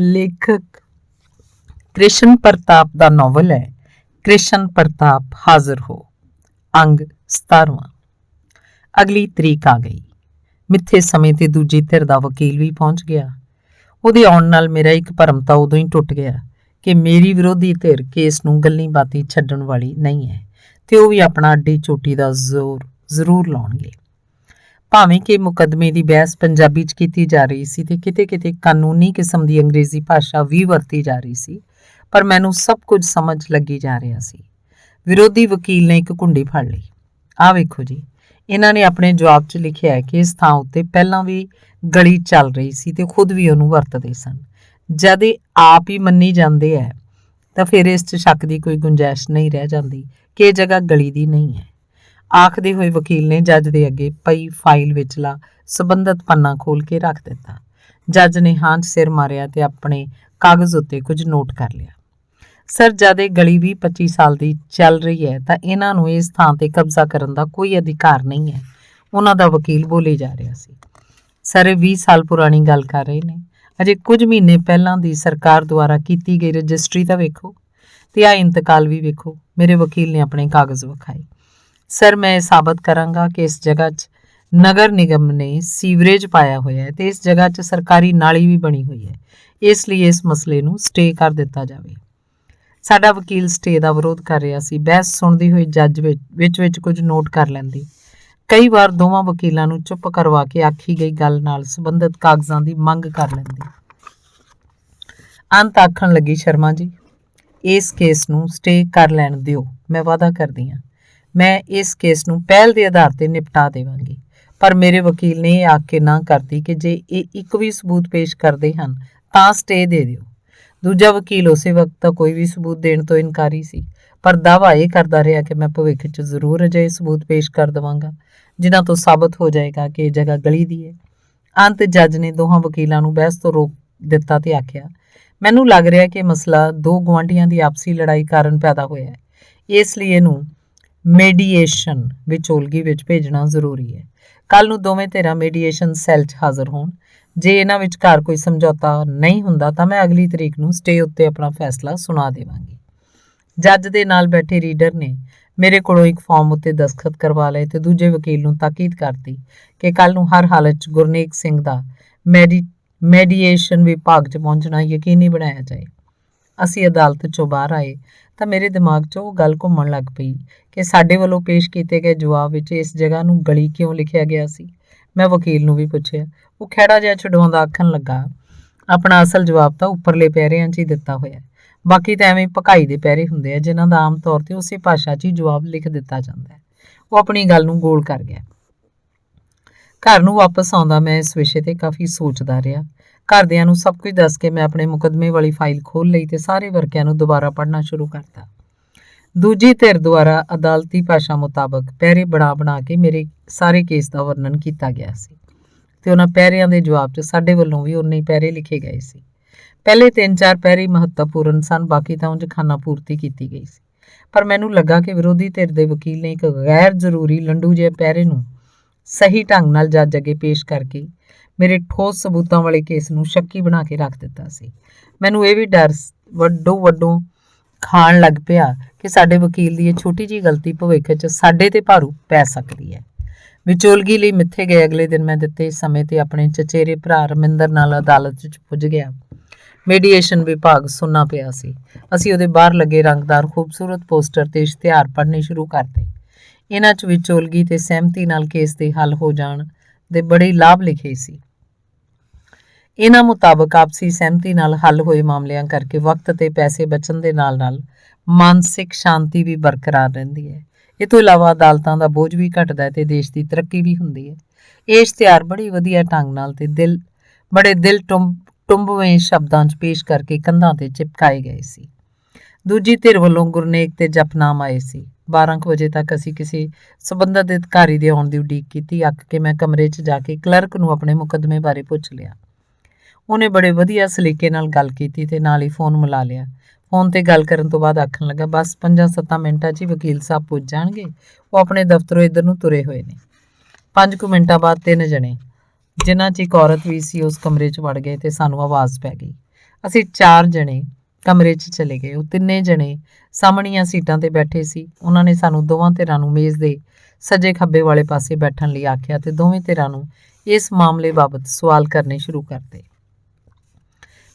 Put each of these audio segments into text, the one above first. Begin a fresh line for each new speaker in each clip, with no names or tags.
ਲੇਖਕ ਕ੍ਰਿਸ਼ਨ ਪ੍ਰਤਾਪ ਦਾ ਨੋਵਲ ਹੈ ਕ੍ਰਿਸ਼ਨ ਪ੍ਰਤਾਪ ਹਾਜ਼ਰ ਹੋ। ਅੰਗ 17ਵਾਂ। ਅਗਲੀ ਤਰੀਕ ਆ ਗਈ। ਮਿੱਥੇ ਸਮੇਂ ਤੇ ਦੂਜੀ ਧਿਰ ਦਾ ਵਕੀਲ ਵੀ ਪਹੁੰਚ ਗਿਆ। ਉਹਦੇ ਆਉਣ ਨਾਲ ਮੇਰਾ ਇੱਕ ਭਰਮ ਤਾਂ ਉਦੋਂ ਹੀ ਟੁੱਟ ਗਿਆ ਕਿ ਮੇਰੀ ਵਿਰੋਧੀ ਧਿਰ ਕੇਸ ਨੂੰ ਗੱਲੀ ਬਾਤੀ ਛੱਡਣ ਵਾਲੀ ਨਹੀਂ ਹੈ ਤੇ ਉਹ ਵੀ ਆਪਣਾ ਅੱਡੀ ਚੋਟੀ ਦਾ ਜ਼ੋਰ ਜ਼ਰੂਰ ਲਾਉਣਗੇ। ਭਾਵੇਂ ਕਿ ਮੁਕੱਦਮੇ ਦੀ ਬਹਿਸ ਪੰਜਾਬੀ 'ਚ ਕੀਤੀ ਜਾ ਰਹੀ ਸੀ ਤੇ ਕਿਤੇ-ਕਿਤੇ ਕਾਨੂੰਨੀ ਕਿਸਮ ਦੀ ਅੰਗਰੇਜ਼ੀ ਭਾਸ਼ਾ ਵੀ ਵਰਤੀ ਜਾ ਰਹੀ ਸੀ, ਪਰ ਮੈਨੂੰ ਸਭ ਕੁਝ ਸਮਝ ਲੱਗੀ ਜਾ ਰਿਹਾ ਸੀ। ਵਿਰੋਧੀ ਵਕੀਲ ਨੇ ਇੱਕ ਕੁੰਡੀ ਫੜ ਲਈ। ਆਹ ਵੇਖੋ ਜੀ, ਇਹਨਾਂ ਨੇ ਆਪਣੇ ਜਵਾਬ 'ਚ ਲਿਖਿਆ ਹੈ ਕਿ ਇਸ ਥਾਂ ਉੱਤੇ ਪਹਿਲਾਂ ਵੀ ਗਲੀ ਚੱਲ ਰਹੀ ਸੀ ਤੇ ਖੁਦ ਵੀ ਉਹਨੂੰ ਵਰਤਦੇ ਸਨ। ਜਦ ਇਹ ਆਪ ਹੀ ਮੰਨੀ ਜਾਂਦੇ ਹੈ ਤਾਂ ਫਿਰ ਇਸ 'ਚ ਸ਼ੱਕ ਦੀ ਕੋਈ ਗੁੰਜਾਇਸ਼ ਨਹੀਂ ਰਹਿ ਜਾਂਦੀ ਕਿ ਇਹ ਜਗ੍ਹਾ ਗਲੀ ਦੀ ਨਹੀਂ ਹੈ। ਆਖਦੇ ਹੋਏ ਵਕੀਲ ਨੇ ਜੱਜ ਦੇ ਅੱਗੇ ਪਈ ਫਾਈਲ ਵਿਚਲਾ ਸਬੰਧਤ ਪੰਨਾ ਖੋਲ੍ਹ ਕੇ ਰੱਖ ਦਿੱਤਾ। ਜੱਜ ਨੇ ਹਾਂ 'ਚ ਸਿਰ ਮਾਰਿਆ ਤੇ ਆਪਣੇ ਕਾਗਜ਼ ਉੱਤੇ ਕੁਝ ਨੋਟ ਕਰ ਲਿਆ। ਸਰ, ਜਦ ਇਹ ਗਲੀ 20-25 ਸਾਲ ਦੀ ਚੱਲ ਰਹੀ ਹੈ ਤਾਂ ਇਹਨਾਂ ਨੂੰ ਇਸ ਥਾਂ ਤੇ ਕਬਜ਼ਾ ਕਰਨ ਦਾ ਕੋਈ ਅਧਿਕਾਰ ਨਹੀਂ ਹੈ, ਉਹਨਾਂ ਦਾ ਵਕੀਲ ਬੋਲੀ ਜਾ ਰਿਹਾ ਸੀ। ਸਰ, ਇਹ 20 ਸਾਲ ਪੁਰਾਣੀ ਗੱਲ ਕਰ ਰਹੇ ਨੇ। ਅਜੇ ਕੁਝ ਮਹੀਨੇ ਪਹਿਲਾਂ ਦੀ ਸਰਕਾਰ ਦੁਆਰਾ ਕੀਤੀ ਗਈ ਰਜਿਸਟਰੀ ਤਾਂ ਵੇਖੋ ਤੇ ਆਹ ਇੰਤਕਾਲ ਵੀ ਵੇਖੋ। ਮੇਰੇ ਵਕੀਲ ਨੇ ਆਪਣੇ ਕਾਗਜ਼ ਵਿਖਾਏ। ਸਰ, ਮੈਂ ਇਹ ਸਾਬਤ ਕਰਾਂਗਾ ਕਿ ਇਸ ਜਗ੍ਹਾ 'ਚ ਨਗਰ ਨਿਗਮ ਨੇ ਸੀਵਰੇਜ ਪਾਇਆ ਹੋਇਆ ਹੈ ਤੇ ਇਸ ਜਗ੍ਹਾ 'ਚ ਸਰਕਾਰੀ ਨਾਲੀ ਵੀ ਬਣੀ ਹੋਈ ਹੈ। ਇਸ ਲਈ ਇਸ ਮਸਲੇ ਨੂੰ ਸਟੇ ਕਰ ਦਿੱਤਾ ਜਾਵੇ। ਸਾਡਾ ਵਕੀਲ ਸਟੇ ਦਾ ਵਿਰੋਧ ਕਰ ਰਿਹਾ ਸੀ। ਬਹਿਸ ਸੁਣਦੀ ਹੋਈ ਜੱਜ ਵਿੱਚ ਕੁਝ ਨੋਟ ਕਰ ਲੈਂਦੀ। ਕਈ ਵਾਰ ਦੋਵਾਂ ਵਕੀਲਾਂ ਨੂੰ ਚੁੱਪ ਕਰਵਾ ਕੇ ਆਖੀ ਗਈ ਗੱਲ ਨਾਲ ਸੰਬੰਧਿਤ ਕਾਗਜ਼ਾਂ ਦੀ ਮੰਗ ਕਰ ਲੈਂਦੀ। ਅੰਤ ਆਖਣ ਲੱਗੀ, ਸ਼ਰਮਾ ਜੀ, ਇਸ ਕੇਸ ਨੂੰ ਸਟੇ ਕਰ ਲੈਣ ਦਿਓ। ਮੈਂ ਵਾਅਦਾ ਕਰਦੀ ਹਾਂ, ਮੈਂ ਇਸ ਕੇਸ ਨੂੰ ਪਹਿਲ ਦੇ ਆਧਾਰ ਤੇ ਨਿਪਟਾ ਦੇਵਾਂਗੀ। ਪਰ ਮੇਰੇ ਵਕੀਲ ਨੇ ਇਹ ਆਖ ਕੇ ਨਾ ਕਰਤੀ ਕਿ ਜੇ ਇਹ ਇੱਕ ਵੀ ਸਬੂਤ ਪੇਸ਼ ਕਰਦੇ ਹਨ ਤਾਂ ਸਟੇ ਦੇ ਦਿਓ। ਦੂਜਾ ਵਕੀਲ ਉਸੇ ਵਕਤ ਤਾਂ ਕੋਈ ਵੀ ਸਬੂਤ ਦੇਣ ਤੋਂ ਇਨਕਾਰੀ ਸੀ, ਪਰ ਦਾਅਵਾ ਇਹ ਕਰਦਾ ਰਿਹਾ ਕਿ ਮੈਂ ਭਵਿੱਖ 'ਚ ਜ਼ਰੂਰ ਅਜਿਹੇ ਸਬੂਤ ਪੇਸ਼ ਕਰ ਦੇਵਾਂਗਾ ਜਿਨ੍ਹਾਂ ਤੋਂ ਸਾਬਤ ਹੋ ਜਾਏਗਾ ਕਿ ਇਹ ਜਗ੍ਹਾ ਗਲੀ ਦੀ ਹੈ। ਅੰਤ ਜੱਜ ਨੇ ਦੋਹਾਂ ਵਕੀਲਾਂ ਨੂੰ ਬਹਿਸ ਤੋਂ ਰੋਕ ਦਿੱਤਾ ਤੇ ਆਖਿਆ, ਮੈਨੂੰ ਲੱਗ ਰਿਹਾ ਕਿ ਮਸਲਾ ਦੋ ਗੁਆਂਢੀਆਂ ਦੀ ਆਪਸੀ ਲੜਾਈ ਕਾਰਨ ਪੈਦਾ ਹੋਇਆ ਹੈ, ਇਸ ਲਈ ਇਹਨੂੰ ਮੈਡੀਏਸ਼ਨ ਵਿਚੋਲਗੀ ਵਿੱਚ ਭੇਜਣਾ ਜ਼ਰੂਰੀ ਹੈ। ਕੱਲ੍ਹ ਨੂੰ ਦੋਵੇਂ ਧਿਰਾਂ ਮੈਡੀਏਸ਼ਨ ਸੈੱਲ 'ਚ ਹਾਜ਼ਰ ਹੋਣ। ਜੇ ਇਹਨਾਂ ਵਿਚਕਾਰ ਕੋਈ ਸਮਝੌਤਾ ਨਹੀਂ ਹੁੰਦਾ ਤਾਂ ਮੈਂ ਅਗਲੀ ਤਰੀਕ ਨੂੰ ਸਟੇ ਉੱਤੇ ਆਪਣਾ ਫੈਸਲਾ ਸੁਣਾ ਦੇਵਾਂਗੀ। ਜੱਜ ਦੇ ਨਾਲ ਬੈਠੇ ਰੀਡਰ ਨੇ ਮੇਰੇ ਕੋਲੋਂ ਇੱਕ ਫਾਰਮ ਉੱਤੇ ਦਸਤਖਤ ਕਰਵਾ ਲਏ ਤੇ ਦੂਜੇ ਵਕੀਲ ਨੂੰ ਤਾਕੀਦ ਕਰਤੀ ਕਿ ਕੱਲ੍ਹ ਨੂੰ ਹਰ ਹਾਲਤ 'ਚ ਗੁਰਨੇਕ ਸਿੰਘ ਦਾ ਮੈਡੀਏਸ਼ਨ ਵਿਭਾਗ 'ਚ ਪਹੁੰਚਣਾ ਯਕੀਨੀ ਬਣਾਇਆ ਜਾਏ। ਅਸੀਂ ਅਦਾਲਤ 'ਚੋਂ ਬਾਹਰ ਆਏ ਤਾਂ ਮੇਰੇ ਦਿਮਾਗ 'ਚ ਉਹ ਗੱਲ ਘੁੰਮਣ ਲੱਗ ਪਈ ਕਿ ਸਾਡੇ ਵੱਲੋਂ ਪੇਸ਼ ਕੀਤੇ ਗਏ ਜਵਾਬ ਵਿੱਚ ਇਸ ਜਗ੍ਹਾ ਨੂੰ ਗਲੀ ਕਿਉਂ ਲਿਖਿਆ ਗਿਆ ਸੀ। ਮੈਂ ਵਕੀਲ ਨੂੰ ਵੀ ਪੁੱਛਿਆ। ਉਹ ਖਹਿੜਾ ਜਿਹਾ ਛਡਵਾਉਂਦਾ ਆਖਣ ਲੱਗਾ, ਆਪਣਾ ਅਸਲ ਜਵਾਬ ਤਾਂ ਉੱਪਰਲੇ ਪੈਰਿਆਂ 'ਚ ਹੀ ਦਿੱਤਾ ਹੋਇਆ, ਬਾਕੀ ਤਾਂ ਐਵੇਂ ਭਕਾਈ ਦੇ ਪੈਰੇ ਹੁੰਦੇ ਆ ਜਿਨ੍ਹਾਂ ਦਾ ਆਮ ਤੌਰ ਤੇ ਉਸੇ ਭਾਸ਼ਾ 'ਚ ਹੀ ਜਵਾਬ ਲਿਖ ਦਿੱਤਾ ਜਾਂਦਾ ਹੈ। ਉਹ ਆਪਣੀ ਗੱਲ ਨੂੰ ਗੋਲ ਕਰ ਗਿਆ। ਘਰ ਨੂੰ ਵਾਪਸ ਆਉਂਦਾ ਮੈਂ ਇਸ ਵਿਸ਼ੇ ਤੇ ਕਾਫੀ ਸੋਚਦਾ ਰਿਹਾ। ਘਰਦਿਆਂ ਨੂੰ ਸਭ ਕੁਝ ਦੱਸ ਕੇ ਮੈਂ ਆਪਣੇ ਮੁਕੱਦਮੇ ਵਾਲੀ ਫਾਈਲ ਖੋਲ੍ਹ ਲਈ ਤੇ ਸਾਰੇ ਵਰਕਿਆਂ ਨੂੰ ਦੁਬਾਰਾ ਪੜ੍ਹਨਾ ਸ਼ੁਰੂ ਕਰਤਾ। ਦੂਜੀ ਧਿਰ ਦੁਆਰਾ ਅਦਾਲਤੀ ਭਾਸ਼ਾ ਮੁਤਾਬਕ ਪਹਿਰੇ ਬਣਾ ਕੇ ਮੇਰੇ ਸਾਰੇ ਕੇਸ ਦਾ ਵਰਣਨ ਕੀਤਾ ਗਿਆ ਸੀ ਤੇ ਉਹਨਾਂ ਪਹਿਰਿਆਂ ਦੇ ਜਵਾਬ 'ਚ ਸਾਡੇ ਵੱਲੋਂ ਵੀ ਉਨੇ ਹੀ ਪਹਿਰੇ ਲਿਖੇ ਗਏ ਸੀ। ਪਹਿਲੇ 3-4 ਪਹਿਰੇ ਮਹੱਤਵਪੂਰਨ ਸਨ, ਬਾਕੀ ਤਾਂ ਉਂਝ ਖਾਨਾ ਪੂਰਤੀ ਕੀਤੀ ਗਈ ਸੀ। ਪਰ ਮੈਨੂੰ ਲੱਗਾ ਕਿ ਵਿਰੋਧੀ ਧਿਰ ਦੇ ਵਕੀਲ ਨੇ ਇੱਕ ਗੈਰ ਜ਼ਰੂਰੀ ਲੰਡੂ ਜਿਹੇ ਪਹਿਰੇ ਨੂੰ ਸਹੀ ਢੰਗ ਨਾਲ ਜੱਜ ਅੱਗੇ ਪੇਸ਼ ਕਰਕੇ ਮੇਰੇ ਠੋਸ ਸਬੂਤਾਂ ਵਾਲੇ ਕੇਸ ਨੂੰ ਸ਼ੱਕੀ ਬਣਾ ਕੇ ਰੱਖ ਦਿੱਤਾ ਸੀ। ਮੈਨੂੰ ਇਹ ਵੀ ਡਰ ਵੱਡੋਂ ਖਾਣ ਲੱਗ ਪਿਆ ਕਿ ਸਾਡੇ ਵਕੀਲ ਦੀ ਇਹ ਛੋਟੀ ਜਿਹੀ ਗਲਤੀ ਭਵਿੱਖ 'ਚ ਸਾਡੇ ਤੇ ਭਾਰੂ ਪੈ ਸਕਦੀ ਹੈ। ਵਿਚੋਲਗੀ ਲਈ ਮਿੱਥੇ ਗਏ ਅਗਲੇ ਦਿਨ ਮੈਂ ਦਿੱਤੇ ਸਮੇਂ ਤੇ ਆਪਣੇ ਚਚੇਰੇ ਭਰਾ ਰਮਿੰਦਰ ਨਾਲ ਅਦਾਲਤ 'ਚ ਪੁੱਜ ਗਿਆ। ਮੈਡੀਏਸ਼ਨ ਵਿਭਾਗ ਸੁੰਨਾ ਪਿਆ ਸੀ। ਅਸੀਂ ਉਹਦੇ ਬਾਹਰ ਲੱਗੇ ਰੰਗਦਾਰ ਖੂਬਸੂਰਤ ਪੋਸਟਰ ਤੇ ਇਸ਼ਤਿਹਾਰ ਪੜ੍ਹਨੇ ਸ਼ੁਰੂ ਕਰਤੇ। ਇਹਨਾਂ 'ਚ ਵਿਚੋਲਗੀ ਤੇ ਸਹਿਮਤੀ ਨਾਲ ਕੇਸ ਦੇ ਹੱਲ ਹੋ ਜਾਣ ਦੇ ਬੜੇ ਲਾਭ ਲਿਖੇ ਸੀ। ਇਹਨਾਂ ਮੁਤਾਬਕ ਆਪਸੀ ਸਹਿਮਤੀ ਨਾਲ ਹੱਲ ਹੋਏ ਮਾਮਲਿਆਂ ਕਰਕੇ ਵਕਤ ਤੇ ਪੈਸੇ ਬਚਣ ਦੇ ਨਾਲ ਮਾਨਸਿਕ ਸ਼ਾਂਤੀ ਵੀ ਬਰਕਰਾਰ ਰਹਿੰਦੀ ਹੈ। ਇਹ ਤੋਂ ਇਲਾਵਾ ਅਦਾਲਤਾਂ ਦਾ ਬੋਝ ਵੀ ਘਟਦਾ ਹੈ ਤੇ ਦੇਸ਼ ਦੀ ਤਰੱਕੀ ਵੀ ਹੁੰਦੀ ਹੈ। ਇਹ ਇਸ਼ਤਿਹਾਰ ਬੜੀ ਵਧੀਆ ਢੰਗ ਨਾਲ ਤੇ ਬੜੇ ਦਿਲ ਟੁੰਬਵੇਂ ਸ਼ਬਦਾਂ 'ਚ ਪੇਸ਼ ਕਰਕੇ ਕੰਧਾਂ ਤੇ ਚਿਪਕਾਏ ਗਏ ਸੀ। ਦੂਜੀ ਧਿਰ ਵੱਲੋਂ ਗੁਰਨੇਕ ਤੇ ਜਪਨਾਮ ਆਏ ਸੀ। 12 ਵਜੇ ਤੱਕ ਅਸੀਂ ਕਿਸੇ ਸਬੰਧਤ ਅਧਿਕਾਰੀ ਦੇ ਆਉਣ ਦੀ ਉਡੀਕ ਕੀਤੀ। ਅੱਕ ਕੇ ਮੈਂ ਕਮਰੇ 'ਚ ਜਾ ਕੇ ਕਲਰਕ ਨੂੰ ਆਪਣੇ ਮੁਕੱਦਮੇ ਬਾਰੇ ਪੁੱਛ ਲਿਆ। ਉਹਨੇ ਬੜੇ ਵਧੀਆ ਸਲੀਕੇ ਨਾਲ ਗੱਲ ਕੀਤੀ ਤੇ ਨਾਲ ਹੀ ਫੋਨ ਮਿਲਾ ਲਿਆ। ਫੋਨ ਤੇ ਗੱਲ ਕਰਨ ਤੋਂ ਬਾਅਦ ਆਖਣ ਲੱਗਾ, ਬਸ 5-7 ਮਿੰਟਾਂ 'ਚ ਹੀ ਵਕੀਲ ਸਾਹਿਬ ਪੁੱਜ ਜਾਣਗੇ। ਉਹ ਆਪਣੇ ਦਫ਼ਤਰੋਂ ਇੱਧਰ ਨੂੰ ਤੁਰੇ ਹੋਏ ਨੇ। 5 ਮਿੰਟਾਂ ਬਾਅਦ 3 ਜਣੇ, ਜਿਨ੍ਹਾਂ 'ਚ ਇੱਕ ਔਰਤ ਵੀ ਸੀ, ਉਸ ਕਮਰੇ 'ਚ ਵੜ ਗਏ ਤੇ ਸਾਨੂੰ ਆਵਾਜ਼ ਪੈ ਗਈ। ਅਸੀਂ 4 ਜਣੇ ਕਮਰੇ 'ਚ ਚਲੇ ਗਏ। ਉਹ ਤਿੰਨੇ ਜਣੇ ਸਾਹਮਣੀਆਂ ਸੀਟਾਂ ਤੇ ਬੈਠੇ ਸੀ। ਉਹਨਾਂ ਨੇ ਸਾਨੂੰ ਦੋਵਾਂ ਧਿਰਾਂ ਨੂੰ ਮੇਜ਼ ਦੇ ਸੱਜੇ ਖੱਬੇ ਵਾਲੇ ਪਾਸੇ ਬੈਠਣ ਲਈ ਆਖਿਆ ਤੇ ਦੋਵੇਂ ਧਿਰਾਂ ਨੂੰ ਇਸ ਮਾਮਲੇ ਬਾਬਤ ਸਵਾਲ ਕਰਨੇ ਸ਼ੁਰੂ ਕਰਤੇ।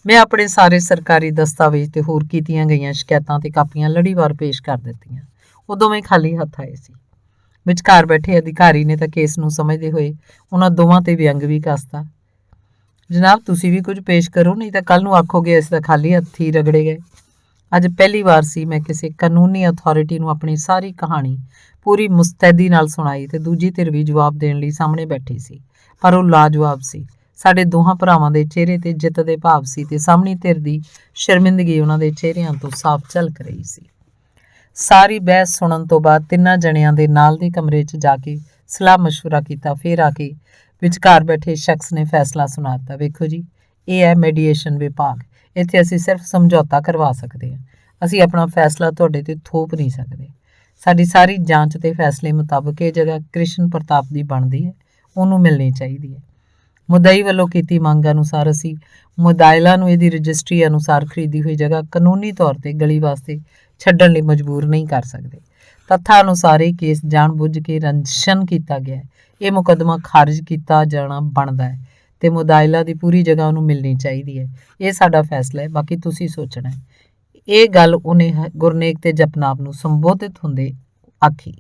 ਮੈਂ ਆਪਣੇ ਸਾਰੇ ਸਰਕਾਰੀ ਦਸਤਾਵੇਜ਼ ਤੇ ਹੋਰ ਕੀਤੀਆਂ ਗਈਆਂ ਸ਼ਿਕਾਇਤਾਂ ਤੇ ਕਾਪੀਆਂ ਲੜੀਵਾਰ ਪੇਸ਼ ਕਰ ਦਿੱਤੀਆਂ। ਉਹ ਦੋਵੇਂ ਖਾਲੀ ਹੱਥ ਆਏ ਸੀ। ਵਿਚਕਾਰ ਬੈਠੇ ਅਧਿਕਾਰੀ ਨੇ ਤਾਂ ਕੇਸ ਨੂੰ ਸਮਝਦੇ ਹੋਏ ਉਹਨਾਂ ਦੋਵਾਂ ਤੇ ਵਿਅੰਗ ਵੀ ਕੱਸਤਾ। ਜਨਾਬ, ਤੁਸੀਂ ਵੀ ਕੁਝ ਪੇਸ਼ ਕਰੋ, ਨਹੀਂ ਤਾਂ ਕੱਲ ਨੂੰ ਆਖੋਗੇ ਅਸੀਂ ਤਾਂ ਖਾਲੀ ਹੱਥੀ ਰਗੜੇ ਗਏ। ਅੱਜ ਪਹਿਲੀ ਵਾਰ ਸੀ ਮੈਂ ਕਿਸੇ ਕਾਨੂੰਨੀ ਅਥਾਰਟੀ ਨੂੰ ਆਪਣੀ ਸਾਰੀ ਕਹਾਣੀ ਪੂਰੀ ਮੁਸਤੈਦੀ ਨਾਲ ਸੁਣਾਈ ਤੇ ਦੂਜੀ ਧਿਰ ਵੀ ਜਵਾਬ ਦੇਣ ਲਈ ਸਾਹਮਣੇ ਬੈਠੀ ਸੀ, ਪਰ ਉਹ ਲਾਜਵਾਬ ਸੀ। ਸਾਡੇ ਦੋਹਾਂ ਭਰਾਵਾਂ ਦੇ ਚਿਹਰੇ ਤੇ ਜਿੱਤ ਦੇ ਭਾਵ ਸੀ ਤੇ ਸਾਹਮਣੀ ਧਿਰ ਦੀ ਸ਼ਰਮਿੰਦਗੀ ਉਹਨਾਂ ਦੇ ਚਿਹਰਿਆਂ ਤੋਂ ਸਾਫ਼ ਝਲਕ ਰਹੀ ਸੀ। ਸਾਰੀ ਬਹਿਸ ਸੁਣਨ ਤੋਂ ਬਾਅਦ ਤਿੰਨਾਂ ਜਣਿਆਂ ਦੇ ਨਾਲ ਦੇ ਕਮਰੇ 'ਚ ਜਾ ਕੇ ਸਲਾਹ ਮਸ਼ਵਰਾ ਕੀਤਾ। ਫਿਰ ਆ ਕੇ ਵਿਚਕਾਰ ਬੈਠੇ ਸ਼ਖਸ ਨੇ ਫੈਸਲਾ ਸੁਣਾ ਦਿੱਤਾ। ਵੇਖੋ ਜੀ, ਇਹ ਹੈ ਮੈਡੀਏਸ਼ਨ ਵਿਭਾਗ। ਇੱਥੇ ਅਸੀਂ ਸਿਰਫ ਸਮਝੌਤਾ ਕਰਵਾ ਸਕਦੇ ਹਾਂ। ਅਸੀਂ ਆਪਣਾ ਫੈਸਲਾ ਤੁਹਾਡੇ ਤੇ ਥੋਪ ਨਹੀਂ ਸਕਦੇ। ਸਾਡੀ ਸਾਰੀ ਜਾਂਚ ਤੇ ਫੈਸਲੇ ਮੁਤਾਬਕ ਇਹ ਜਗ੍ਹਾ ਕ੍ਰਿਸ਼ਨ ਪ੍ਰਤਾਪ ਦੀ ਬਣਦੀ ਹੈ, ਉਹਨੂੰ ਮਿਲਣੀ ਚਾਹੀਦੀ ਹੈ। ਮੁਦਈ ਵੱਲੋਂ ਕੀਤੀ ਮੰਗ ਅਨੁਸਾਰ ਅਸੀਂ ਮੁਦਾਇਲਾ ਨੂੰ ਇਹਦੀ ਰਜਿਸਟਰੀ ਅਨੁਸਾਰ ਖਰੀਦੀ ਹੋਈ ਜਗ੍ਹਾ ਕਾਨੂੰਨੀ ਤੌਰ ਤੇ ਗਲੀ ਵਾਸਤੇ ਛੱਡਣ ਲਈ ਮਜਬੂਰ ਨਹੀਂ ਕਰ ਸਕਦੇ। ਤੱਥਾਂ ਅਨੁਸਾਰ ਇਹ ਕੇਸ ਜਾਣਬੁੱਝ ਕੇ ਰੰਜਨ ਕੀਤਾ ਗਿਆ ਹੈ। ਇਹ ਮੁਕੱਦਮਾ ਖਾਰਜ ਕੀਤਾ ਜਾਣਾ ਬਣਦਾ ਹੈ ਤੇ ਮੁਦਾਇਲਾ ਦੀ ਪੂਰੀ ਜਗ੍ਹਾ ਉਹਨੂੰ ਮਿਲਣੀ ਚਾਹੀਦੀ ਹੈ। ਇਹ ਸਾਡਾ ਫੈਸਲਾ ਹੈ, ਬਾਕੀ ਤੁਸੀਂ ਸੋਚਣਾ ਹੈ। ਇਹ ਗੱਲ ਉਹਨੇ ਗੁਰਨੇਕ ਤੇ ਜਪਨਾਬ ਨੂੰ ਸੰਬੋਧਿਤ ਹੁੰਦੇ ਆਖੀ।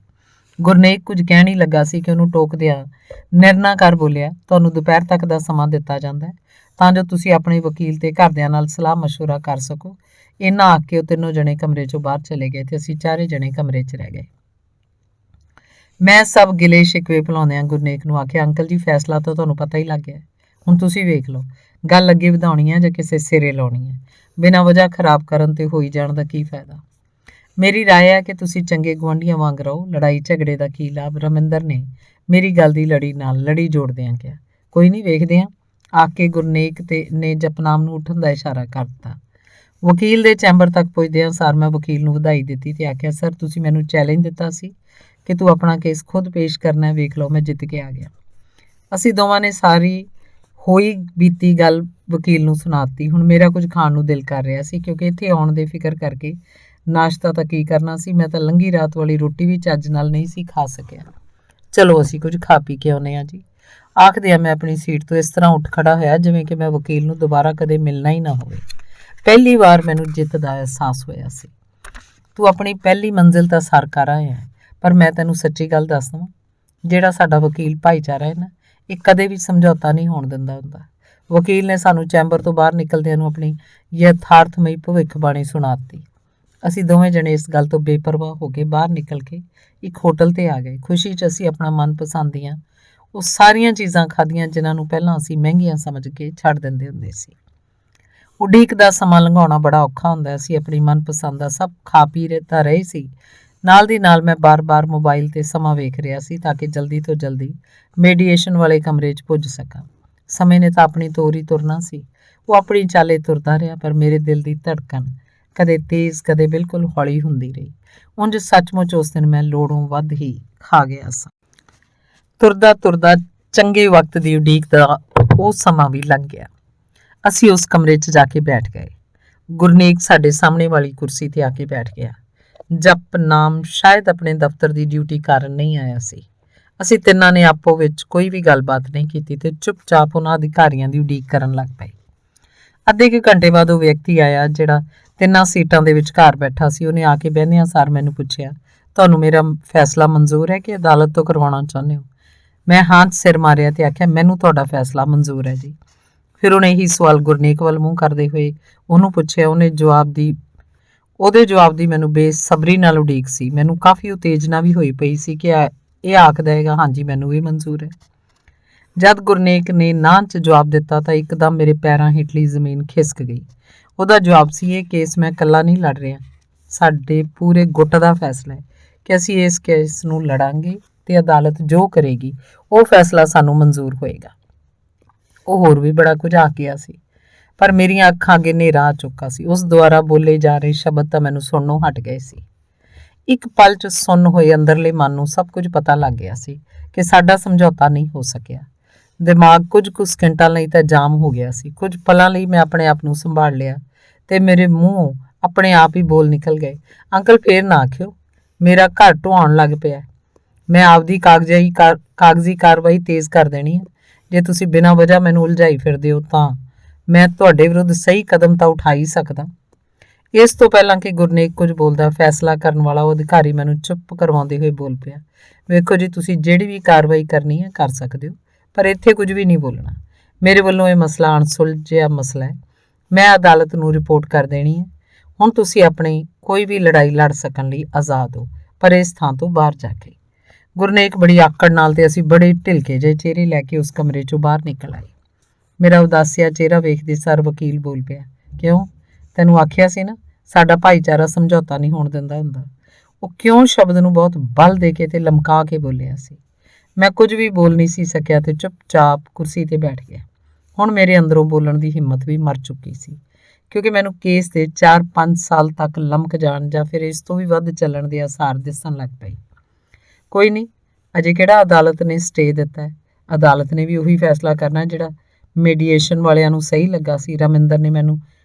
ਗੁਰਨੇਕ ਕੁਝ ਕਹਿਣ ਹੀ ਲੱਗਾ ਸੀ ਕਿ ਉਹਨੂੰ ਟੋਕਦਿਆਂ ਨਿਰਣਾ ਕਰ ਬੋਲਿਆ, ਤੁਹਾਨੂੰ ਦੁਪਹਿਰ ਤੱਕ ਦਾ ਸਮਾਂ ਦਿੱਤਾ ਜਾਂਦਾ ਹੈ ਤਾਂ ਜੋ ਤੁਸੀਂ ਆਪਣੇ ਵਕੀਲ ਤੇ ਘਰਦਿਆਂ ਨਾਲ ਸਲਾਹ ਮਸ਼ਵਰਾ ਕਰ ਸਕੋ। ਇਹਨਾਂ ਆਖ ਕੇ ਉਹ ਤਿੰਨੋਂ ਜਣੇ ਕਮਰੇ 'ਚੋਂ ਬਾਹਰ ਚਲੇ ਗਏ ਤੇ ਅਸੀਂ ਚਾਰੇ ਜਣੇ ਕਮਰੇ 'ਚ ਰਹਿ ਗਏ। ਮੈਂ ਸਭ ਗਿਲੇ ਸ਼ਿਕਵੇ ਭੁਲਾਉਂਦਿਆਂ ਗੁਰਨੇਕ ਨੂੰ ਆਖਿਆ, ਅੰਕਲ ਜੀ, ਫੈਸਲਾ ਤਾਂ ਤੁਹਾਨੂੰ ਪਤਾ ਹੀ ਲੱਗ ਗਿਆ। ਹੁਣ ਤੁਸੀਂ ਵੇਖ ਲਓ, ਗੱਲ ਅੱਗੇ ਵਧਾਉਣੀ ਹੈ ਜਾਂ ਕਿਸੇ ਸਿਰੇ ਲਾਉਣੀ ਹੈ। ਬਿਨਾਂ ਵਜ੍ਹਾ ਖਰਾਬ ਕਰਨ ਤੇ ਹੋਈ ਜਾਣ ਦਾ ਕੀ ਫਾਇਦਾ। ਮੇਰੀ ਰਾਏ ਹੈ ਕਿ ਤੁਸੀਂ ਚੰਗੇ ਗੁਆਂਢੀਆਂ ਵਾਂਗ ਰਹੋ। ਲੜਾਈ ਝਗੜੇ ਦਾ ਕੀ ਲਾਭ। ਰਮਿੰਦਰ ਨੇ ਮੇਰੀ ਗੱਲ ਦੀ ਲੜੀ ਨਾਲ ਲੜੀ ਜੋੜਦਿਆਂ ਕਿਹਾ। ਕੋਈ ਨਹੀਂ, ਵੇਖਦੇ ਹਾਂ, ਆਖ ਕੇ ਗੁਰਨੇਕ ਨੇ ਜਪਨਾਮ ਨੂੰ ਉੱਠਣ ਦਾ ਇਸ਼ਾਰਾ ਕਰ ਦਿੱਤਾ। ਵਕੀਲ ਦੇ ਚੈਂਬਰ ਤੱਕ ਪੁੱਜਦਿਆਂ ਸਾਰ ਮੈਂ ਵਕੀਲ ਨੂੰ ਵਧਾਈ ਦਿੱਤੀ ਤੇ ਆਖਿਆ, ਸਰ, ਤੁਸੀਂ ਮੈਨੂੰ ਚੈਲੰਜ ਦਿੱਤਾ ਸੀ ਕਿ ਤੂੰ ਆਪਣਾ ਕੇਸ ਖੁਦ ਪੇਸ਼ ਕਰਨਾ ਹੈ। ਵੇਖ ਲਓ, ਮੈਂ ਜਿੱਤ ਕੇ ਆ ਗਿਆ। ਅਸੀਂ ਦੋਵਾਂ ਨੇ ਸਾਰੀ ਹੋਈ ਬੀਤੀ ਗੱਲ ਵਕੀਲ ਨੂੰ ਸੁਣਾਤੀ। ਹੁਣ ਮੇਰਾ ਕੁਝ ਖਾਣ ਨੂੰ ਦਿਲ ਕਰ ਰਿਹਾ ਸੀ, ਕਿਉਂਕਿ ਇੱਥੇ ਆਉਣ ਦੇ ਫਿਕਰ ਕਰਕੇ ਨਾਸ਼ਤਾ ਤਾਂ ਕੀ ਕਰਨਾ ਸੀ, ਮੈਂ ਤਾਂ ਲੰਘੀ ਰਾਤ ਵਾਲੀ ਰੋਟੀ ਵੀ ਚੱਜ ਨਾਲ ਨਹੀਂ ਸੀ ਖਾ ਸਕਿਆ। ਚਲੋ ਅਸੀਂ ਕੁਝ ਖਾ ਪੀ ਕੇ ਆਉਂਦੇ ਹਾਂ ਜੀ। ਆਖਦਿਆਂ ਮੈਂ ਆਪਣੀ ਸੀਟ ਤੋਂ ਇਸ ਤਰ੍ਹਾਂ ਉੱਠ ਖੜਾ ਹੋਇਆ ਜਿਵੇਂ ਕਿ ਮੈਂ ਵਕੀਲ ਨੂੰ ਦੁਬਾਰਾ ਕਦੇ ਮਿਲਣਾ ਹੀ ਨਾ ਹੋਵੇ। ਪਹਿਲੀ ਵਾਰ ਮੈਨੂੰ ਜਿੱਤ ਦਾ ਅਹਿਸਾਸ ਹੋਇਆ ਸੀ। ਤੂੰ ਆਪਣੀ ਪਹਿਲੀ ਮੰਜ਼ਿਲ ਤਾਂ ਸਰ ਕਰ ਆਇਆ ਹੈ, ਪਰ ਮੈਂ ਤੈਨੂੰ ਸੱਚੀ ਗੱਲ ਦੱਸ ਦਵਾਂ, ਜਿਹੜਾ ਸਾਡਾ ਵਕੀਲ ਭਾਈਚਾਰਾ ਹੈ ਨਾ, ਇਹ ਕਦੇ ਵੀ ਸਮਝੌਤਾ ਨਹੀਂ ਹੋਣ ਦਿੰਦਾ ਹੁੰਦਾ। ਵਕੀਲ ਨੇ ਸਾਨੂੰ ਚੈਂਬਰ ਤੋਂ ਬਾਹਰ ਨਿਕਲਦਿਆਂ ਨੂੰ ਆਪਣੀ ਯਥਾਰਥਮਈ ਭਵਿੱਖਬਾਣੀ ਸੁਣਾ ਦਿੱਤੀ। ਅਸੀਂ ਦੋਵੇਂ ਜਣੇ ਇਸ ਗੱਲ ਤੋਂ ਬੇਪਰਵਾਹ ਹੋ ਕੇ ਬਾਹਰ ਨਿਕਲ ਕੇ ਇੱਕ ਹੋਟਲ ਤੇ ਆ ਗਏ। ਖੁਸ਼ੀ 'ਚ ਅਸੀਂ ਆਪਣਾ ਮਨਪਸੰਦ ਦੀਆਂ ਉਹ ਸਾਰੀਆਂ ਚੀਜ਼ਾਂ ਖਾਧੀਆਂ ਜਿਨ੍ਹਾਂ ਨੂੰ ਪਹਿਲਾਂ ਅਸੀਂ ਮਹਿੰਗੀਆਂ ਸਮਝ ਕੇ ਛੱਡ ਦਿੰਦੇ ਹੁੰਦੇ ਸੀ। ਉਡੀਕ ਦਾ ਸਮਾਂ ਲੰਘਾਉਣਾ ਬੜਾ ਔਖਾ ਹੁੰਦਾ ਸੀ। ਆਪਣੀ ਮਨਪਸੰਦ ਦਾ ਸਭ ਖਾ ਪੀ ਤਾਂ ਰਹੇ ਸੀ, ਨਾਲ ਦੀ ਨਾਲ ਮੈਂ ਬਾਰ-ਬਾਰ ਮੋਬਾਈਲ ਤੇ ਸਮਾਂ ਵੇਖ ਰਿਹਾ ਸੀ ਤਾਂ ਕਿ ਜਲਦੀ ਤੋਂ ਜਲਦੀ ਮੈਡੀਏਸ਼ਨ ਵਾਲੇ ਕਮਰੇ 'ਚ ਪੁੱਜ ਸਕਾਂ। ਸਮੇਂ ਨੇ ਤਾਂ ਆਪਣੀ ਤੋਰ ਹੀ ਤੁਰਨਾ ਸੀ। ਉਹ ਆਪਣੀ ਚਾਲੇ ਤੁਰਦਾ ਰਿਹਾ, ਪਰ ਮੇਰੇ ਦਿਲ ਦੀ ਧੜਕਣ ਕਦੇ ਤੇਜ਼ ਕਦੇ ਬਿਲਕੁਲ ਹੌਲੀ ਹੁੰਦੀ ਰਹੀ। ਉਂਝ ਸੱਚਮੁੱਚ ਉਸ ਦਿਨ ਮੈਂ ਲੋੜੋਂ ਵੱਧ ਹੀ ਖਾ ਗਿਆ ਸਾਂ। ਤੁਰਦਾ ਤੁਰਦਾ ਚੰਗੇ ਵਕਤ ਦੀ ਉਡੀਕ ਦਾ ਉਹ ਸਮਾਂ ਵੀ ਲੰਘ ਗਿਆ। ਅਸੀਂ ਉਸ ਕਮਰੇ 'ਚ ਜਾ ਕੇ ਬੈਠ ਗਏ। ਗੁਰਨੇਕ ਸਾਡੇ ਸਾਹਮਣੇ ਵਾਲੀ ਕੁਰਸੀ ਤੇ ਆ ਕੇ ਬੈਠ ਗਿਆ। ਜਪਨਾਮ ਸ਼ਾਇਦ ਆਪਣੇ ਦਫ਼ਤਰ ਦੀ ਡਿਊਟੀ ਕਾਰਨ ਨਹੀਂ ਆਇਆ ਸੀ। ਅਸੀਂ ਤਿੰਨਾਂ ਨੇ ਆਪੋ ਵਿੱਚ ਕੋਈ ਵੀ ਗੱਲਬਾਤ ਨਹੀਂ ਕੀਤੀ ਤੇ ਚੁੱਪਚਾਪ ਉਹਨਾਂ ਅਧਿਕਾਰੀਆਂ ਦੀ ਉਡੀਕ ਕਰਨ ਲੱਗ ਪਏ। ਅੱਧੇ ਕੁ ਘੰਟੇ ਬਾਅਦ ਉਹ ਵਿਅਕਤੀ ਆਇਆ ਜਿਹੜਾ ਤਿੰਨਾਂ ਸੀਟਾਂ ਦੇ ਵਿਚਕਾਰ ਬੈਠਾ ਸੀ। ਉਹਨੇ ਆ ਕੇ ਬਹਿੰਦਿਆਂ ਸਾਰ ਮੈਨੂੰ ਪੁੱਛਿਆ, ਤੁਹਾਨੂੰ ਮੇਰਾ ਫੈਸਲਾ ਮਨਜ਼ੂਰ ਹੈ ਕਿ ਅਦਾਲਤ ਤੋਂ ਕਰਵਾਉਣਾ ਚਾਹੁੰਦੇ ਹੋ? ਮੈਂ ਹਾਂ 'ਚ ਸਿਰ ਮਾਰਿਆ ਤੇ ਆਖਿਆ, ਮੈਨੂੰ ਤੁਹਾਡਾ ਫੈਸਲਾ ਮਨਜ਼ੂਰ ਹੈ ਜੀ। ਫਿਰ ਉਹਨੇ ਇਹੀ ਸਵਾਲ ਗੁਰਨੇਕ ਵੱਲ ਮੂੰਹ ਕਰਦੇ ਹੋਏ ਉਹਨੂੰ ਪੁੱਛਿਆ। ਉਹਦੇ ਜਵਾਬ ਦੀ ਮੈਨੂੰ ਬੇਸਬਰੀ ਨਾਲ ਉਡੀਕ ਸੀ। ਮੈਨੂੰ ਕਾਫੀ ਉਤੇਜਨਾ ਵੀ ਹੋਈ ਪਈ ਸੀ ਕਿ ਇਹ ਆਖ ਦੇਗਾ, ਹਾਂਜੀ, ਮੈਨੂੰ ਵੀ ਮਨਜ਼ੂਰ ਹੈ। ਜਦ ਗੁਰਨੇਕ ਨੇ ਨਾਂ 'ਚ ਜਵਾਬ ਦਿੱਤਾ ਤਾਂ ਇੱਕਦਮ ਮੇਰੇ ਪੈਰਾਂ ਹੇਠਲੀ ਜ਼ਮੀਨ ਖਿਸਕ ਗਈ। ਉਹਦਾ ਜਵਾਬ ਸੀ, ਇਹ ਕੇਸ ਮੈਂ ਇਕੱਲਾ ਨਹੀਂ ਲੜ ਰਿਹਾ, ਸਾਡੇ ਪੂਰੇ ਗੁੱਟ ਦਾ ਫੈਸਲਾ ਹੈ ਕਿ ਅਸੀਂ ਇਸ ਕੇਸ ਨੂੰ ਲੜਾਂਗੇ ਤੇ ਅਦਾਲਤ ਜੋ ਕਰੇਗੀ ਉਹ ਫੈਸਲਾ ਸਾਨੂੰ ਮਨਜ਼ੂਰ ਹੋਏਗਾ। ਉਹ ਹੋਰ ਵੀ ਬੜਾ ਕੁਝ ਆਖ ਗਿਆ ਸੀ, ਪਰ ਮੇਰੀਆਂ ਅੱਖਾਂ ਅੱਗੇ ਹਨੇਰਾ ਆ ਚੁੱਕਾ ਸੀ। ਉਸ ਦੁਆਰਾ ਬੋਲੇ ਜਾ ਰਹੇ ਸ਼ਬਦ ਤਾਂ ਮੈਨੂੰ ਸੁਣਨੋਂ ਹਟ ਗਏ ਸੀ। ਇੱਕ ਪਲ 'ਚ ਸੁੰਨ ਹੋਏ ਅੰਦਰਲੇ ਮਨ ਨੂੰ ਸਭ ਕੁਝ ਪਤਾ ਲੱਗ ਗਿਆ ਸੀ ਕਿ ਸਾਡਾ ਸਮਝੌਤਾ ਨਹੀਂ ਹੋ ਸਕਿਆ। ਦਿਮਾਗ ਕੁਝ ਸਕਿੰਟਾਂ ਲਈ ਤਾਂ ਜਾਮ ਹੋ ਗਿਆ ਸੀ। ਕੁਝ ਪਲਾਂ ਲਈ ਮੈਂ ਆਪਣੇ ਆਪ ਨੂੰ ਸੰਭਾਲ ਲਿਆ ਤੇ ਮੇਰੇ ਮੂੰਹੋਂ ਆਪਣੇ ਆਪ ਹੀ ਬੋਲ ਨਿਕਲ ਗਏ, ਅੰਕਲ ਫੇਰ ਨਾ ਆਖਿਓ, ਮੇਰਾ ਘਰ ਢੁਆਉਣ ਲੱਗ ਪਿਆ। ਮੈਂ ਆਪਦੀ ਕਾਗਜ਼ੀ ਕਾਰਵਾਈ ਤੇਜ਼ ਕਰ ਦੇਣੀ ਹੈ। ਜੇ ਤੁਸੀਂ ਬਿਨਾਂ ਵਜ੍ਹਾ ਮੈਨੂੰ ਉਲਝਾਈ ਫਿਰਦੇ ਹੋ ਤਾਂ ਮੈਂ ਤੁਹਾਡੇ ਵਿਰੁੱਧ ਸਹੀ ਕਦਮ ਤਾਂ ਉਠਾ ਹੀ ਸਕਦਾ। ਇਸ ਤੋਂ ਪਹਿਲਾਂ ਕਿ ਗੁਰਨੇਕ ਕੁਝ ਬੋਲਦਾ, ਫੈਸਲਾ ਕਰਨ ਵਾਲਾ ਉਹ ਅਧਿਕਾਰੀ ਮੈਨੂੰ ਚੁੱਪ ਕਰਵਾਉਂਦੇ ਹੋਏ ਬੋਲ ਪਿਆ, ਵੇਖੋ ਜੀ, ਤੁਸੀਂ ਜਿਹੜੀ ਵੀ ਕਾਰਵਾਈ ਕਰਨੀ ਹੈ ਕਰ ਸਕਦੇ ਹੋ, ਪਰ ਇੱਥੇ ਕੁਝ ਵੀ ਨਹੀਂ ਬੋਲਣਾ। ਮੇਰੇ ਵੱਲੋਂ ਇਹ ਮਸਲਾ ਅਣਸੁਲਝਿਆ ਮਸਲਾ ਹੈ। ਮੈਂ ਅਦਾਲਤ ਨੂੰ ਰਿਪੋਰਟ ਕਰ ਦੇਣੀ ਹੈ। ਹੁਣ ਤੁਸੀਂ ਆਪਣੀ ਕੋਈ ਵੀ ਲੜਾਈ ਲੜ ਸਕਣ ਲਈ ਆਜ਼ਾਦ ਹੋ, ਪਰ ਇਸ ਥਾਂ ਤੋਂ ਬਾਹਰ ਜਾ ਕੇ। ਗੁਰਨੇਕ ਬੜੀ ਆਕੜ ਨਾਲ ਤੇ ਅਸੀਂ ਬੜੇ ਢਿਲਕੇ ਜਿਹੇ ਚਿਹਰੇ ਲੈ ਕੇ ਉਸ ਕਮਰੇ ਚੋਂ ਬਾਹਰ ਨਿਕਲ ਆਏ। ਮੇਰਾ ਉਦਾਸਿਆ ਚਿਹਰਾ ਵੇਖਦੇ ਸਾਰ ਵਕੀਲ ਬੋਲ ਪਿਆ, ਕਿਉਂ? ਤੈਨੂੰ ਆਖਿਆ ਸੀ ਨਾ, ਸਾਡਾ ਭਾਈਚਾਰਾ ਸਮਝੌਤਾ ਨਹੀਂ ਹੋਣ ਦਿੰਦਾ ਹੁੰਦਾ। ਉਹ ਕਿਉਂ ਸ਼ਬਦ ਨੂੰ ਬਹੁਤ ਬਲ ਦੇ ਕੇ ਤੇ ਲਮਕਾ ਕੇ ਬੋਲਿਆ ਸੀ। ਮੈਂ ਕੁਝ ਵੀ ਬੋਲ ਨਹੀਂ ਸੀ ਸਕਿਆ ਤੇ ਚੁੱਪਚਾਪ ਕੁਰਸੀ ਤੇ ਬੈਠ ਗਿਆ। ਹੁਣ ਮੇਰੇ ਅੰਦਰੋਂ ਬੋਲਣ ਦੀ ਹਿੰਮਤ ਵੀ ਮਰ ਚੁੱਕੀ ਸੀ, ਕਿਉਂਕਿ ਮੈਨੂੰ ਕੇਸ ਦੇ 4-5 ਸਾਲ ਤੱਕ ਲਮਕ ਜਾਣ ਜਾਂ ਫਿਰ ਇਸ ਤੋਂ ਵੀ ਵੱਧ ਚੱਲਣ ਦੇ ਆਸਾਰ ਦਿਸਣ ਲੱਗ ਪਏ। ਕੋਈ ਨਹੀਂ, ਅਜੇ ਕਿਹੜਾ ਅਦਾਲਤ ਨੇ ਸਟੇ ਦਿੱਤਾ ਹੈ। ਅਦਾਲਤ ਨੇ ਵੀ ਉਹੀ ਫੈਸਲਾ ਕਰਨਾ ਜਿਹੜਾ ਮੀਡੀਏਸ਼ਨ ਵਾਲਿਆਂ ਨੂੰ ਸਹੀ ਲੱਗਾ ਸੀ। ਰਮਿੰਦਰ ਨੇ ਮੈਨੂੰ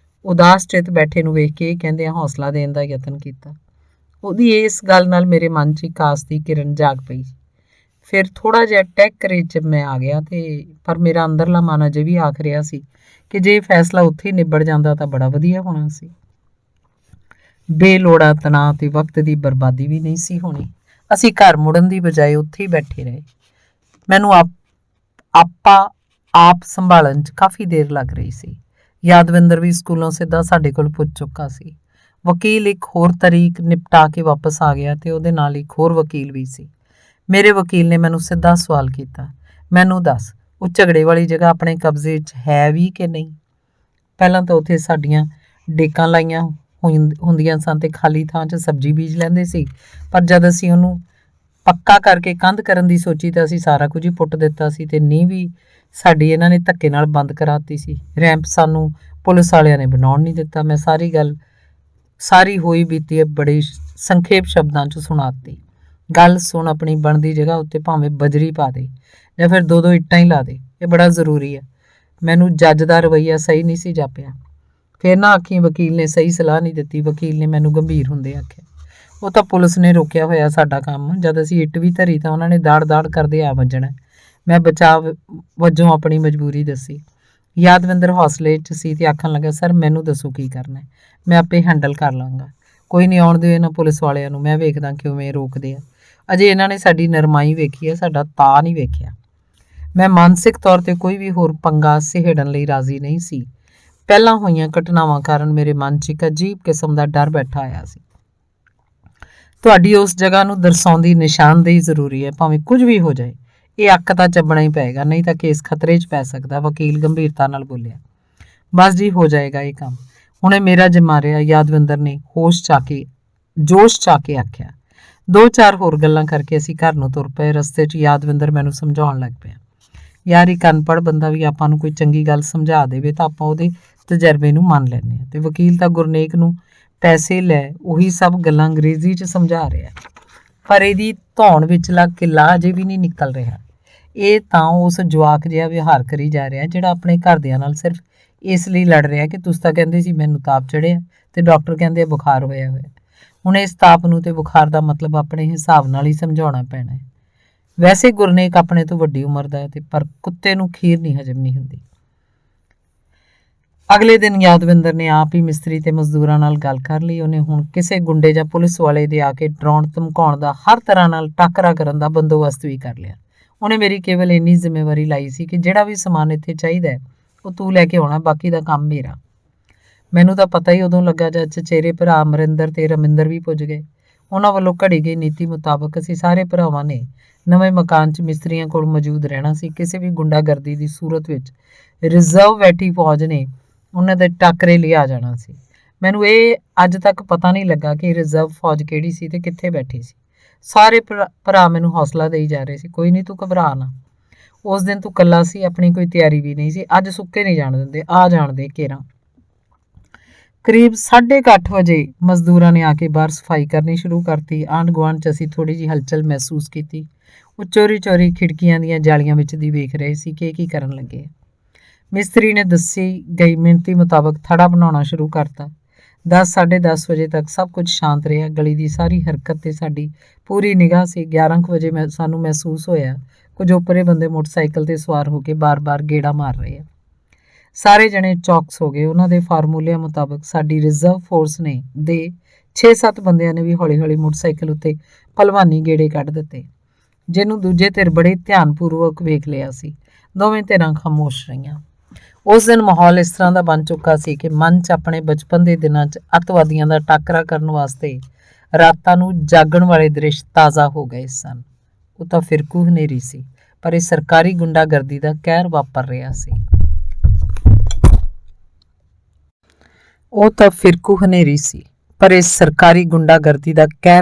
ਉਦਾਸ ਚਿੱਤ ਬੈਠੇ ਨੂੰ ਵੇਖ ਕੇ ਕਹਿੰਦਿਆਂ ਹੌਸਲਾ ਦੇਣ ਦਾ ਯਤਨ ਕੀਤਾ। ਉਹਦੀ ਇਸ ਗੱਲ ਨਾਲ ਮੇਰੇ ਮਨ 'ਚ ਇੱਕ ਆਸ ਦੀ ਕਿਰਨ ਜਾਗ ਪਈ। ਫਿਰ ਥੋੜ੍ਹਾ ਜਿਹਾ ਟੈਕਰੇ 'ਚ ਮੈਂ ਆ ਗਿਆ ਪਰ ਮੇਰਾ ਅੰਦਰਲਾ ਮਨ ਅਜੇ ਵੀ ਆਖ ਰਿਹਾ ਸੀ ਕਿ ਜੇ ਇਹ ਫੈਸਲਾ ਉੱਥੇ ਹੀ ਨਿਬੜ ਜਾਂਦਾ ਤਾਂ ਬੜਾ ਵਧੀਆ ਹੋਣਾ ਸੀ। ਬੇਲੋੜਾ ਤਣਾਅ ਤੇ ਵਕਤ ਦੀ ਬਰਬਾਦੀ ਵੀ ਨਹੀਂ ਸੀ ਹੋਣੀ। ਅਸੀਂ ਘਰ ਮੁੜਨ ਦੀ ਬਜਾਏ ਉੱਥੇ ਹੀ ਬੈਠੇ ਰਹੇ। ਮੈਨੂੰ ਆਪ ਸੰਭਾਲਣ 'ਚ ਕਾਫੀ ਦੇਰ ਲੱਗ ਰਹੀ ਸੀ। ਯਾਦਵਿੰਦਰ ਵੀ ਸਕੂਲੋਂ ਸਿੱਧਾ ਸਾਡੇ ਕੋਲ ਪੁੱਜ ਚੁੱਕਾ ਸੀ। ਵਕੀਲ ਇੱਕ ਹੋਰ ਤਰੀਕ ਨਿਪਟਾ ਕੇ ਵਾਪਸ ਆ ਗਿਆ ਤੇ ਉਹਦੇ ਨਾਲ ਇੱਕ ਹੋਰ ਵਕੀਲ ਵੀ ਸੀ। ਮੇਰੇ ਵਕੀਲ ਨੇ ਮੈਨੂੰ ਸਿੱਧਾ ਸਵਾਲ ਕੀਤਾ, ਮੈਨੂੰ ਦੱਸ, ਉਹ ਝਗੜੇ ਵਾਲੀ ਜਗ੍ਹਾ ਆਪਣੇ ਕਬਜ਼ੇ 'ਚ ਹੈ ਵੀ ਕਿ ਨਹੀਂ? ਪਹਿਲਾਂ ਤਾਂ ਉੱਥੇ ਸਾਡੀਆਂ ਡੇਕਾਂ ਲਾਈਆਂ ਹੁੰਦੀਆਂ ਸਨ ਤੇ ਖਾਲੀ ਥਾਂ 'ਚ ਸਬਜ਼ੀ ਬੀਜ ਲੈਂਦੇ ਸੀ, ਪਰ ਜਦ ਅਸੀਂ ਉਹਨੂੰ ਪੱਕਾ ਕਰਕੇ ਕੰਧ ਕਰਨ ਦੀ ਸੋਚੀ ਤਾਂ ਅਸੀਂ ਸਾਰਾ ਕੁਝ ਹੀ ਪੁੱਟ ਦਿੱਤਾ ਸੀ ਤੇ ਨੀਂਹ ਵੀ ਸਾਡੀ ਇਹਨਾਂ ਨੇ ਧੱਕੇ ਨਾਲ ਬੰਦ ਕਰਾਤੀ ਸੀ। ਰੈਂਪ ਸਾਨੂੰ ਪੁਲਿਸ ਵਾਲਿਆਂ ਨੇ ਬਣਾਉਣ ਨਹੀਂ ਦਿੱਤਾ। ਮੈਂ ਸਾਰੀ ਹੋਈ ਬੀਤੀ ਬੜੇ ਸੰਖੇਪ ਸ਼ਬਦਾਂ 'ਚ ਸੁਣਾਤੀ। ਗੱਲ ਸੁਣ, ਆਪਣੀ ਬਣਦੀ ਜਗ੍ਹਾ ਉੱਤੇ ਭਾਵੇਂ ਬਜਰੀ ਪਾ ਦੇ ਜਾਂ ਫਿਰ 2-2 ਇੱਟਾਂ ਹੀ ਲਾ ਦੇ, ਇਹ ਬੜਾ ਜ਼ਰੂਰੀ ਹੈ। ਮੈਨੂੰ ਜੱਜ ਦਾ ਰਵੱਈਆ ਸਹੀ ਨਹੀਂ ਸੀ ਜਾਪਿਆ। ਫਿਰ ਨਾ ਆਖੀ, ਵਕੀਲ ਨੇ ਸਹੀ ਸਲਾਹ ਨਹੀਂ ਦਿੱਤੀ। ਵਕੀਲ ਨੇ ਮੈਨੂੰ ਗੰਭੀਰ ਹੁੰਦੇ ਆਖਿਆ, ਉਹ ਤਾਂ ਪੁਲਿਸ ਨੇ ਰੋਕਿਆ ਹੋਇਆ ਸਾਡਾ ਕੰਮ। ਜਦ ਅਸੀਂ ਇੱਟ ਵੀ ਧਰੀ ਤਾਂ ਉਹਨਾਂ ਨੇ ਦਾੜ ਕਰਦੇ ਆ ਵੱਜਣਾ। ਮੈਂ ਬਚਾਅ ਵਜੋਂ ਆਪਣੀ ਮਜਬੂਰੀ ਦੱਸੀ। ਯਾਦਵਿੰਦਰ ਹੌਸਲੇ 'ਚ ਸੀ ਤੇ ਆਖਣ ਲੱਗਾ, ਸਰ ਮੈਨੂੰ ਦੱਸੋ ਕੀ ਕਰਨਾ, ਮੈਂ ਆਪੇ ਹੈਂਡਲ ਕਰ ਲਾਂਗਾ। ਕੋਈ ਨਹੀਂ, ਆਉਣ ਦਿਓ ਇਹਨਾਂ ਪੁਲਿਸ ਵਾਲਿਆਂ ਨੂੰ, ਮੈਂ ਵੇਖਦਾ ਕਿਵੇਂ ਰੋਕਦੇ ਆ। ਅਜੇ ਇਹਨਾਂ ਨੇ ਸਾਡੀ ਨਰਮਾਈ ਵੇਖੀ ਹੈ, ਸਾਡਾ ਤਾਅ ਨਹੀਂ ਵੇਖਿਆ। ਮੈਂ ਮਾਨਸਿਕ ਤੌਰ ਤੇ ਕੋਈ ਵੀ ਹੋਰ ਪੰਗਾ ਸਹਿੜਨ ਲਈ ਰਾਜ਼ੀ ਨਹੀਂ ਸੀ। ਪਹਿਲਾਂ ਹੋਈਆਂ ਘਟਨਾਵਾਂ ਕਾਰਨ ਮੇਰੇ ਮਨ 'ਚ ਇੱਕ ਅਜੀਬ ਕਿਸਮ ਦਾ ਡਰ ਬੈਠਾ ਆਇਆ ਸੀ। ਤੁਹਾਡੀ ਉਸ ਜਗ੍ਹਾ ਨੂੰ ਦਰਸਾਉਂਦੀ ਨਿਸ਼ਾਨਦੇਹੀ ਜ਼ਰੂਰੀ ਹੈ, ਭਾਵੇਂ ਕੁਝ ਵੀ ਹੋ ਜਾਏ। ਇਹ ਅੱਕ ਤਾਂ ਚੱਬਣਾ ਹੀ ਪਏਗਾ, ਨਹੀਂ ਤਾਂ ਕੇਸ ਖਤਰੇ 'ਚ ਪੈ ਸਕਦਾ। ਵਕੀਲ ਗੰਭੀਰਤਾ ਨਾਲ ਬੋਲਿਆ, ਬਸ ਜੀ, ਹੋ ਜਾਏਗਾ ਇਹ ਕੰਮ, ਹੁਣੇ ਮੇਰਾ ਜਿੰਮਾ ਰਿਹਾ। ਯਾਦਵਿੰਦਰ ਨੇ ਜੋਸ਼ 'ਚ ਆ ਕੇ ਆਖਿਆ। 2-4 ਹੋਰ ਗੱਲਾਂ ਕਰਕੇ ਅਸੀਂ ਘਰ ਨੂੰ ਤੁਰ ਪਏ। ਰਸਤੇ 'ਚ ਯਾਦਵਿੰਦਰ ਮੈਨੂੰ ਸਮਝਾਉਣ ਲੱਗ ਪਿਆ, ਯਾਰ ਇੱਕ ਅਨਪੜ੍ਹ ਬੰਦਾ ਵੀ ਆਪਾਂ ਨੂੰ ਕੋਈ ਚੰਗੀ ਗੱਲ ਸਮਝਾ ਦੇਵੇ ਤਾਂ ਆਪਾਂ ਉਹਦੇ ਤਜਰਬੇ ਨੂੰ ਮੰਨ ਲੈਂਦੇ ਹਾਂ, ਤੇ ਵਕੀਲ ਤਾਂ ਗੁਰਨੇਕ ਨੂੰ ਪੈਸੇ ਲੈ ਉਹੀ ਸਭ ਗੱਲਾਂ ਅੰਗਰੇਜ਼ੀ 'ਚ ਸਮਝਾ ਰਿਹਾ, ਪਰ ਇਹਦੀ ਧੌਣ ਵਿਚਲਾ ਕਿੱਲਾ ਅਜੇ ਵੀ ਨਹੀਂ ਨਿਕਲ ਰਿਹਾ। ਇਹ ਤਾਂ ਉਸ ਜਵਾਕ ਜਿਹਾ ਵਿਵਹਾਰ ਕਰੀ ਜਾ ਰਿਹਾ ਜਿਹੜਾ ਆਪਣੇ ਘਰਦਿਆਂ ਨਾਲ ਸਿਰਫ ਇਸ ਲਈ ਲੜ ਰਿਹਾ ਕਿ ਤੁਸੀਂ ਤਾਂ ਕਹਿੰਦੇ ਸੀ ਮੈਨੂੰ ਤਾਪ ਚੜਿਆ ਤੇ ਡਾਕਟਰ ਕਹਿੰਦੇ ਬੁਖਾਰ ਹੋਇਆ। ਹੁਣ ਇਸ ਤਾਪ ਨੂੰ ਤੇ ਬੁਖਾਰ ਦਾ ਮਤਲਬ ਆਪਣੇ ਹਿਸਾਬ ਨਾਲ ਹੀ ਸਮਝਾਉਣਾ ਪੈਣਾ ਹੈ। ਵੈਸੇ ਗੁਰਨੇਕ ਆਪਣੇ ਤੋਂ ਵੱਡੀ ਉਮਰ ਦਾ ਹੈ ਪਰ ਕੁੱਤੇ ਨੂੰ ਖੀਰ ਨਹੀਂ ਹਜਮ ਨਹੀਂ ਹੁੰਦੀ। ਅਗਲੇ ਦਿਨ ਯਾਦਵਿੰਦਰ ਨੇ ਆਪ ਹੀ ਮਿਸਤਰੀ ਤੇ ਮਜ਼ਦੂਰਾਂ ਨਾਲ ਗੱਲ ਕਰ ਲਈ। ਉਹਨੇ ਹੁਣ ਕਿਸੇ ਗੁੰਡੇ ਜਾਂ ਪੁਲਿਸ ਵਾਲੇ ਦੇ ਆ ਕੇ ਡਰਾਉਣ ਧਮਕਾਉਣ ਦਾ, ਹਰ ਤਰ੍ਹਾਂ ਨਾਲ ਟਾਕਰਾ ਕਰਨ ਦਾ ਬੰਦੋਬਸਤ ਵੀ ਕਰ ਲਿਆ। ਉਹਨੇ ਮੇਰੀ ਕੇਵਲ ਇੰਨੀ ਜ਼ਿੰਮੇਵਾਰੀ ਲਾਈ ਸੀ ਕਿ ਜਿਹੜਾ ਵੀ ਸਮਾਨ ਇੱਥੇ ਚਾਹੀਦਾ ਉਹ ਤੂੰ ਲੈ ਕੇ ਆਉਣਾ, ਬਾਕੀ ਦਾ ਕੰਮ ਮੇਰਾ। ਮੈਨੂੰ ਤਾਂ ਪਤਾ ਹੀ ਉਦੋਂ ਲੱਗਾ ਜਦ ਚਚੇਰੇ ਭਰਾ ਅਮਰਿੰਦਰ ਤੇ ਰਮਿੰਦਰ ਵੀ ਪੁੱਜ ਗਏ। ਉਹਨਾਂ ਵੱਲੋਂ ਘੜੀ ਗਈ ਨੀਤੀ ਮੁਤਾਬਕ ਅਸੀਂ ਸਾਰੇ ਭਰਾਵਾਂ ਨੇ ਨਵੇਂ ਮਕਾਨ 'ਚ ਮਿਸਤਰੀਆਂ ਕੋਲ ਮੌਜੂਦ ਰਹਿਣਾ ਸੀ। ਕਿਸੇ ਵੀ ਗੁੰਡਾਗਰਦੀ ਦੀ ਸੂਰਤ ਵਿੱਚ ਰਿਜ਼ਰਵ ਬੈਠੀ ਫੌਜ ਨੇ ਉਹਨਾਂ ਦੇ ਟਾਕਰੇ ਲਈ ਆ ਜਾਣਾ ਸੀ। ਮੈਨੂੰ ਇਹ ਅੱਜ ਤੱਕ ਪਤਾ ਨਹੀਂ ਲੱਗਾ ਕਿ ਰਿਜ਼ਰਵ ਫੌਜ ਕਿਹੜੀ ਸੀ ਤੇ ਕਿੱਥੇ ਬੈਠੀ ਸੀ। ਸਾਰੇ ਭਰਾ ਮੈਨੂੰ ਹੌਸਲਾ ਦੇਈ ਜਾ ਰਹੇ ਸੀ, ਕੋਈ ਨਹੀਂ, ਤੂੰ ਘਬਰਾ ਨਾ। ਉਸ ਦਿਨ ਤੂੰ ਇਕੱਲਾ ਸੀ, ਆਪਣੀ ਕੋਈ ਤਿਆਰੀ ਵੀ ਨਹੀਂ ਸੀ। ਅੱਜ ਸੁੱਕੇ ਨਹੀਂ ਜਾਣ ਦਿੰਦੇ, ਆ ਜਾਣ ਦੇ ਕੇਰਾਂ। ਕਰੀਬ 8:30 ਵਜੇ ਮਜ਼ਦੂਰਾਂ ਨੇ ਆ ਕੇ ਬਾਹਰ ਸਫਾਈ ਕਰਨੀ ਸ਼ੁਰੂ ਕਰਤੀ। ਆਂਢ ਗੁਆਂਢ 'ਚ ਅਸੀਂ ਥੋੜ੍ਹੀ ਜਿਹੀ ਹਲਚਲ ਮਹਿਸੂਸ ਕੀਤੀ। ਉਹ ਚੋਰੀ ਖਿੜਕੀਆਂ ਦੀਆਂ ਜਾਲੀਆਂ ਵਿੱਚ ਦੀ ਵੇਖ ਰਹੇ ਸੀ ਕਿ ਇਹ ਕੀ ਕਰਨ ਲੱਗੇ। ਮਿਸਤਰੀ ਨੇ ਦੱਸੀ ਗਈ ਮਿਹਨਤੀ ਮੁਤਾਬਕ ਥੜਾ ਬਣਾਉਣਾ ਸ਼ੁਰੂ ਕਰਤਾ। 10 ਸਾਢੇ 10 ਵਜੇ ਤੱਕ ਸਭ ਕੁਝ ਸ਼ਾਂਤ ਰਿਹਾ। ਗਲੀ ਦੀ ਸਾਰੀ ਹਰਕਤ ਤੇ ਸਾਡੀ ਪੂਰੀ ਨਿਗਾਹ ਸੀ। 11 ਵਜੇ ਸਾਨੂੰ ਮਹਿਸੂਸ ਹੋਇਆ ਕੁਝ ਓਪਰੇ ਬੰਦੇ ਮੋਟਰਸਾਈਕਲ ਤੇ ਸਵਾਰ ਹੋ ਕੇ ਬਾਰ-ਬਾਰ ਗੇੜਾ ਮਾਰ ਰਹੇ ਆ। ਸਾਰੇ ਜਣੇ ਚੌਕਸ ਹੋ ਗਏ। ਉਹਨਾਂ ਦੇ ਫਾਰਮੂਲਿਆਂ ਮੁਤਾਬਕ ਸਾਡੀ ਰਿਜ਼ਰਵ ਫੋਰਸ ਨੇ ਦੇ 6-7 ਬੰਦਿਆਂ ਨੇ ਵੀ ਹੌਲੀ-ਹੌਲੀ ਮੋਟਰਸਾਈਕਲ ਉੱਤੇ ਭਲਵਾਨੀ ਗੇੜੇ ਕੱਢ ਦਿੱਤੇ, ਜਿਹਨੂੰ ਦੂਜੇ ਧਿਰ ਬੜੇ ਧਿਆਨਪੂਰਵਕ ਵੇਖ ਲਿਆ ਸੀ। ਦੋਵੇਂ ਧਿਰਾਂ ਖਾਮੋਸ਼ ਰਹੀਆਂ। ਉਸ ਦਿਨ ਮਾਹੌਲ ਇਸ ਤਰ੍ਹਾਂ ਦਾ ਬਣ ਚੁੱਕਾ ਸੀ ਕਿ ਮਨ 'ਚ ਆਪਣੇ ਬਚਪਨ ਦੇ ਦਿਨਾਂ 'ਚ ਅੱਤਵਾਦੀਆਂ ਦਾ ਟਾਕਰਾ ਕਰਨ ਵਾਸਤੇ ਰਾਤਾਂ ਨੂੰ ਜਾਗਣ ਵਾਲੇ ਦ੍ਰਿਸ਼ ਤਾਜ਼ਾ ਹੋ ਗਏ ਸਨ। ਉਹ ਤਾਂ ਫਿਰਕੂ ਹਨੇਰੀ ਸੀ, ਪਰ ਇਹ ਸਰਕਾਰੀ ਗੁੰਡਾਗਰਦੀ ਦਾ ਕਹਿਰ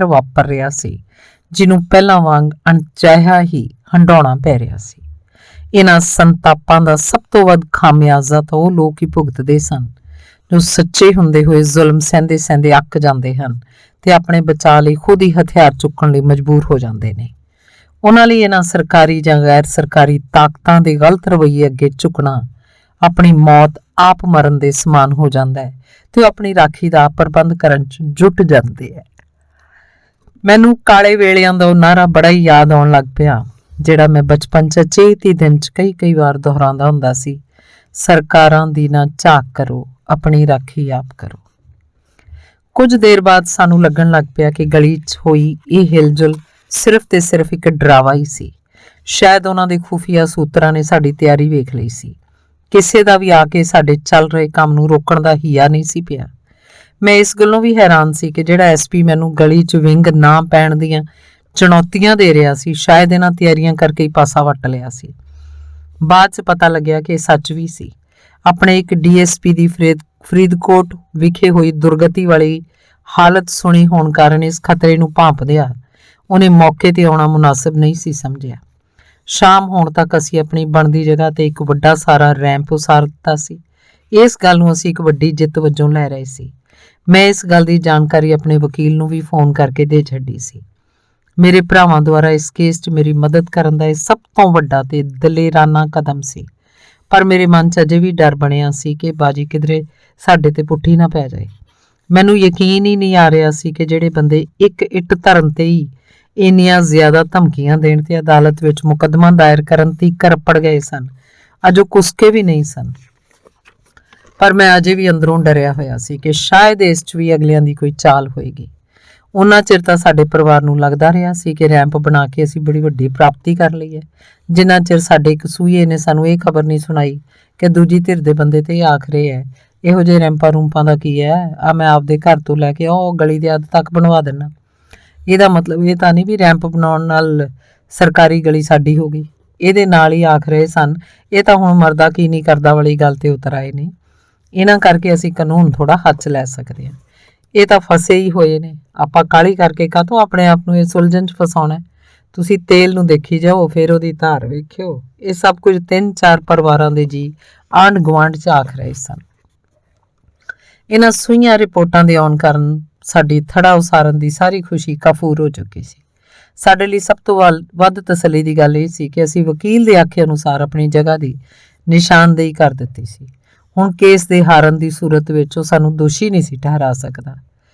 ਵਾਪਰ ਰਿਹਾ ਸੀ। ਜਿਹਨੂੰ ਪਹਿਲਾਂ ਵਾਂਗ ਅਣਚਾਹਿਆ ਹੀ ਹੰਡਾਉਣਾ ਪੈ ਰਿਹਾ ਸੀ। ਇਹਨਾਂ ਸੰਤਾਪਾਂ ਦਾ ਸਭ ਤੋਂ ਵੱਧ ਖਾਮਿਆਜ਼ਾ ਤਾਂ ਉਹ ਲੋਕ ਹੀ ਭੁਗਤਦੇ ਸਨ ਜੋ ਸੱਚੇ ਹੁੰਦੇ ਹੋਏ ਜ਼ੁਲਮ ਸਹਿੰਦੇ ਸਹਿੰਦੇ ਅੱਕ ਜਾਂਦੇ ਹਨ ਤੇ ਆਪਣੇ ਬਚਾਅ ਲਈ ਖੁਦ ਹੀ ਹਥਿਆਰ ਚੁੱਕਣ ਲਈ ਮਜਬੂਰ ਹੋ ਜਾਂਦੇ ਨੇ। ਉਹਨਾਂ ਲਈ ਇਹਨਾਂ ਸਰਕਾਰੀ ਜਾਂ ਗੈਰ ਸਰਕਾਰੀ ਤਾਕਤਾਂ ਦੇ ਗਲਤ ਰਵੱਈਏ ਅੱਗੇ ਝੁਕਣਾ ਆਪਣੀ ਮੌਤ ਆਪ ਮਰਨ ਦੇ ਸਮਾਨ ਹੋ ਜਾਂਦਾ ਹੈ ਤੇ ਉਹ ਆਪਣੀ ਰਾਖੀ ਦਾ ਪ੍ਰਬੰਧ ਕਰਨ 'ਚ ਜੁਟ ਜਾਂਦੇ ਹੈ। ਮੈਨੂੰ ਕਾਲੇ ਵੇਲਿਆਂ ਦਾ ਉਹ ਨਾਅਰਾ ਬੜਾ ਹੀ ਯਾਦ ਆਉਣ ਲੱਗ ਪਿਆ, ਜਿਹੜਾ ਮੈਂ ਬਚਪਨ 'ਚ ਅਚੇਤ ਹੀ ਦਿਨ 'ਚ ਕਈ ਵਾਰ ਦੁਹਰਾਉਂਦਾ ਹੁੰਦਾ ਸੀ। ਸਰਕਾਰਾਂ ਦੀ ਨਾ ਝਾਕ ਕਰੋ, ਆਪਣੀ ਰਾਖੀ ਆਪ ਕਰੋ। ਕੁਝ ਦੇਰ ਬਾਅਦ ਸਾਨੂੰ ਲੱਗਣ ਲੱਗ ਪਿਆ ਕਿ ਗਲੀ 'ਚ ਹੋਈ ਇਹ ਹਿਲਜੁਲ ਸਿਰਫ ਤੇ ਸਿਰਫ ਇੱਕ ਡਰਾਵਾ ਹੀ ਸੀ। ਸ਼ਾਇਦ ਉਹਨਾਂ ਦੇ ਖੁਫੀਆ ਸੂਤਰਾਂ ਨੇ ਸਾਡੀ ਤਿਆਰੀ ਵੇਖ ਲਈ ਸੀ। ਕਿਸੇ ਦਾ ਵੀ ਆ ਕੇ ਸਾਡੇ ਚੱਲ ਰਹੇ ਕੰਮ ਨੂੰ ਰੋਕਣ ਦਾ ਹੀਆ ਨਹੀਂ ਸੀ ਪਿਆ। ਮੈਂ ਇਸ ਗੱਲੋਂ ਵੀ ਹੈਰਾਨ ਸੀ ਕਿ ਜਿਹੜਾ ਐਸਪੀ ਮੈਨੂੰ ਗਲੀ 'ਚ ਵਿੰਗ ਨਾ ਪੈਣ ਦੀਆਂ ਚੁਣੌਤੀਆਂ ਦੇ ਰਿਹਾ ਸੀ, ਸ਼ਾਇਦ ਇਹਨਾਂ ਤਿਆਰੀਆਂ ਕਰਕੇ ਹੀ ਪਾਸਾ ਵੱਟ ਲਿਆ ਸੀ। ਬਾਅਦ 'ਚ ਪਤਾ ਲੱਗਿਆ ਕਿ ਇਹ ਸੱਚ ਵੀ ਸੀ। ਆਪਣੇ ਇੱਕ ਡੀਐਸਪੀ ਦੀ ਫਰੀਦਕੋਟ ਵਿਖੇ ਹੋਈ ਦੁਰਗਤੀ ਵਾਲੀ ਹਾਲਤ ਸੁਣੀ ਹੋਣ ਕਾਰਨ ਇਸ ਖਤਰੇ ਨੂੰ ਭਾਂਪਦਿਆਂ ਉਹਨੇ ਮੌਕੇ ਤੇ ਆਉਣਾ ਮੁਨਾਸਿਬ ਨਹੀਂ ਸੀ ਸਮਝਿਆ। ਸ਼ਾਮ ਹੋਣ ਤੱਕ ਅਸੀਂ ਆਪਣੀ ਬਣਦੀ ਜਗ੍ਹਾ ਤੇ ਇੱਕ ਵੱਡਾ ਸਾਰਾ ਰੈਂਪ ਉਸਾਰ ਦਿੱਤਾ ਸੀ। ਇਸ ਗੱਲ ਨੂੰ ਅਸੀਂ ਇੱਕ ਵੱਡੀ ਜਿੱਤ ਵਜੋਂ ਲੈ ਰਹੇ ਸੀ। ਮੈਂ ਇਸ ਗੱਲ ਦੀ ਜਾਣਕਾਰੀ ਆਪਣੇ ਵਕੀਲ ਨੂੰ ਵੀ ਫੋਨ ਕਰਕੇ ਦੇ ਛੱਡੀ ਸੀ। ਮੇਰੇ ਭਰਾਵਾਂ ਦੁਆਰਾ ਇਸ ਕੇਸ 'ਚ ਮੇਰੀ ਮਦਦ ਕਰਨ ਦਾ ਇਹ ਸਭ ਤੋਂ ਵੱਡਾ ਤੇ ਦਲੇਰਾਨਾ ਕਦਮ ਸੀ, ਪਰ ਮੇਰੇ ਮਨ 'ਚ ਅਜੇ ਵੀ ਡਰ ਬਣਿਆ ਸੀ ਕਿ ਬਾਜੀ ਕਿਧਰੇ ਸਾਡੇ ਤੇ ਪੁੱਠੀ ਨਾ ਪੈ ਜਾਏ। ਮੈਨੂੰ ਯਕੀਨ ਹੀ ਨਹੀਂ ਆ ਰਿਹਾ ਸੀ ਕਿ ਜਿਹੜੇ ਬੰਦੇ ਇੱਕ ਇੱਟ ਧਰਨ ਤੇ ਹੀ ਇੰਨੀਆਂ ਜ਼ਿਆਦਾ ਧਮਕੀਆਂ ਦੇਣ ਤੇ ਅਦਾਲਤ ਵਿੱਚ ਮੁਕੱਦਮਾ ਦਾਇਰ ਕਰਨ ਤੀਕਰ ਅਪੜ ਗਏ ਸਨ, ਅੱਜ ਉਹ ਕੁਸਕੇ ਵੀ ਨਹੀਂ ਸਨ। ਪਰ ਮੈਂ ਅਜੇ ਵੀ ਅੰਦਰੋਂ ਡਰਿਆ ਹੋਇਆ ਸੀ ਕਿ ਸ਼ਾਇਦ ਇਸ 'ਚ ਵੀ ਅਗਲਿਆਂ ਦੀ ਕੋਈ ਚਾਲ ਹੋਏਗੀ। ਉਹਨਾਂ ਚਿਰ ਤਾਂ ਸਾਡੇ ਪਰਿਵਾਰ ਨੂੰ ਲੱਗਦਾ ਰਿਹਾ ਸੀ ਕਿ ਰੈਂਪ ਬਣਾ ਕੇ ਅਸੀਂ ਬੜੀ ਵੱਡੀ ਪ੍ਰਾਪਤੀ ਕਰ ਲਈ ਹੈ, ਜਿੰਨਾ ਚਿਰ ਸਾਡੇ ਇੱਕ ਸੂਈਏ ਨੇ ਸਾਨੂੰ ਇਹ ਖਬਰ ਨਹੀਂ ਸੁਣਾਈ ਕਿ ਦੂਜੀ ਧਿਰ ਦੇ ਬੰਦੇ ਤੇ ਆਖ ਰਹੇ ਹੈ ਇਹੋ ਜਿਹੇ ਰੈਂਪਾਂ ਰੂੰਪਾਂ ਦਾ ਕੀ ਹੈ, ਆ ਮੈਂ ਆਪਦੇ ਘਰ ਤੋਂ ਲੈ ਕੇ ਉਹ ਗਲੀ ਦੇ ਅੱਧ ਤੱਕ ਬਣਵਾ ਦਿੰਨਾ। ਇਹਦਾ ਮਤਲਬ ਇਹ ਤਾਂ ਨਹੀਂ ਵੀ ਰੈਂਪ ਬਣਾਉਣ ਨਾਲ ਸਰਕਾਰੀ ਗਲੀ ਸਾਡੀ ਹੋ ਗਈ। ਇਹਦੇ ਨਾਲ ਹੀ ਆਖ ਰਹੇ ਸਨ ਇਹ ਤਾਂ ਹੁਣ ਮਰਦਾ ਕੀ ਨਹੀਂ ਕਰਦਾ ਵਾਲੀ ਗੱਲ ਤੇ ਉਤਰ ਆਏ ਨੇ। ਇਹਨਾਂ ਕਰਕੇ ਅਸੀਂ ਕਾਨੂੰਨ ਥੋੜਾ ਹੱਥ 'ਚ ਲੈ ਸਕਦੇ ਹਾਂ। ਇਹ ਤਾਂ ਫਸੇ ਹੀ ਹੋਏ ਨੇ। ਆਪਾਂ ਕਾਹਲੀ ਕਰਕੇ ਕਾਹਤੋਂ ਆਪਣੇ ਆਪ ਨੂੰ ਇਸ ਉਲਝਣ 'ਚ ਫਸਾਉਣਾ। ਤੁਸੀਂ ਤੇਲ ਨੂੰ ਦੇਖੀ ਜਾਓ, ਫਿਰ ਉਹਦੀ ਧਾਰ ਵੇਖਿਓ। ਇਹ ਸਭ ਕੁਝ 3-4 ਪਰਿਵਾਰਾਂ ਦੇ ਜੀ ਆਂਢ ਗੁਆਂਢ 'ਚ ਆਖ ਰਹੇ ਸਨ। ਇਹਨਾਂ ਸੂਈਆਂ ਰਿਪੋਰਟਾਂ ਦੇ ਆਉਣ ਕਾਰਨ ਸਾਡੀ ਥੜਾ ਉਸਾਰਨ ਦੀ ਸਾਰੀ ਖੁਸ਼ੀ ਕਾਫੂਰ ਹੋ ਚੁੱਕੀ ਸੀ। ਸਾਡੇ ਲਈ ਸਭ ਤੋਂ ਵੱਧ ਤਸੱਲੀ ਦੀ ਗੱਲ ਇਹ ਸੀ ਕਿ ਅਸੀਂ ਵਕੀਲ ਦੇ ਆਖੇ ਅਨੁਸਾਰ ਆਪਣੀ ਜਗ੍ਹਾ ਦੀ ਨਿਸ਼ਾਨਦੇਹੀ ਕਰ ਦਿੱਤੀ ਸੀ। ਹੁਣ ਕੇਸ ਦੇ ਹਾਰਨ ਦੀ ਸੂਰਤ ਵਿੱਚ ਉਹ ਸਾਨੂੰ ਦੋਸ਼ੀ ਨਹੀਂ ਸੀ ਠਹਿਰਾ ਸਕਦਾ।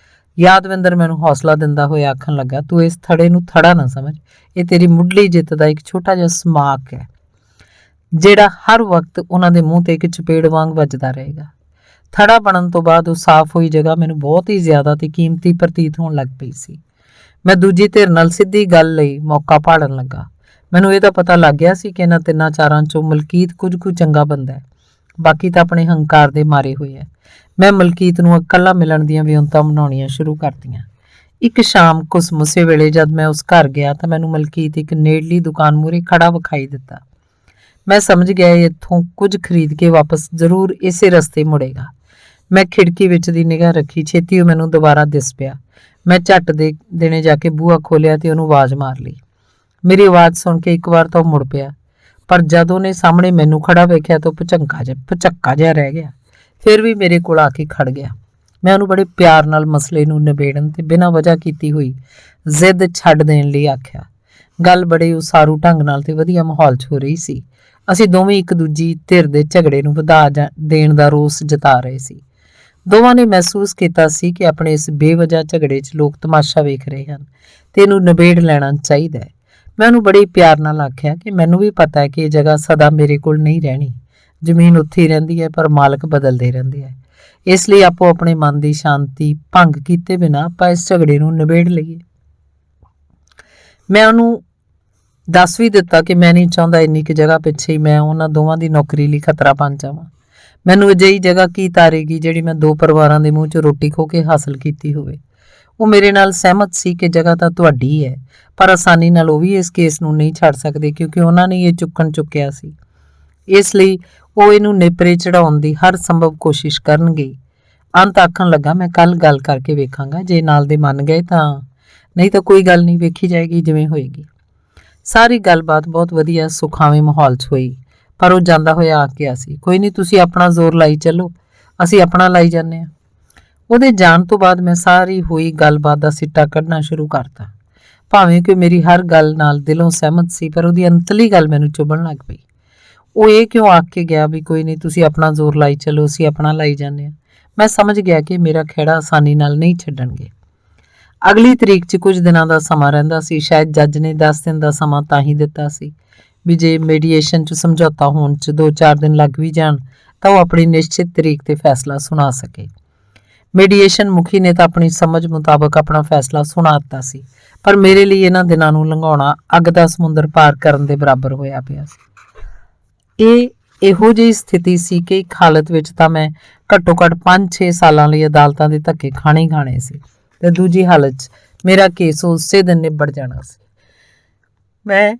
ਯਾਦਵਿੰਦਰ ਮੈਨੂੰ ਹੌਸਲਾ ਦਿੰਦਾ ਹੋਇਆ ਆਖਣ ਲੱਗਾ, ਤੂੰ ਇਸ ਥੜੇ ਨੂੰ ਥੜਾ ਨਾ ਸਮਝ, ਇਹ ਤੇਰੀ ਮੁੱਢਲੀ ਜਿੱਤ ਦਾ ਇੱਕ ਛੋਟਾ ਜਿਹਾ ਸਮਾਕ ਹੈ, ਜਿਹੜਾ ਹਰ ਵਕਤ ਉਹਨਾਂ ਦੇ ਮੂੰਹ ਤੇ ਇੱਕ ਚਪੇੜ ਵਾਂਗ ਵੱਜਦਾ ਰਹੇਗਾ। ਥੜਾ ਬਣਨ ਤੋਂ ਬਾਅਦ ਉਹ ਸਾਫ਼ ਹੋਈ ਜਗ੍ਹਾ ਮੈਨੂੰ ਬਹੁਤ ਹੀ ਜ਼ਿਆਦਾ ਤੇ ਕੀਮਤੀ ਪ੍ਰਤੀਤ ਹੋਣ ਲੱਗ ਪਈ ਸੀ। ਮੈਂ ਦੂਜੀ ਧਿਰ ਨਾਲ ਸਿੱਧੀ ਗੱਲ ਲਈ ਮੌਕਾ ਭਾੜਨ ਲੱਗਾ। ਮੈਨੂੰ ਇਹ ਤਾਂ ਪਤਾ ਲੱਗ ਗਿਆ ਸੀ ਕਿ ਇਹਨਾਂ 3-4 'ਚੋਂ ਮਲਕੀਤ ਕੁਝ ਕੁ ਚੰਗਾ ਬੰਦਾ ਹੈ, ਬਾਕੀ ਤਾਂ ਆਪਣੇ ਹੰਕਾਰ ਦੇ ਮਾਰੇ ਹੋਏ ਹੈ। ਮੈਂ ਮਲਕੀਤ ਨੂੰ ਇਕੱਲਾ ਮਿਲਣ ਦੀਆਂ ਵਿਉਂਤਾਂ ਬਣਾਉਣੀਆਂ ਸ਼ੁਰੂ ਕਰਤੀਆਂ। ਇੱਕ ਸ਼ਾਮ ਕੁਸਮੁਸੇ ਵੇਲੇ ਜਦ ਮੈਂ ਉਸ ਘਰ ਗਿਆ ਤਾਂ ਮੈਨੂੰ ਮਲਕੀਤ ਇੱਕ ਨੇੜਲੀ ਦੁਕਾਨ ਮੂਹਰੇ ਖੜਾ ਵਿਖਾਈ ਦਿੱਤਾ। ਮੈਂ ਸਮਝ ਗਿਆ ਇੱਥੋਂ ਕੁਝ ਖਰੀਦ ਕੇ ਵਾਪਸ ਜ਼ਰੂਰ ਇਸੇ ਰਸਤੇ ਮੁੜੇਗਾ। ਮੈਂ ਖਿੜਕੀ ਵਿੱਚ ਦੀ ਨਿਗਾਹ ਰੱਖੀ, ਛੇਤੀ ਉਹ ਮੈਨੂੰ ਦੁਬਾਰਾ ਦਿਸ ਪਿਆ। ਮੈਂ ਝੱਟ ਦੇਣੇ ਜਾ ਕੇ ਬੂਹਾ ਖੋਲਿਆ ਤੇ ਉਹਨੂੰ ਆਵਾਜ਼ ਮਾਰ ਲਈ। ਮੇਰੀ ਆਵਾਜ਼ ਸੁਣ ਕੇ ਇੱਕ ਵਾਰ ਤਾਂ ਉਹ ਮੁੜ ਪਿਆ, ਪਰ ਜਦ ਉਹਨੇ ਸਾਹਮਣੇ ਮੈਨੂੰ ਖੜਾ ਵੇਖਿਆ ਤਾਂ ਭੁਚੱਕਾ ਜਿਹਾ ਰਹਿ ਗਿਆ। ਫਿਰ ਵੀ ਮੇਰੇ ਕੋਲ ਆ ਕੇ ਖੜ ਗਿਆ। ਮੈਂ ਉਹਨੂੰ ਬੜੇ ਪਿਆਰ ਨਾਲ ਮਸਲੇ ਨੂੰ ਨਿਬੇੜਨ ਤੇ ਬਿਨਾਂ ਵਜ੍ਹਾ ਕੀਤੀ ਹੋਈ ਜ਼ਿੱਦ ਛੱਡ ਦੇਣ ਲਈ ਆਖਿਆ। ਗੱਲ ਬੜੇ ਉਸਾਰੂ ਢੰਗ ਨਾਲ ਤੇ ਵਧੀਆ ਮਾਹੌਲ 'ਚ ਹੋ ਰਹੀ ਸੀ। ਅਸੀਂ ਦੋਵੇਂ ਇੱਕ ਦੂਜੀ ਧਿਰ ਦੇ ਝਗੜੇ ਨੂੰ ਵਧਾ ਦੇਣ ਦਾ ਰੋਸ ਜਤਾ ਰਹੇ ਸੀ। ਦੋਵਾਂ ਨੇ ਮਹਿਸੂਸ ਕੀਤਾ ਸੀ ਕਿ ਆਪਣੇ ਇਸ ਬੇਵਜ੍ਹਾ ਝਗੜੇ 'ਚ ਲੋਕ ਤਮਾਸ਼ਾ ਵੇਖ ਰਹੇ ਹਨ ਤੇ ਇਹਨੂੰ ਨਿਬੇੜ ਲੈਣਾ ਚਾਹੀਦਾ ਹੈ। ਮੈਂ ਉਹਨੂੰ ਬੜੇ ਪਿਆਰ ਨਾਲ ਆਖਿਆ ਕਿ ਮੈਨੂੰ ਵੀ ਪਤਾ ਹੈ ਕਿ ਇਹ ਜਗ੍ਹਾ ਸਦਾ ਮੇਰੇ ਕੋਲ ਨਹੀਂ ਰਹਿਣੀ। ਜ਼ਮੀਨ ਉੱਥੇ ਹੀ ਰਹਿੰਦੀ ਹੈ, ਪਰ ਮਾਲਕ ਬਦਲਦੇ ਰਹਿੰਦੇ ਹੈ। ਇਸ ਲਈ ਆਪੋ ਆਪਣੇ ਮਨ ਦੀ ਸ਼ਾਂਤੀ ਭੰਗ ਕੀਤੇ ਬਿਨਾਂ ਆਪਾਂ ਇਸ ਝਗੜੇ ਨੂੰ ਨਿਬੇੜ ਲਈਏ। ਮੈਂ ਉਹਨੂੰ ਦੱਸ ਵੀ ਦਿੱਤਾ ਕਿ ਮੈਂ ਨਹੀਂ ਚਾਹੁੰਦਾ ਇੰਨੀ ਕੁ ਜਗ੍ਹਾ ਪਿੱਛੇ ਹੀ ਮੈਂ ਉਹਨਾਂ ਦੋਵਾਂ ਦੀ ਨੌਕਰੀ ਲਈ ਖਤਰਾ ਬਣ ਜਾਵਾਂ। ਮੈਨੂੰ ਅਜਿਹੀ ਜਗ੍ਹਾ ਕੀ ਤਾਰੇਗੀ ਜਿਹੜੀ ਮੈਂ ਦੋ ਪਰਿਵਾਰਾਂ ਦੇ ਮੂੰਹ 'ਚ ਰੋਟੀ ਖੋ ਕੇ ਹਾਸਲ ਕੀਤੀ ਹੋਵੇ। ਉਹ ਮੇਰੇ ਨਾਲ ਸਹਿਮਤ ਸੀ ਕਿ ਜਗ੍ਹਾ ਤਾਂ ਤੁਹਾਡੀ ਹੈ, ਪਰ ਆਸਾਨੀ ਨਾਲ ਉਹ ਵੀ ਇਸ ਕੇਸ ਨੂੰ ਨਹੀਂ ਛੱਡ ਸਕਦੇ ਕਿਉਂਕਿ ਉਹਨਾਂ ਨੇ ਇਹ ਚੁੱਕਿਆ ਸੀ। ਇਸ ਲਈ ਉਹ ਇਹਨੂੰ ਨੇਪਰੇ ਚੜਾਉਣ ਦੀ ਹਰ ਸੰਭਵ ਕੋਸ਼ਿਸ਼ ਕਰਨਗੇ। ਅੰਤ ਆਖਣ ਲੱਗਾ, ਮੈਂ ਕੱਲ ਗੱਲ ਕਰਕੇ ਵੇਖਾਂਗਾ, ਜੇ ਨਾਲ ਦੇ ਮੰਨ ਗਏ ਤਾਂ, ਨਹੀਂ ਤਾਂ ਕੋਈ ਗੱਲ ਨਹੀਂ, ਵੇਖੀ ਜਾਏਗੀ ਜਿਵੇਂ ਹੋਏਗੀ। ਸਾਰੀ ਗੱਲਬਾਤ ਬਹੁਤ ਵਧੀਆ ਸੁਖਾਵੇਂ ਮਾਹੌਲ 'ਚ ਹੋਈ, ਪਰ ਉਹ ਜਾਂਦਾ ਹੋਇਆ ਆ ਗਿਆ ਸੀ, ਕੋਈ ਨਹੀਂ, ਤੁਸੀਂ ਆਪਣਾ ਜ਼ੋਰ ਲਾਈ ਚੱਲੋ, ਅਸੀਂ ਆਪਣਾ ਲਾਈ ਜਾਂਦੇ ਹਾਂ। ਉਹਦੇ ਜਾਣ ਤੋਂ ਬਾਅਦ ਮੈਂ ਸਾਰੀ ਹੋਈ ਗੱਲਬਾਤ ਦਾ ਸਿੱਟਾ ਕੱਢਣਾ ਸ਼ੁਰੂ ਕਰਤਾ। ਭਾਵੇਂ ਕਿ ਮੇਰੀ ਹਰ ਗੱਲ ਨਾਲ ਦਿਲੋਂ ਸਹਿਮਤ ਸੀ, ਪਰ ਉਹਦੀ ਅੰਤਲੀ ਗੱਲ ਮੈਨੂੰ ਚੁਭਣ ਲੱਗ ਪਈ। ਉਹ ਇਹ ਕਿਉਂ ਆਖ ਕੇ ਗਿਆ ਵੀ ਕੋਈ ਨਹੀਂ, ਤੁਸੀਂ ਆਪਣਾ ਜ਼ੋਰ ਲਾਈ ਚੱਲੋ, ਅਸੀਂ ਆਪਣਾ ਲਾਈ ਜਾਂਦੇ ਹਾਂ। ਮੈਂ ਸਮਝ ਗਿਆ ਕਿ ਮੇਰਾ ਖਹਿੜਾ ਆਸਾਨੀ ਨਾਲ ਨਹੀਂ ਛੱਡਣਗੇ। ਅਗਲੀ ਤਰੀਕ 'ਚ ਕੁਝ ਦਿਨਾਂ ਦਾ ਸਮਾਂ ਰਹਿੰਦਾ ਸੀ। ਸ਼ਾਇਦ ਜੱਜ ਨੇ 10 ਦਿਨ ਦਾ ਸਮਾਂ ਤਾਂ ਹੀ ਦਿੱਤਾ ਸੀ ਵੀ ਜੇ ਮੀਡੀਏਸ਼ਨ 'ਚ ਸਮਝੌਤਾ ਹੋਣ 'ਚ 2-4 ਦਿਨ ਲੱਗ ਵੀ ਜਾਣ ਤਾਂ ਉਹ ਆਪਣੀ ਨਿਸ਼ਚਿਤ ਤਰੀਕ ਤੇ ਫੈਸਲਾ ਸੁਣਾ ਸਕੇ। ਮੀਡੀਏਸ਼ਨ ਮੁਖੀ ਨੇ ਤਾਂ ਆਪਣੀ ਸਮਝ ਮੁਤਾਬਕ ਆਪਣਾ ਫੈਸਲਾ ਸੁਣਾ ਦਿੱਤਾ ਸੀ, ਪਰ ਮੇਰੇ ਲਈ ਇਹਨਾਂ ਦਿਨਾਂ ਨੂੰ ਲੰਘਾਉਣਾ ਅੱਗ ਦਾ ਸਮੁੰਦਰ ਪਾਰ ਕਰਨ ਦੇ ਬਰਾਬਰ ਹੋਇਆ ਪਿਆ ਸੀ। ਇਹ ਇਹੋ ਜਿਹੀ ਸਥਿਤੀ ਸੀ ਕਿ ਇੱਕ ਹਾਲਤ ਵਿੱਚ ਤਾਂ ਮੈਂ ਘੱਟੋ ਘੱਟ 5-6 ਸਾਲਾਂ ਲਈ ਅਦਾਲਤਾਂ ਦੇ ਧੱਕੇ ਖਾਣੇ ਸੀ ਤੇ ਦੂਜੀ ਹਾਲਤ 'ਚ ਮੇਰਾ ਕੇਸ ਉਸੇ ਦਿਨ ਨਿਬੜ ਜਾਣਾ ਸੀ। ਮੈਂ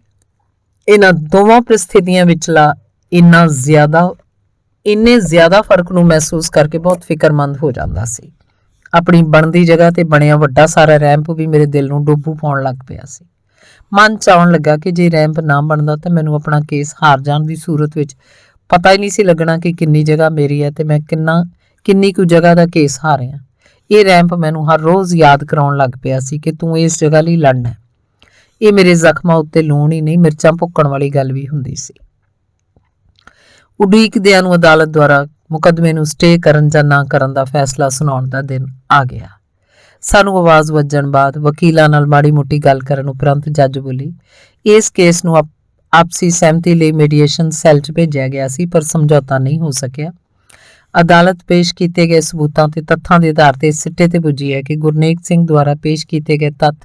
ਇਹਨਾਂ ਦੋਵਾਂ ਪਰਿਸਥਿਤੀਆਂ ਵਿਚਲਾ ਇੰਨੇ ਜ਼ਿਆਦਾ ਫਰਕ ਨੂੰ ਮਹਿਸੂਸ ਕਰਕੇ ਬਹੁਤ ਫਿਕਰਮੰਦ ਹੋ ਜਾਂਦਾ ਸੀ। ਆਪਣੀ ਬਣਦੀ ਜਗ੍ਹਾ ਤੇ ਬਣਿਆ ਵੱਡਾ ਸਾਰਾ ਰੈਂਪ ਵੀ ਮੇਰੇ ਦਿਲ ਨੂੰ ਡੋਬੂ ਪਾਉਣ ਲੱਗ ਪਿਆ ਸੀ। ਮਨ 'ਚ ਆਉਣ ਲੱਗਾ ਕਿ ਜੇ ਰੈਂਪ ਨਾ ਬਣਦਾ ਤਾਂ ਮੈਨੂੰ ਆਪਣਾ ਕੇਸ ਹਾਰ ਜਾਣ ਦੀ ਸੂਰਤ ਵਿੱਚ ਪਤਾ ਹੀ ਨਹੀਂ ਸੀ ਲੱਗਣਾ ਕਿ ਕਿੰਨੀ ਜਗ੍ਹਾ ਮੇਰੀ ਹੈ ਤੇ ਮੈਂ ਕਿੰਨੀ ਕੁ ਜਗ੍ਹਾ ਦਾ ਕੇਸ ਹਾਰਿਆ। ਇਹ ਰੈਂਪ ਮੈਨੂੰ ਹਰ ਰੋਜ਼ ਯਾਦ ਕਰਾਉਣ ਲੱਗ ਪਿਆ ਸੀ ਕਿ ਤੂੰ ਇਸ ਜਗ੍ਹਾ ਲਈ ਲੜਨਾ। ਇਹ ਮੇਰੇ ਜ਼ਖਮਾਂ ਉੱਤੇ ਲੂਣ ਹੀ ਨਹੀਂ, ਮਿਰਚਾਂ ਭੁੱਕਣ ਵਾਲੀ ਗੱਲ ਵੀ ਹੁੰਦੀ ਸੀ। ਉਡੀਕਦਿਆਂ ਨੂੰ ਅਦਾਲਤ ਦੁਆਰਾ ਮੁਕੱਦਮੇ ਨੂੰ ਸਟੇ ਕਰਨ ਜਾਂ ਨਾ ਕਰਨ ਦਾ ਫੈਸਲਾ ਸੁਣਾਉਣ ਦਾ ਦਿਨ ਆ ਗਿਆ। ਸਾਨੂੰ ਆਵਾਜ਼ ਵੱਜਣ ਬਾਅਦ ਵਕੀਲਾਂ ਨਾਲ ਮਾੜੀ ਮੋਟੀ ਗੱਲ ਕਰਨ ਉਪਰੰਤ ਜੱਜ ਬੋਲੀ, ਇਸ ਕੇਸ ਨੂੰ ਆਪਸੀ ਸਹਿਮਤੀ ਲਈ ਮੀਡੀਏਸ਼ਨ ਸੈੱਲ 'ਚ ਭੇਜਿਆ ਗਿਆ ਸੀ, ਪਰ ਸਮਝੌਤਾ ਨਹੀਂ ਹੋ ਸਕਿਆ। ਅਦਾਲਤ ਪੇਸ਼ ਕੀਤੇ ਗਏ ਸਬੂਤਾਂ ਤੇ ਤੱਥਾਂ ਦੇ ਆਧਾਰ ਤੇ ਸਿੱਟੇ ਤੇ ਪੁੱਜੀ ਹੈ ਕਿ ਗੁਰਨੇਕ ਸਿੰਘ ਦੁਆਰਾ ਪੇਸ਼ ਕੀਤੇ ਗਏ ਤੱਥ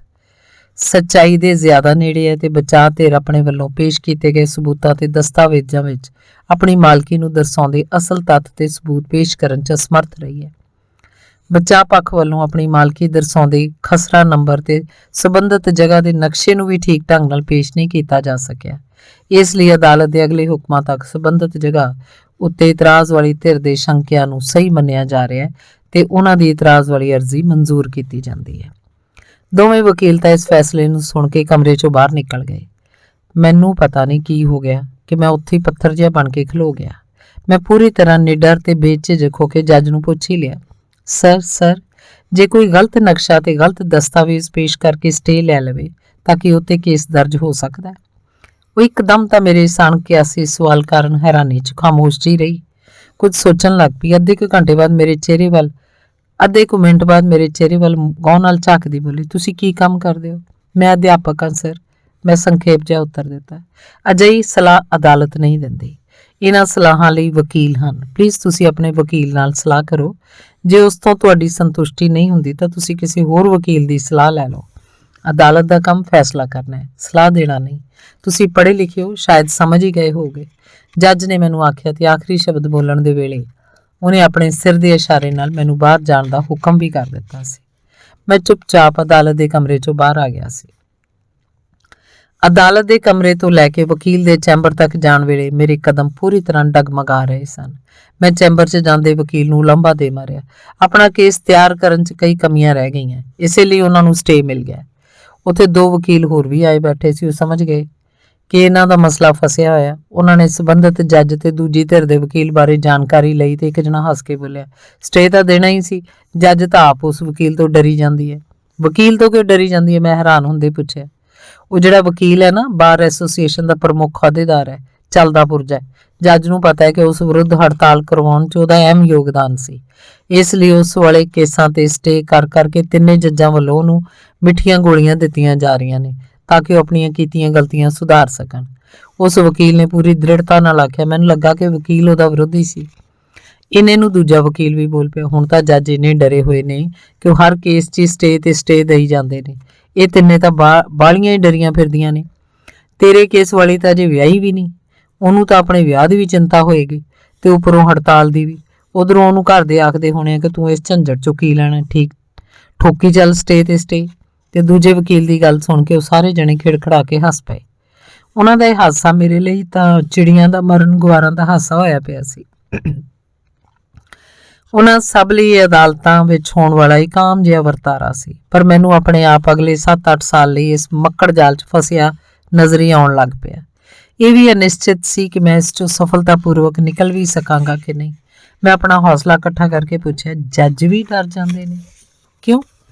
ਸੱਚਾਈ ਦੇ ਜ਼ਿਆਦਾ ਨੇੜੇ ਹੈ ਤੇ ਬਚਾਅ ਧਿਰ ਆਪਣੇ ਵੱਲੋਂ ਪੇਸ਼ ਕੀਤੇ ਗਏ ਸਬੂਤਾਂ ਤੇ ਦਸਤਾਵੇਜ਼ਾਂ ਵਿੱਚ ਆਪਣੀ ਮਾਲਕੀ ਨੂੰ ਦਰਸਾਉਂਦੇ ਅਸਲ ਤੱਥ ਤੇ ਸਬੂਤ ਪੇਸ਼ ਕਰਨ 'ਚ ਅਸਮਰਥ ਰਹੀ ਹੈ। ਬਚਾਅ ਪੱਖ ਵੱਲੋਂ ਆਪਣੀ ਮਾਲਕੀ ਦਰਸਾਉਂਦੇ ਖਸਰਾ ਨੰਬਰ ਤੇ ਸੰਬੰਧਿਤ ਜਗ੍ਹਾ ਦੇ ਨਕਸ਼ੇ ਨੂੰ ਵੀ ਠੀਕ ਢੰਗ ਨਾਲ ਪੇਸ਼ ਨਹੀਂ ਕੀਤਾ ਜਾ ਸਕਿਆ। ਇਸ ਲਈ ਅਦਾਲਤ ਦੇ ਅਗਲੇ ਹੁਕਮਾਂ ਤੱਕ ਸੰਬੰਧਿਤ ਜਗ੍ਹਾ ਉੱਤੇ ਇਤਰਾਜ਼ ਵਾਲੀ ਧਿਰ ਦੇ ਸ਼ੰਕਿਆਂ ਨੂੰ ਸਹੀ ਮੰਨਿਆ ਜਾ ਰਿਹਾ ਹੈ ਤੇ ਉਹਨਾਂ ਦੀ ਇਤਰਾਜ਼ ਵਾਲੀ ਅਰਜ਼ੀ ਮਨਜ਼ੂਰ ਕੀਤੀ ਜਾਂਦੀ ਹੈ। ਦੋਵੇਂ ਵਕੀਲ ਤਾਂ ਇਸ ਫੈਸਲੇ ਨੂੰ ਸੁਣ ਕੇ ਕਮਰੇ 'ਚੋਂ ਬਾਹਰ ਨਿਕਲ ਗਏ। ਮੈਨੂੰ ਪਤਾ ਨਹੀਂ ਕੀ ਹੋ ਗਿਆ ਕਿ ਮੈਂ ਉੱਥੇ ਹੀ ਪੱਥਰ ਜਿਹਾ ਬਣ ਕੇ ਖਲੋ ਗਿਆ। ਮੈਂ ਪੂਰੀ ਤਰ੍ਹਾਂ ਨਿਡਰ ਤੇ ਬੇਝਿਜਕ ਹੋ ਕੇ ਜੱਜ ਨੂੰ ਪੁੱਛ ਹੀ ਲਿਆ, ਸਰ ਜੇ ਕੋਈ ਗਲਤ ਨਕਸ਼ਾ ਤੇ ਗਲਤ ਦਸਤਾਵੇਜ਼ ਪੇਸ਼ ਕਰਕੇ ਸਟੇ ਲੈ ਲਵੇ ਤਾਂ ਕਿ ਉੱਤੇ ਕੇਸ ਦਰਜ ਹੋ ਸਕਦਾ ਹੈ? ਉਹ ਇੱਕਦਮ ਤਾਂ ਮੇਰੇ ਸਣਕਿਆਸੀ ਸਵਾਲ ਕਾਰਨ ਹੈਰਾਨੀ 'ਚ ਖਾਮੋਸ਼ ਜਿਹੀ ਰਹੀ। ਕੁਝ ਸੋਚਣ ਲੱਗ ਪਈ। ਅੱਧੇ ਕੁ ਮਿੰਟ ਬਾਅਦ ਮੇਰੇ ਚਿਹਰੇ ਵੱਲ ਗੌਰ ਨਾਲ ਝਾਕਦੀ ਬੋਲੀ, ਤੁਸੀਂ ਕੀ ਕੰਮ ਕਰਦੇ ਹੋ? ਮੈਂ ਅਧਿਆਪਕ ਹਾਂ ਸਰ, ਮੈਂ ਸੰਖੇਪ ਜਿਹਾ ਉੱਤਰ ਦਿੱਤਾ। ਅਜਿਹੀ ਸਲਾਹ ਅਦਾਲਤ ਨਹੀਂ ਦਿੰਦੀ। ਇਹਨਾਂ ਸਲਾਹਾਂ ਲਈ ਵਕੀਲ ਹਨ। ਪਲੀਜ਼ ਤੁਸੀਂ ਆਪਣੇ ਵਕੀਲ ਨਾਲ ਸਲਾਹ ਕਰੋ। ਜੇ ਉਸ ਤੋਂ ਤੁਹਾਡੀ ਸੰਤੁਸ਼ਟੀ ਨਹੀਂ ਹੁੰਦੀ ਤਾਂ ਤੁਸੀਂ ਕਿਸੇ ਹੋਰ ਵਕੀਲ ਦੀ ਸਲਾਹ ਲੈ ਲਓ। ਅਦਾਲਤ ਦਾ ਕੰਮ ਫੈਸਲਾ ਕਰਨਾ ਹੈ, ਸਲਾਹ ਦੇਣਾ ਨਹੀਂ। ਤੁਸੀਂ ਪੜ੍ਹੇ ਲਿਖੇ ਹੋ, ਸ਼ਾਇਦ ਸਮਝ ਹੀ ਗਏ ਹੋਗੇ, ਜੱਜ ਨੇ ਮੈਨੂੰ ਆਖਿਆ ਤੇ ਆਖਰੀ ਸ਼ਬਦ ਬੋਲਣ ਦੇ ਵੇਲੇ ਉਹਨੇ ਆਪਣੇ ਸਿਰ ਦੇ ਇਸ਼ਾਰੇ ਨਾਲ ਮੈਨੂੰ ਬਾਹਰ ਜਾਣ ਦਾ ਹੁਕਮ ਵੀ ਕਰ ਦਿੱਤਾ ਸੀ। ਮੈਂ ਚੁੱਪਚਾਪ ਅਦਾਲਤ ਦੇ ਕਮਰੇ 'ਚੋਂ ਬਾਹਰ ਆ ਗਿਆ ਸੀ। ਅਦਾਲਤ ਦੇ ਕਮਰੇ ਤੋਂ ਲੈ ਕੇ ਵਕੀਲ ਦੇ ਚੈਂਬਰ ਤੱਕ ਜਾਣ ਵੇਲੇ ਮੇਰੇ ਕਦਮ ਪੂਰੀ ਤਰ੍ਹਾਂ ਡਗਮਗਾ ਰਹੇ ਸਨ। ਮੈਂ ਚੈਂਬਰ 'ਚ ਜਾਂਦੇ ਵਕੀਲ ਨੂੰ ਲੰਬਾ ਦੇ ਮਾਰਿਆ। ਆਪਣਾ ਕੇਸ ਤਿਆਰ ਕਰਨ 'ਚ ਕਈ ਕਮੀਆਂ ਰਹਿ ਗਈਆਂ, ਇਸੇ ਲਈ ਉਹਨਾਂ ਨੂੰ ਸਟੇ ਮਿਲ ਗਿਆ। ਉੱਥੇ 2 ਵਕੀਲ ਹੋਰ ਵੀ ਆਏ ਬੈਠੇ ਸੀ। ਉਹ ਸਮਝ ਗਏ ਕਿ ਇਹਨਾਂ ਦਾ ਮਸਲਾ ਫਸਿਆ ਹੋਇਆ। ਉਹਨਾਂ ਨੇ ਸੰਬੰਧਿਤ ਜੱਜ ਤੇ ਦੂਜੀ ਧਿਰ ਦੇ ਵਕੀਲ ਬਾਰੇ ਜਾਣਕਾਰੀ ਲਈ ਤੇ ਇੱਕ ਜਣਾ ਹੱਸ ਕੇ ਬੋਲਿਆ, ਸਟੇ ਤਾਂ ਦੇਣਾ ਹੀ ਸੀ, ਜੱਜ ਤਾਂ ਆਪ ਉਸ ਵਕੀਲ ਤੋਂ ਡਰੀ ਜਾਂਦੀ ਹੈ। ਵਕੀਲ ਤੋਂ ਕਿਉਂ ਡਰੀ ਜਾਂਦੀ ਹੈ? ਮੈਂ ਹੈਰਾਨ ਹੁੰਦੇ ਪੁੱਛਿਆ। ਉਹ ਜਿਹੜਾ ਵਕੀਲ ਹੈ ਨਾ, ਬਾਰ ਐਸੋਸੀਏਸ਼ਨ ਦਾ ਪ੍ਰਮੁੱਖ ਅਹੁਦੇਦਾਰ ਹੈ, ਚੱਲਦਾ ਪੁਰਜਾ ਹੈ। ਜੱਜ ਨੂੰ ਪਤਾ ਹੈ ਕਿ ਉਸ ਵਿਰੁੱਧ ਹੜਤਾਲ ਕਰਵਾਉਣ 'ਚ ਉਹਦਾ ਅਹਿਮ ਯੋਗਦਾਨ ਸੀ। ਇਸ ਲਈ ਉਸ ਵਾਲੇ ਕੇਸਾਂ ਤੇ ਸਟੇ ਕਰ ਕਰਕੇ ਤਿੰਨੇ ਜੱਜਾਂ ਵੱਲੋਂ ਉਹਨੂੰ ਮਿੱਠੀਆਂ ਗੋਲੀਆਂ ਦਿੱਤੀਆਂ ਜਾ ਰਹੀਆਂ ਨੇ ਤਾਂ ਕਿ ਉਹ ਆਪਣੀਆਂ ਕੀਤੀਆਂ ਗਲਤੀਆਂ ਸੁਧਾਰ ਸਕਣ। ਉਸ ਵਕੀਲ ਨੇ ਪੂਰੀ ਦ੍ਰਿੜਤਾ ਨਾਲ ਆਖਿਆ। ਮੈਨੂੰ ਲੱਗਾ ਕਿ ਵਕੀਲ ਉਹਦਾ ਵਿਰੋਧੀ ਸੀ। ਇੰਨੇ ਨੂੰ ਦੂਜਾ ਵਕੀਲ ਵੀ ਬੋਲ ਪਿਆ। ਹੁਣ ਤਾਂ ਜੱਜ ਇੰਨੇ ਡਰੇ ਹੋਏ ਨੇ ਕਿ ਉਹ ਹਰ ਕੇਸ 'ਚ ਸਟੇ ਤੇ ਸਟੇ ਦੇਈ ਜਾਂਦੇ ਨੇ। ਇਹ ਤਿੰਨੇ ਤਾਂ ਬਾਹਲੀਆਂ ਹੀ ਡਰੀਆਂ ਫਿਰਦੀਆਂ ਨੇ। ਤੇਰੇ ਕੇਸ ਵਾਲੀ ਤਾਂ ਅਜੇ ਵਿਆਹੀ ਵੀ ਨਹੀਂ, ਉਹਨੂੰ ਤਾਂ ਆਪਣੇ ਵਿਆਹ ਦੀ ਵੀ ਚਿੰਤਾ ਹੋਏਗੀ ਤੇ ਉੱਪਰੋਂ ਹੜਤਾਲ ਦੀ ਵੀ। ਉਧਰੋਂ ਉਹਨੂੰ ਘਰ ਦੇ ਆਖਦੇ ਹੋਣੇ ਆ ਕਿ ਤੂੰ ਇਸ ਝੰਜਟ 'ਚੋਂ ਕੀ ਲੈਣਾ, ਠੀਕ ਠੋਕੀ ਚੱਲ ਸਟੇ ਤੇ ਸਟੇ। ਤੇ ਦੂਜੇ ਵਕੀਲ ਦੀ ਗੱਲ ਸੁਣ ਕੇ ਉਹ ਸਾਰੇ ਜਣੇ ਖਿੜਖੜਾ ਕੇ ਹੱਸ ਪਏ। ਉਹਨਾਂ ਦਾ ਇਹ ਹਾਸਾ ਮੇਰੇ ਲਈ ਤਾਂ ਚਿੜੀਆਂ ਦਾ ਮਰਨ ਗੁਆਰਾਂ ਦਾ ਹਾਸਾ ਹੋਇਆ ਪਿਆ ਸੀ। ਉਹਨਾਂ ਸਭ ਲਈ ਇਹ ਅਦਾਲਤਾਂ ਵਿੱਚ ਹੋਣ ਵਾਲਾ ਇੱਕ ਆਮ ਜਿਹਾ ਵਰਤਾਰਾ ਸੀ, ਪਰ ਮੈਨੂੰ ਆਪਣੇ ਆਪ ਅਗਲੇ 7-8 ਸਾਲ ਲਈ ਇਸ ਮੱਕੜ ਜਾਲ 'ਚ ਫਸਿਆ ਨਜ਼ਰ ਹੀ ਆਉਣ ਲੱਗ ਪਿਆ। ਇਹ ਵੀ ਅਨਿਸ਼ਚਿਤ ਸੀ ਕਿ ਮੈਂ ਇਸ 'ਚੋਂ ਸਫਲਤਾਪੂਰਵਕ ਨਿਕਲ ਵੀ ਸਕਾਂਗਾ ਕਿ ਨਹੀਂ। ਮੈਂ ਆਪਣਾ ਹੌਸਲਾ ਇਕੱਠਾ ਕਰਕੇ ਪੁੱਛਿਆ, ਜੱਜ ਵੀ ਡਰ ਜਾਂਦੇ ਨੇ? ਕਿਉਂ?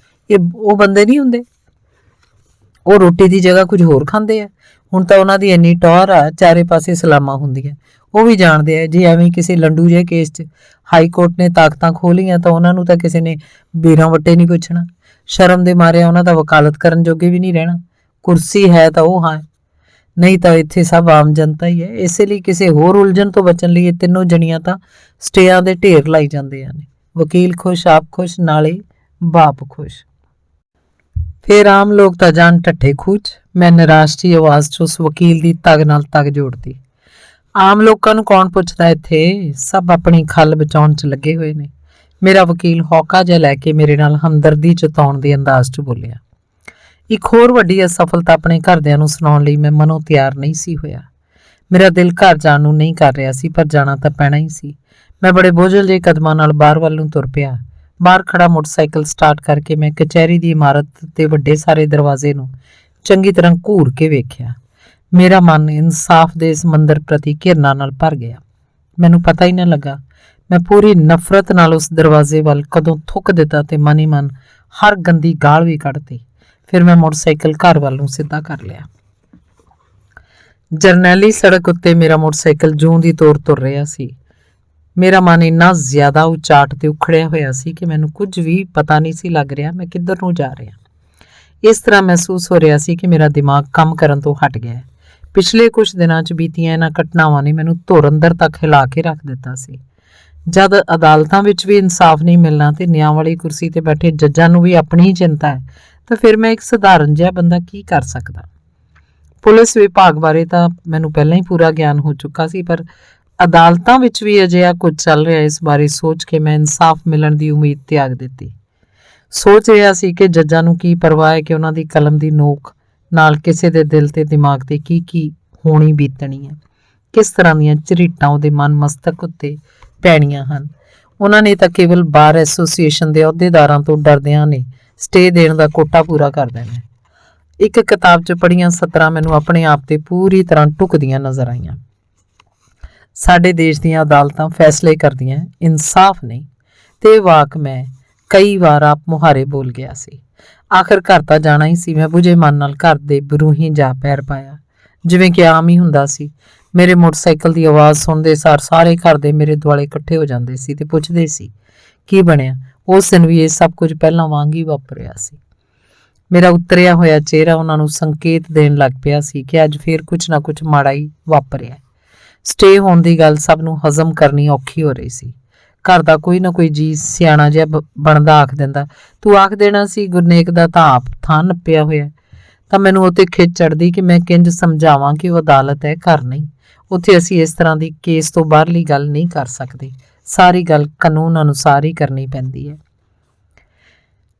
ਇਹ ਉਹ ਬੰਦੇ ਨਹੀਂ ਹੁੰਦੇ? ਉਹ ਰੋਟੀ ਦੀ ਜਗ੍ਹਾ ਕੁਝ ਹੋਰ ਖਾਂਦੇ ਆ? ਹੁਣ ਤਾਂ ਉਹਨਾਂ ਦੀ ਇੰਨੀ ਟੌਰ ਆ, ਚਾਰੇ ਪਾਸੇ ਸਲਾਮਾਂ ਹੁੰਦੀਆਂ। ਉਹ ਵੀ ਜਾਣਦੇ ਆ ਜੇ ਐਵੇਂ ਕਿਸੇ ਲੰਡੂ ਜਿਹੇ ਕੇਸ 'ਚ ਹਾਈ ਕੋਰਟ ਨੇ ਤਾਕਤਾਂ ਖੋਲੀਆਂ ਤਾਂ ਉਹਨਾਂ ਨੂੰ ਤਾਂ ਕਿਸੇ ਨੇ ਬੀਰਾਂ ਵੱਟੇ ਨਹੀਂ ਪੁੱਛਣਾ। ਸ਼ਰਮ ਦੇ ਮਾਰੇ ਉਹਨਾਂ ਦਾ ਵਕਾਲਤ ਕਰਨ ਜੋਗੇ ਵੀ ਨਹੀਂ ਰਹਿਣਾ। ਕੁਰਸੀ ਹੈ ਤਾਂ ਉਹ ਹਾਂ, ਨਹੀਂ ਤਾਂ ਇੱਥੇ ਸਭ ਆਮ ਜਨਤਾ ਹੀ ਹੈ। ਇਸੇ ਲਈ ਕਿਸੇ ਹੋਰ ਉਲਝਣ ਤੋਂ ਬਚਣ ਲਈ ਇਹ ਤਿੰਨੋਂ ਜਣੀਆਂ ਤਾਂ ਸਟੇਆਂ ਦੇ ਢੇਰ ਲਾਈ ਜਾਂਦੇ ਨੇ। ਵਕੀਲ ਖੁਸ਼, ਆਪ ਖੁਸ਼, ਨਾਲੇ ਬਾਪ ਖੁਸ਼। ਫਿਰ ਆਮ ਲੋਕ ਤਾਂ ਜਾਣ ਢੱਠੇ ਖੂਚ। ਮੈਂ ਨਿਰਾਸ਼ ਜਿਹੀ ਆਵਾਜ਼ 'ਚ ਉਸ ਵਕੀਲ ਦੀ ਤਗ ਨਾਲ ਤਗ ਜੋੜਦੀ। ਆਮ ਲੋਕਾਂ ਨੂੰ ਕੌਣ ਪੁੱਛਦਾ ਇੱਥੇ? ਸਭ ਆਪਣੀ ਖੱਲ ਬਚਾਉਣ 'ਚ ਲੱਗੇ ਹੋਏ ਨੇ। ਮੇਰਾ ਵਕੀਲ ਹੌਕਾ ਜਿਹਾ ਲੈ ਕੇ ਮੇਰੇ ਨਾਲ ਹਮਦਰਦੀ ਜਤਾਉਣ ਦੇ ਅੰਦਾਜ਼ 'ਚ ਬੋਲਿਆ। ਇੱਕ ਹੋਰ ਵੱਡੀ ਅਸਫਲਤਾ ਆਪਣੇ ਘਰਦਿਆਂ ਨੂੰ ਸੁਣਾਉਣ ਲਈ ਮੈਂ ਮਨੋਂ ਤਿਆਰ ਨਹੀਂ ਸੀ ਹੋਇਆ। ਮੇਰਾ ਦਿਲ ਘਰ ਜਾਣ ਨੂੰ ਨਹੀਂ ਕਰ ਰਿਹਾ ਸੀ, ਪਰ ਜਾਣਾ ਤਾਂ ਪੈਣਾ ਹੀ ਸੀ। ਮੈਂ ਬੜੇ ਬੋਝਲ ਜਿਹੇ ਕਦਮਾਂ ਨਾਲ ਬਾਹਰ ਵੱਲ ਨੂੰ ਤੁਰ ਪਿਆ। ਬਾਹਰ ਖੜਾ ਮੋਟਰਸਾਈਕਲ ਸਟਾਰਟ ਕਰਕੇ ਮੈਂ ਕਚਹਿਰੀ ਦੀ ਇਮਾਰਤ ਤੇ ਵੱਡੇ ਸਾਰੇ ਦਰਵਾਜ਼ੇ ਨੂੰ ਚੰਗੀ ਤਰ੍ਹਾਂ ਘੂਰ ਕੇ ਵੇਖਿਆ। ਮੇਰਾ ਮਨ ਇਨਸਾਫ ਦੇ ਇਸ ਮੰਦਰ ਪ੍ਰਤੀ ਘਿਰਨਾ ਨਾਲ ਭਰ ਗਿਆ। ਮੈਨੂੰ ਪਤਾ ਹੀ ਨਾ ਲੱਗਾ ਮੈਂ ਪੂਰੀ ਨਫ਼ਰਤ ਨਾਲ ਉਸ ਦਰਵਾਜ਼ੇ ਵੱਲ ਕਦੋਂ ਥੁੱਕ ਦਿੱਤਾ ਤੇ ਮਨ ਹੀ ਮਨ ਹਰ ਗੰਦੀ ਗਾਲ ਵੀ ਕੱਢਤੀ। ਫਿਰ ਮੈਂ ਮੋਟਰਸਾਈਕਲ ਘਰ ਵੱਲ ਨੂੰ ਸਿੱਧਾ ਕਰ ਲਿਆ। ਜਰਨੈਲੀ ਸੜਕ ਉੱਤੇ ਮੇਰਾ ਮੋਟਰਸਾਈਕਲ ਜੂੰ ਦੀ ਤੋਰ ਤੁਰ ਰਿਹਾ ਸੀ। ਮੇਰਾ ਮਨ ਇੰਨਾ ਜ਼ਿਆਦਾ ਉਚਾਟ ਤੇ ਉਖੜਿਆ ਹੋਇਆ ਸੀ ਕਿ ਮੈਨੂੰ ਕੁਝ ਵੀ ਪਤਾ ਨਹੀਂ ਸੀ ਲੱਗ ਰਿਹਾ ਮੈਂ ਕਿੱਧਰ ਨੂੰ ਜਾ ਰਿਹਾ। ਇਸ ਤਰ੍ਹਾਂ ਮਹਿਸੂਸ ਹੋ ਰਿਹਾ ਸੀ ਕਿ ਮੇਰਾ ਦਿਮਾਗ ਕੰਮ ਕਰਨ ਤੋਂ ਹਟ ਗਿਆ ਹੈ। ਪਿਛਲੇ ਕੁਝ ਦਿਨਾਂ 'ਚ ਬੀਤੀਆਂ ਇਹਨਾਂ ਘਟਨਾਵਾਂ ਨੇ ਮੈਨੂੰ ਧੁਰ ਅੰਦਰ ਤੱਕ ਹਿਲਾ ਕੇ ਰੱਖ ਦਿੱਤਾ ਸੀ। ਜਦ ਅਦਾਲਤਾਂ ਵਿੱਚ ਵੀ ਇਨਸਾਫ ਨਹੀਂ ਮਿਲਣਾ ਤੇ ਨਿਆਂ ਵਾਲੀ ਕੁਰਸੀ ਤੇ ਬੈਠੇ ਜੱਜਾਂ ਨੂੰ ਵੀ ਆਪਣੀ ਹੀ ਚਿੰਤਾ ਹੈ, ਤਾਂ ਫਿਰ ਮੈਂ ਇੱਕ ਸਧਾਰਨ ਜਿਹਾ ਬੰਦਾ ਕੀ ਕਰ ਸਕਦਾ? ਪੁਲਿਸ ਵਿਭਾਗ ਬਾਰੇ ਤਾਂ ਮੈਨੂੰ ਪਹਿਲਾਂ ਹੀ ਪੂਰਾ ਗਿਆਨ ਹੋ ਚੁੱਕਾ ਸੀ, ਪਰ ਅਦਾਲਤਾਂ ਵਿੱਚ ਵੀ ਅਜਿਹਾ ਕੁਝ ਚੱਲ ਰਿਹਾ ਇਸ ਬਾਰੇ ਸੋਚ ਕੇ ਮੈਂ ਇਨਸਾਫ ਮਿਲਣ ਦੀ ਉਮੀਦ ਤਿਆਗ ਦਿੱਤੀ। ਸੋਚ ਰਿਹਾ ਸੀ ਕਿ ਜੱਜਾਂ ਨੂੰ ਕੀ ਪਰਵਾਹ ਹੈ ਕਿ ਉਹਨਾਂ ਦੀ ਕਲਮ ਦੀ ਨੋਕ ਨਾਲ ਕਿਸੇ ਦੇ ਦਿਲ ਤੇ ਦਿਮਾਗ ਤੇ ਕੀ ਹੋਣੀ ਬੀਤਣੀ ਹੈ, ਕਿਸ ਤਰ੍ਹਾਂ ਦੀਆਂ ਝਰੀਟਾਂ ਉਹਦੇ ਮਨ ਮਸਤਕ ਉੱਤੇ ਪੈਣੀਆਂ ਹਨ। ਉਹਨਾਂ ਨੇ ਤਾਂ ਕੇਵਲ ਬਾਰ ਐਸੋਸੀਏਸ਼ਨ ਦੇ ਅਹੁਦੇਦਾਰਾਂ ਤੋਂ ਡਰਦਿਆਂ ਨੇ ਸਟੇ ਦੇਣ ਦਾ ਕੋਟਾ ਪੂਰਾ ਕਰ ਦੇਣਾ। ਇੱਕ ਕਿਤਾਬ 'ਚ ਪੜ੍ਹੀਆਂ ਸਤਰਾਂ ਮੈਨੂੰ ਆਪਣੇ ਆਪ ਤੇ ਪੂਰੀ ਤਰ੍ਹਾਂ ਢੁਕਦੀਆਂ ਨਜ਼ਰ ਆਈਆਂ। ਸਾਡੇ ਦੇਸ਼ ਦੀਆਂ ਅਦਾਲਤਾਂ ਫੈਸਲੇ ਕਰਦੀਆਂ, ਇਨਸਾਫ ਨਹੀਂ। ਤੇ ਵਾਕ ਮੈਂ ਕਈ ਵਾਰ ਆਪ ਮੁਹਾਰੇ ਬੋਲ ਗਿਆ ਸੀ। ਆਖਰ ਘਰ ਤਾਂ ਜਾਣਾ ਹੀ ਸੀ। ਮੈਂ ਬੁਝੇ ਮਨ ਨਾਲ ਘਰ ਦੇ ਬਰੂਹੀਂ ਜਾ ਪੈਰ ਪਾਇਆ, ਜਿਵੇਂ ਕਿ ਆਮ ਹੀ ਹੁੰਦਾ ਸੀ। ਮੇਰੇ ਮੋਟਰਸਾਈਕਲ ਦੀ ਆਵਾਜ਼ ਸੁਣਦੇ ਸਾਰ ਸਾਰੇ ਘਰ ਦੇ ਮੇਰੇ ਦੁਆਲੇ ਇਕੱਠੇ ਹੋ ਜਾਂਦੇ ਸੀ ਤੇ ਪੁੱਛਦੇ ਸੀ ਕੀ ਬਣਿਆ। ਉਸ ਦਿਨ ਵੀ ਇਹ ਸਭ ਕੁਝ ਪਹਿਲਾਂ ਵਾਂਗ ਹੀ ਵਾਪਰਿਆ ਸੀ। ਮੇਰਾ ਉਤਰਿਆ ਹੋਇਆ ਚਿਹਰਾ ਉਹਨਾਂ ਨੂੰ ਸੰਕੇਤ ਦੇਣ ਲੱਗ ਪਿਆ ਸੀ ਕਿ ਅੱਜ ਫੇਰ ਕੁਝ ਨਾ ਕੁਝ ਮਾੜਾ ਹੀ ਵਾਪਰਿਆ। ਸਟੇ ਹੋਣ ਦੀ ਗੱਲ ਸਭ ਨੂੰ ਹਜ਼ਮ ਕਰਨੀ ਔਖੀ ਹੋ ਰਹੀ ਸੀ। ਘਰ ਦਾ ਕੋਈ ਨਾ ਕੋਈ ਜੀ ਸਿਆਣਾ ਜਿਹਾ ਬਣਦਾ ਆਖ ਦਿੰਦਾ, ਤੂੰ ਆਖ ਦੇਣਾ ਸੀ ਗੁਰਨੇਕ ਦਾ ਤਾਂ ਆਪ ਥਾਂ ਨੱਪਿਆ ਹੋਇਆ। ਤਾਂ ਮੈਨੂੰ ਉਹ 'ਤੇ ਖਿੱਚ ਚੜ੍ਹਦੀ ਕਿ ਮੈਂ ਕਿੰਜ ਸਮਝਾਵਾਂ ਕਿ ਉਹ ਅਦਾਲਤ ਹੈ, ਘਰ ਨਹੀਂ। ਉੱਥੇ ਅਸੀਂ ਇਸ ਤਰ੍ਹਾਂ ਦੀ ਕੇਸ ਤੋਂ ਬਾਹਰਲੀ ਗੱਲ ਨਹੀਂ ਕਰ ਸਕਦੇ। ਸਾਰੀ ਗੱਲ ਕਾਨੂੰਨ ਅਨੁਸਾਰ ਹੀ ਕਰਨੀ ਪੈਂਦੀ ਹੈ।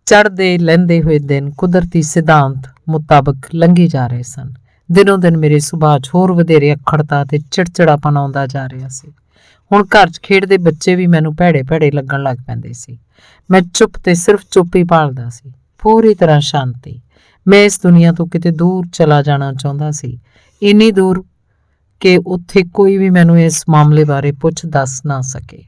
ਚੜ੍ਹਦੇ ਲਹਿੰਦੇ ਹੋਏ ਦਿਨ ਕੁਦਰਤੀ ਸਿਧਾਂਤ ਮੁਤਾਬਕ ਲੰਘੀ ਜਾ ਰਹੇ ਸਨ। ਦਿਨੋਂ ਦਿਨ ਮੇਰੇ ਸੁਭਾਅ 'ਚ ਹੋਰ ਵਧੇਰੇ ਅਖੜਤਾ ਤੇ ਚਿੜਚਿੜਾਪਨ ਆਉਂਦਾ ਜਾ ਰਿਹਾ ਸੀ। ਹੁਣ ਘਰ 'ਚ ਖੇਡਦੇ ਬੱਚੇ ਵੀ ਮੈਨੂੰ ਭੈੜੇ ਭੈੜੇ ਲੱਗਣ ਲੱਗ ਪੈਂਦੇ ਸੀ। ਮੈਂ ਚੁੱਪ ਤੇ ਸਿਰਫ ਚੁੱਪ ਹੀ ਭਾਲਦਾ ਸੀ, ਪੂਰੀ ਤਰ੍ਹਾਂ ਸ਼ਾਂਤੀ। ਮੈਂ ਇਸ ਦੁਨੀਆ ਤੋਂ ਕਿਤੇ ਦੂਰ ਚਲਾ ਜਾਣਾ ਚਾਹੁੰਦਾ ਸੀ, ਇੰਨੀ ਦੂਰ ਕਿ ਉੱਥੇ ਕੋਈ ਵੀ ਮੈਨੂੰ ਇਸ ਮਾਮਲੇ ਬਾਰੇ ਪੁੱਛ ਦੱਸ ਨਾ ਸਕੇ।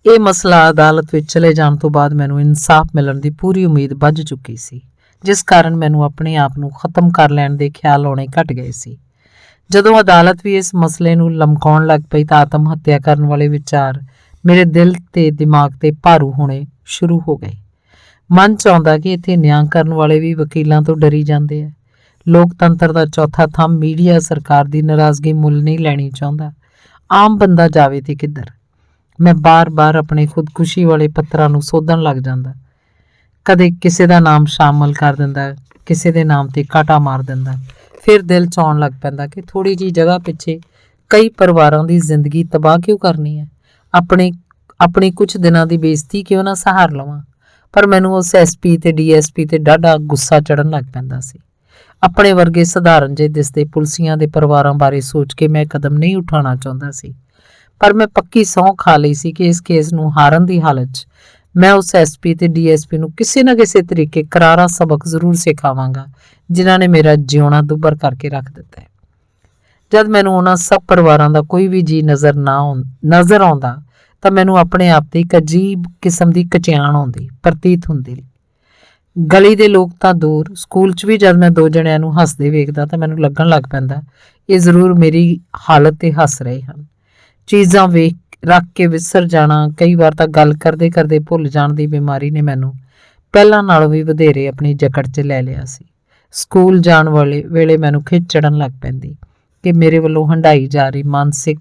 ਇਹ ਮਸਲਾ ਅਦਾਲਤ ਵਿੱਚ ਚਲੇ ਜਾਣ ਤੋਂ ਬਾਅਦ ਮੈਨੂੰ ਇਨਸਾਫ ਮਿਲਣ ਦੀ ਪੂਰੀ ਉਮੀਦ ਬੱਝ ਚੁੱਕੀ ਸੀ। ਜਿਸ ਕਾਰਨ ਮੈਨੂੰ ਆਪਣੇ ਆਪ ਨੂੰ ਖਤਮ ਕਰ ਲੈਣ ਦੇ ਖਿਆਲ ਆਉਣੇ ਘਟ ਗਏ ਸੀ। ਜਦੋਂ ਅਦਾਲਤ ਵੀ ਇਸ ਮਸਲੇ ਨੂੰ ਲਮਕਾਉਣ ਲੱਗ ਪਈ ਤਾਂ ਆਤਮ ਹੱਤਿਆ ਕਰਨ ਵਾਲੇ ਵਿਚਾਰ ਮੇਰੇ ਦਿਲ ਤੇ ਦਿਮਾਗ ਤੇ ਭਾਰੂ ਹੋਣੇ ਸ਼ੁਰੂ ਹੋ ਗਏ। ਮਨ 'ਚ ਆਉਂਦਾ ਕਿ ਇੱਥੇ ਨਿਆਂ ਕਰਨ ਵਾਲੇ ਵੀ ਵਕੀਲਾਂ ਤੋਂ ਡਰੀ ਜਾਂਦੇ ਆ। ਲੋਕਤੰਤਰ ਦਾ ਚੌਥਾ ਥੰਮ ਮੀਡੀਆ ਸਰਕਾਰ ਦੀ ਨਾਰਾਜ਼ਗੀ ਮੁੱਲ ਨਹੀਂ ਲੈਣੀ ਚਾਹੁੰਦਾ। ਆਮ ਬੰਦਾ ਜਾਵੇ ਤੇ ਕਿੱਧਰ। ਮੈਂ ਬਾਰ-ਬਾਰ ਆਪਣੇ ਖੁਦਕੁਸ਼ੀ ਵਾਲੇ ਪੱਤਰਾਂ ਨੂੰ ਸੋਧਣ ਲੱਗ ਜਾਂਦਾ। ਕਦੇ ਕਿਸੇ ਦਾ ਨਾਮ ਸ਼ਾਮਲ ਕਰ ਦਿੰਦਾ, ਕਿਸੇ ਦੇ ਨਾਮ ਤੇ ਕਾਟਾ ਮਾਰ ਦਿੰਦਾ। ਫਿਰ ਦਿਲ 'ਚ ਆਉਣ ਲੱਗ ਪੈਂਦਾ ਕਿ ਥੋੜ੍ਹੀ ਜਿਹੀ ਜਗ੍ਹਾ ਪਿੱਛੇ ਕਈ ਪਰਿਵਾਰਾਂ ਦੀ ਜ਼ਿੰਦਗੀ ਤਬਾਹ ਕਿਉਂ ਕਰਨੀ ਹੈ। ਆਪਣੀ ਕੁਝ ਦਿਨਾਂ ਦੀ ਬੇਇੱਜ਼ਤੀ ਕਿਉਂ ਨਾ ਸਹਾਰ ਲਵਾਂ। ਪਰ ਮੈਨੂੰ ਉਸ SP ਤੇ DSP ਤੇ ਡਾਢਾ ਗੁੱਸਾ ਚੜ੍ਹਨ ਲੱਗ ਪੈਂਦਾ ਸੀ। ਆਪਣੇ ਵਰਗੇ ਸਧਾਰਨ ਜਿਹੇ ਦਿਸਦੇ ਪੁਲਸੀਆਂ ਦੇ ਪਰਿਵਾਰਾਂ ਬਾਰੇ ਸੋਚ ਕੇ ਮੈਂ ਕਦਮ ਨਹੀਂ ਉਠਾਉਣਾ ਚਾਹੁੰਦਾ ਸੀ। ਪਰ ਮੈਂ ਪੱਕੀ ਸਹੁੰ ਖਾ ਲਈ ਸੀ ਕਿ ਇਸ ਕੇਸ ਨੂੰ ਹਾਰਨ ਦੀ ਹਾਲਤ 'ਚ ਮੈਂ ਉਸ SP ਤੇ DSP ਨੂੰ ਕਿਸੇ ਨਾ ਕਿਸੇ ਤਰੀਕੇ ਕਰਾਰਾ ਸਬਕ ਜ਼ਰੂਰ ਸਿਖਾਵਾਂਗਾ, ਜਿਨ੍ਹਾਂ ਨੇ ਮੇਰਾ ਜਿਉਣਾ ਦੁੱਭਰ ਕਰਕੇ ਰੱਖ ਦਿੱਤਾ ਹੈ। ਜਦ ਮੈਨੂੰ ਉਹਨਾਂ ਸਭ ਪਰਿਵਾਰਾਂ ਦਾ ਕੋਈ ਵੀ ਜੀ ਨਜ਼ਰ ਆਉਂਦਾ ਤਾਂ ਮੈਨੂੰ ਆਪਣੇ ਆਪ ਤੇ ਇੱਕ ਅਜੀਬ ਕਿਸਮ ਦੀ ਕਚਿਆਣ ਆਉਂਦੀ ਪ੍ਰਤੀਤ ਹੁੰਦੀ। ਗਲੀ ਦੇ ਲੋਕ ਤਾਂ ਦੂਰ, ਸਕੂਲ 'ਚ ਵੀ ਜਦ ਮੈਂ ਦੋ ਜਣਿਆਂ ਨੂੰ ਹੱਸਦੇ ਵੇਖਦਾ ਤਾਂ ਮੈਨੂੰ ਲੱਗਣ ਲੱਗ ਪੈਂਦਾ ਇਹ ਜ਼ਰੂਰ ਮੇਰੀ ਹਾਲਤ ਤੇ ਹੱਸ ਰਹੇ ਹਨ। ਚੀਜ਼ਾਂ ਰੱਖ ਕੇ ਵਿਸਰ ਜਾਣਾ, ਕਈ ਵਾਰ ਤਾਂ ਗੱਲ ਕਰਦੇ ਕਰਦੇ ਭੁੱਲ ਜਾਣ ਦੀ ਬਿਮਾਰੀ ਨੇ ਮੈਨੂੰ ਪਹਿਲਾਂ ਨਾਲੋਂ ਵੀ ਵਧੇਰੇ ਆਪਣੀ ਜਕੜ 'ਚ ਲੈ ਲਿਆ ਸੀ। ਸਕੂਲ ਜਾਣ ਵੇਲੇ ਮੈਨੂੰ ਖਿੱਚ ਚੜ੍ਹਨ ਲੱਗ ਪੈਂਦੀ ਕਿ ਮੇਰੇ ਵੱਲੋਂ ਹੰਢਾਈ ਜਾ ਰਹੀ ਮਾਨਸਿਕ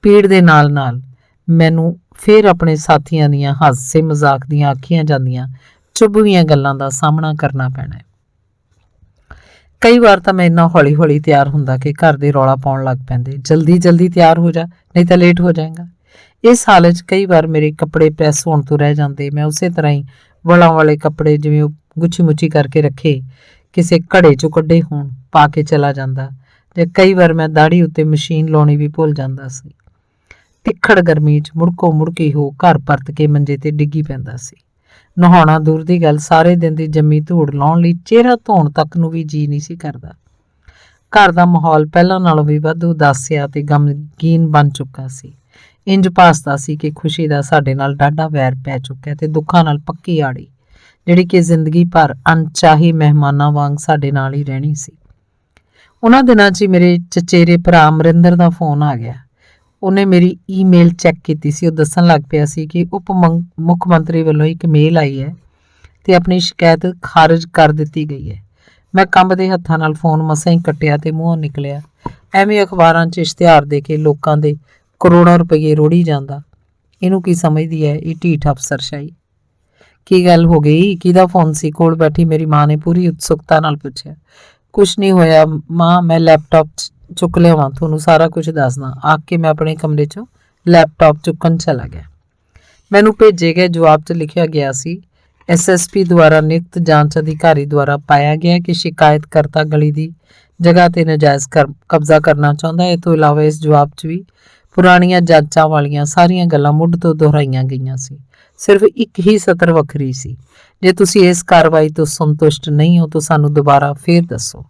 ਪੀੜ ਦੇ ਨਾਲ ਮੈਨੂੰ ਫਿਰ ਆਪਣੇ ਸਾਥੀਆਂ ਦੀਆਂ ਹਾਸੇ ਮਜ਼ਾਕ ਦੀਆਂ ਆਖੀਆਂ ਜਾਂਦੀਆਂ ਚੁਭਵੀਆਂ ਗੱਲਾਂ ਦਾ ਸਾਹਮਣਾ ਕਰਨਾ ਪੈਣਾ ਹੈ। ਕਈ ਵਾਰ ਤਾਂ ਮੈਂ ਇੰਨਾ ਹੌਲੀ-ਹੌਲੀ ਤਿਆਰ ਹੁੰਦਾ ਕਿ ਘਰ ਦੇ ਰੌਲਾ ਪਾਉਣ ਲੱਗ ਪੈਂਦੇ, ਜਲਦੀ ਤਿਆਰ ਹੋ ਜਾ ਨਹੀਂ ਤਾਂ ਲੇਟ ਹੋ ਜਾਏਗਾ। ਇਸ ਹਾਲਤ 'ਚ ਕਈ ਵਾਰ ਮੇਰੇ ਕੱਪੜੇ ਪ੍ਰੈਸ ਹੋਣ ਤੋਂ ਰਹਿ ਜਾਂਦੇ। ਮੈਂ ਉਸੇ ਤਰ੍ਹਾਂ ਹੀ ਵਲਾਂ ਵਾਲੇ ਕੱਪੜੇ ਜਿਵੇਂ ਉਹ ਗੁੱਛੀ-ਮੁੱਛੀ ਕਰਕੇ ਰੱਖੇ ਕਿਸੇ ਘੜੇ 'ਚੋਂ ਕੱਢੇ ਹੋਣ ਪਾ ਕੇ ਚਲਾ ਜਾਂਦਾ। ਜਾਂ ਕਈ ਵਾਰ ਮੈਂ ਦਾੜੀ ਉੱਤੇ ਮਸ਼ੀਨ ਲਾਉਣੀ ਵੀ ਭੁੱਲ ਜਾਂਦਾ ਸੀ। ਤਿੱਖੜ ਗਰਮੀ 'ਚ ਮੁੜਕੀ ਹੋ ਘਰ ਪਰਤ ਕੇ ਮੰਜੇ ਤੇ ਡਿੱਗੀ ਪੈਂਦਾ ਸੀ। ਨਹਾਉਣਾ ਦੂਰ ਦੀ ਗੱਲ, ਸਾਰੇ ਦਿਨ ਦੀ ਜੰਮੀ ਧੂੜ ਲਾਉਣ ਲਈ ਚਿਹਰਾ ਧੋਣ ਤੱਕ ਨੂੰ ਵੀ ਜੀ ਨਹੀਂ ਸੀ ਕਰਦਾ। ਘਰ ਦਾ ਮਾਹੌਲ ਪਹਿਲਾਂ ਨਾਲੋਂ ਵੀ ਵੱਧ ਉਦਾਸਿਆ ਤੇ ਗਮਗੀਨ ਬਣ ਚੁੱਕਾ ਸੀ। ਇੰਜ ਭਾਸਦਾ ਸੀ ਕਿ ਖੁਸ਼ੀ ਦਾ ਸਾਡੇ ਨਾਲ ਡਾਢਾ ਵੈਰ ਪੈ ਚੁੱਕਿਆ ਤੇ ਦੁੱਖਾਂ ਨਾਲ ਪੱਕੀ ਆੜੀ, ਜਿਹੜੀ ਕਿ ਜ਼ਿੰਦਗੀ ਭਰ ਅਣਚਾਹੇ ਮਹਿਮਾਨਾਂ ਵਾਂਗ ਸਾਡੇ ਨਾਲ ਹੀ ਰਹਿਣੀ ਸੀ। ਉਹਨਾਂ ਦਿਨਾਂ 'ਚ ਮੇਰੇ ਚਚੇਰੇ ਭਰਾ ਅਮਰਿੰਦਰ ਦਾ ਫੋਨ ਆ ਗਿਆ। ਉਹਨੇ ਮੇਰੀ ਈਮੇਲ ਚੈੱਕ ਕੀਤੀ ਸੀ। ਉਹ ਦੱਸਣ ਲੱਗ ਪਿਆ ਸੀ ਕਿ ਮੁੱਖ ਮੰਤਰੀ ਵੱਲੋਂ ਇੱਕ ਮੇਲ ਆਈ ਹੈ ਤੇ ਆਪਣੀ ਸ਼ਿਕਾਇਤ ਖਾਰਜ ਕਰ ਦਿੱਤੀ ਗਈ ਹੈ। ਮੈਂ ਕੰਬਦੇ ਹੱਥਾਂ ਨਾਲ ਫੋਨ ਮਸਾਂ ਹੀ ਕੱਟਿਆ ਤੇ ਮੂੰਹੋਂ ਨਿਕਲਿਆ, ਐਵੇਂ ਅਖਬਾਰਾਂ 'ਚ ਇਸ਼ਤਿਹਾਰ ਦੇ ਕੇ ਲੋਕਾਂ ਦੇ ਕਰੋੜਾਂ ਰੁਪਏ ਰੋੜੀ ਜਾਂਦਾ। ਇਹਨੂੰ ਕੀ ਸਮਝਦੀ ਹੈ ਇਹ ਢੀਠ ਅਫਸਰਸ਼ਾਹੀ। ਕੀ ਗੱਲ ਹੋ ਗਈ? ਕਿਹਦਾ ਫੋਨ ਸੀ? ਕੋਲ ਬੈਠੀ ਮੇਰੀ ਮਾਂ ਨੇ ਪੂਰੀ ਉਤਸੁਕਤਾ ਨਾਲ ਪੁੱਛਿਆ। ਕੁਛ ਨਹੀਂ ਹੋਇਆ ਮਾਂ, ਮੈਂ ਲੈਪਟਾਪ ਚੁੱਕ ਲਿਆਵਾਂ, ਤੁਹਾਨੂੰ ਸਾਰਾ ਕੁਝ ਦੱਸਦਾ। ਆਖ ਕੇ ਮੈਂ ਆਪਣੇ ਕਮਰੇ 'ਚੋਂ ਲੈਪਟਾਪ ਚੁੱਕਣ ਚਲਾ ਗਿਆ। ਮੈਨੂੰ ਭੇਜੇ ਗਏ ਜਵਾਬ 'ਚ ਲਿਖਿਆ ਗਿਆ ਸੀ, SSP ਦੁਆਰਾ ਨਿਯੁਕਤ ਜਾਂਚ ਅਧਿਕਾਰੀ ਦੁਆਰਾ ਪਾਇਆ ਗਿਆ ਕਿ ਸ਼ਿਕਾਇਤਕਰਤਾ ਗਲੀ ਦੀ ਜਗ੍ਹਾ ਤੇ ਨਜਾਇਜ਼ ਕਬਜ਼ਾ ਕਰਨਾ ਚਾਹੁੰਦਾ ਹੈ। ਇਹ ਤੋਂ ਇਲਾਵਾ ਇਸ ਜਵਾਬ 'ਚ ਵੀ ਪੁਰਾਣੀਆਂ ਜਾਂਚਾਂ ਵਾਲੀਆਂ ਸਾਰੀਆਂ ਗੱਲਾਂ ਮੁੱਢ ਤੋਂ ਦੁਹਰਾਈਆਂ ਗਈਆਂ ਸੀ। ਸਿਰਫ ਇੱਕ ਹੀ ਸਤਰ ਵੱਖਰੀ ਸੀ, ਜੇ ਤੁਸੀਂ ਇਸ ਕਾਰਵਾਈ ਤੋਂ ਸੰਤੁਸ਼ਟ ਨਹੀਂ ਹੋ ਤਾਂ ਸਾਨੂੰ ਦੁਬਾਰਾ ਫੇਰ ਦੱਸੋ।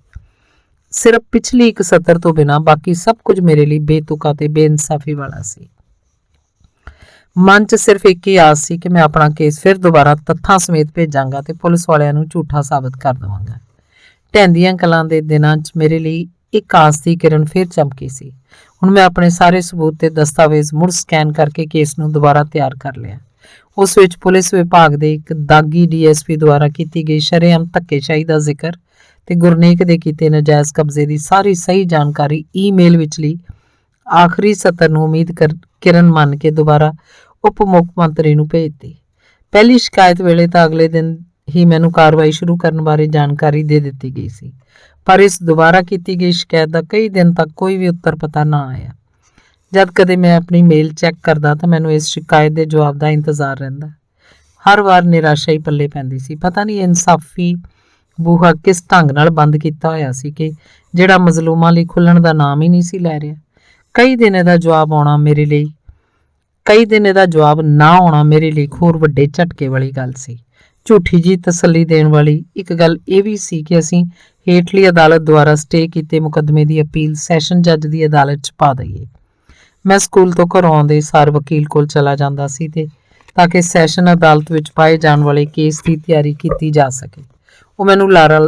ਸਿਰਫ ਪਿਛਲੀ ਇੱਕ ਸਤਰ ਤੋਂ ਬਿਨਾਂ ਬਾਕੀ ਸਭ ਕੁਝ ਮੇਰੇ ਲਈ ਬੇਤੁਕਾ ਤੇ ਬੇਇਨਸਾਫੀ ਵਾਲਾ ਸੀ। ਮਨ 'ਚ ਸਿਰਫ ਇੱਕ ਹੀ ਆਸ ਸੀ ਕਿ ਮੈਂ ਆਪਣਾ ਕੇਸ ਫਿਰ ਦੁਬਾਰਾ ਤੱਥਾਂ ਸਮੇਤ ਭੇਜਾਂਗਾ ਤੇ ਪੁਲਿਸ ਵਾਲਿਆਂ ਨੂੰ ਝੂਠਾ ਸਾਬਤ ਕਰ ਦੇਵਾਂਗਾ। ਢਹਿੰਦੀਆਂ ਕਲਾਂ ਦੇ ਦਿਨਾਂ 'ਚ ਮੇਰੇ ਲਈ ਇੱਕ ਆਸ ਦੀ ਕਿਰਨ ਫਿਰ ਚਮਕੀ ਸੀ। ਹੁਣ ਮੈਂ ਆਪਣੇ ਸਾਰੇ ਸਬੂਤ ਤੇ ਦਸਤਾਵੇਜ਼ ਮੁੜ ਸਕੈਨ ਕਰਕੇ ਕੇਸ ਨੂੰ ਦੁਬਾਰਾ ਤਿਆਰ ਕਰ ਲਿਆ। ਉਸ ਵਿੱਚ ਪੁਲਿਸ ਵਿਭਾਗ ਦੇ ਇੱਕ ਦਾਗੀ DSP ਦੁਆਰਾ ਕੀਤੀ ਗਈ ਸ਼ਰੇਆਮ ਧੱਕੇਸ਼ਾਹੀ ਦਾ ਜ਼ਿਕਰ ਤੇ ਗੁਰਨੇਕ ਦੇ ਕੀਤੇ ਨਜਾਇਜ਼ ਕਬਜ਼ੇ ਦੀ ਸਾਰੀ ਸਹੀ ਜਾਣਕਾਰੀ ਈਮੇਲ ਵਿਚਲੀ ਆਖਰੀ ਸਤਰ ਨੂੰ ਉਮੀਦ ਕਿਰਨ ਮੰਨ ਕੇ ਦੁਬਾਰਾ ਉਪ ਮੁੱਖ ਮੰਤਰੀ ਨੂੰ ਭੇਜਤੀ। ਪਹਿਲੀ ਸ਼ਿਕਾਇਤ ਵੇਲੇ ਤਾਂ ਅਗਲੇ ਦਿਨ ਹੀ ਮੈਨੂੰ ਕਾਰਵਾਈ ਸ਼ੁਰੂ ਕਰਨ ਬਾਰੇ ਜਾਣਕਾਰੀ ਦੇ ਦਿੱਤੀ ਗਈ ਸੀ, ਪਰ ਇਸ ਦੁਬਾਰਾ ਕੀਤੀ ਗਈ ਸ਼ਿਕਾਇਤ ਦਾ ਕਈ ਦਿਨ ਤੱਕ ਕੋਈ ਵੀ ਉੱਤਰ ਪਤਾ ਨਾ ਆਇਆ। ਜਦ ਕਦੇ ਮੈਂ ਆਪਣੀ ਮੇਲ ਚੈੱਕ ਕਰਦਾ ਤਾਂ ਮੈਨੂੰ ਇਸ ਸ਼ਿਕਾਇਤ ਦੇ ਜਵਾਬ ਦਾ ਇੰਤਜ਼ਾਰ ਰਹਿੰਦਾ। ਹਰ ਵਾਰ ਨਿਰਾਸ਼ਾ ਹੀ ਪੱਲੇ ਪੈਂਦੀ ਸੀ। ਪਤਾ ਨਹੀਂ ਇਨਸਾਫੀ ਬੂਹਾ ਕਿਸ ਢੰਗ ਨਾਲ ਬੰਦ ਕੀਤਾ ਹੋਇਆ ਸੀ ਕਿ ਜਿਹੜਾ ਮਜ਼ਲੂਮਾਂ ਲਈ ਖੁੱਲਣ ਦਾ ਨਾਮ ਹੀ ਨਹੀਂ ਸੀ ਲੈ ਰਿਹਾ। ਕਈ ਦਿਨ ਇਹਦਾ ਜਵਾਬ ਨਾ ਆਉਣਾ ਮੇਰੇ ਲਈ ਹੋਰ ਵੱਡੇ ਝਟਕੇ ਵਾਲੀ ਗੱਲ ਸੀ। ਝੂਠੀ ਜੀ ਤਸੱਲੀ ਦੇਣ ਵਾਲੀ ਇੱਕ ਗੱਲ ਇਹ ਵੀ ਸੀ ਕਿ ਅਸੀਂ ਹੇਠਲੀ ਅਦਾਲਤ ਦੁਆਰਾ ਸਟੇ ਕੀਤੇ ਮੁਕੱਦਮੇ ਦੀ ਅਪੀਲ ਸੈਸ਼ਨ ਜੱਜ ਦੀ ਅਦਾਲਤ 'ਚ ਪਾ ਦਈਏ। ਮੈਂ ਸਕੂਲ ਤੋਂ ਘਰੋਂ ਆਉਂਦੇ ਸਾਰ ਵਕੀਲ ਕੋਲ ਚਲਾ ਜਾਂਦਾ ਸੀ ਤਾਂ ਕਿ ਸੈਸ਼ਨ ਅਦਾਲਤ ਵਿੱਚ ਪਾਏ ਜਾਣ ਵਾਲੇ ਕੇਸ ਦੀ ਤਿਆਰੀ ਕੀਤੀ ਜਾ ਸਕੇ। ਉਹ ਮੈਨੂੰ ਲਾਰਾ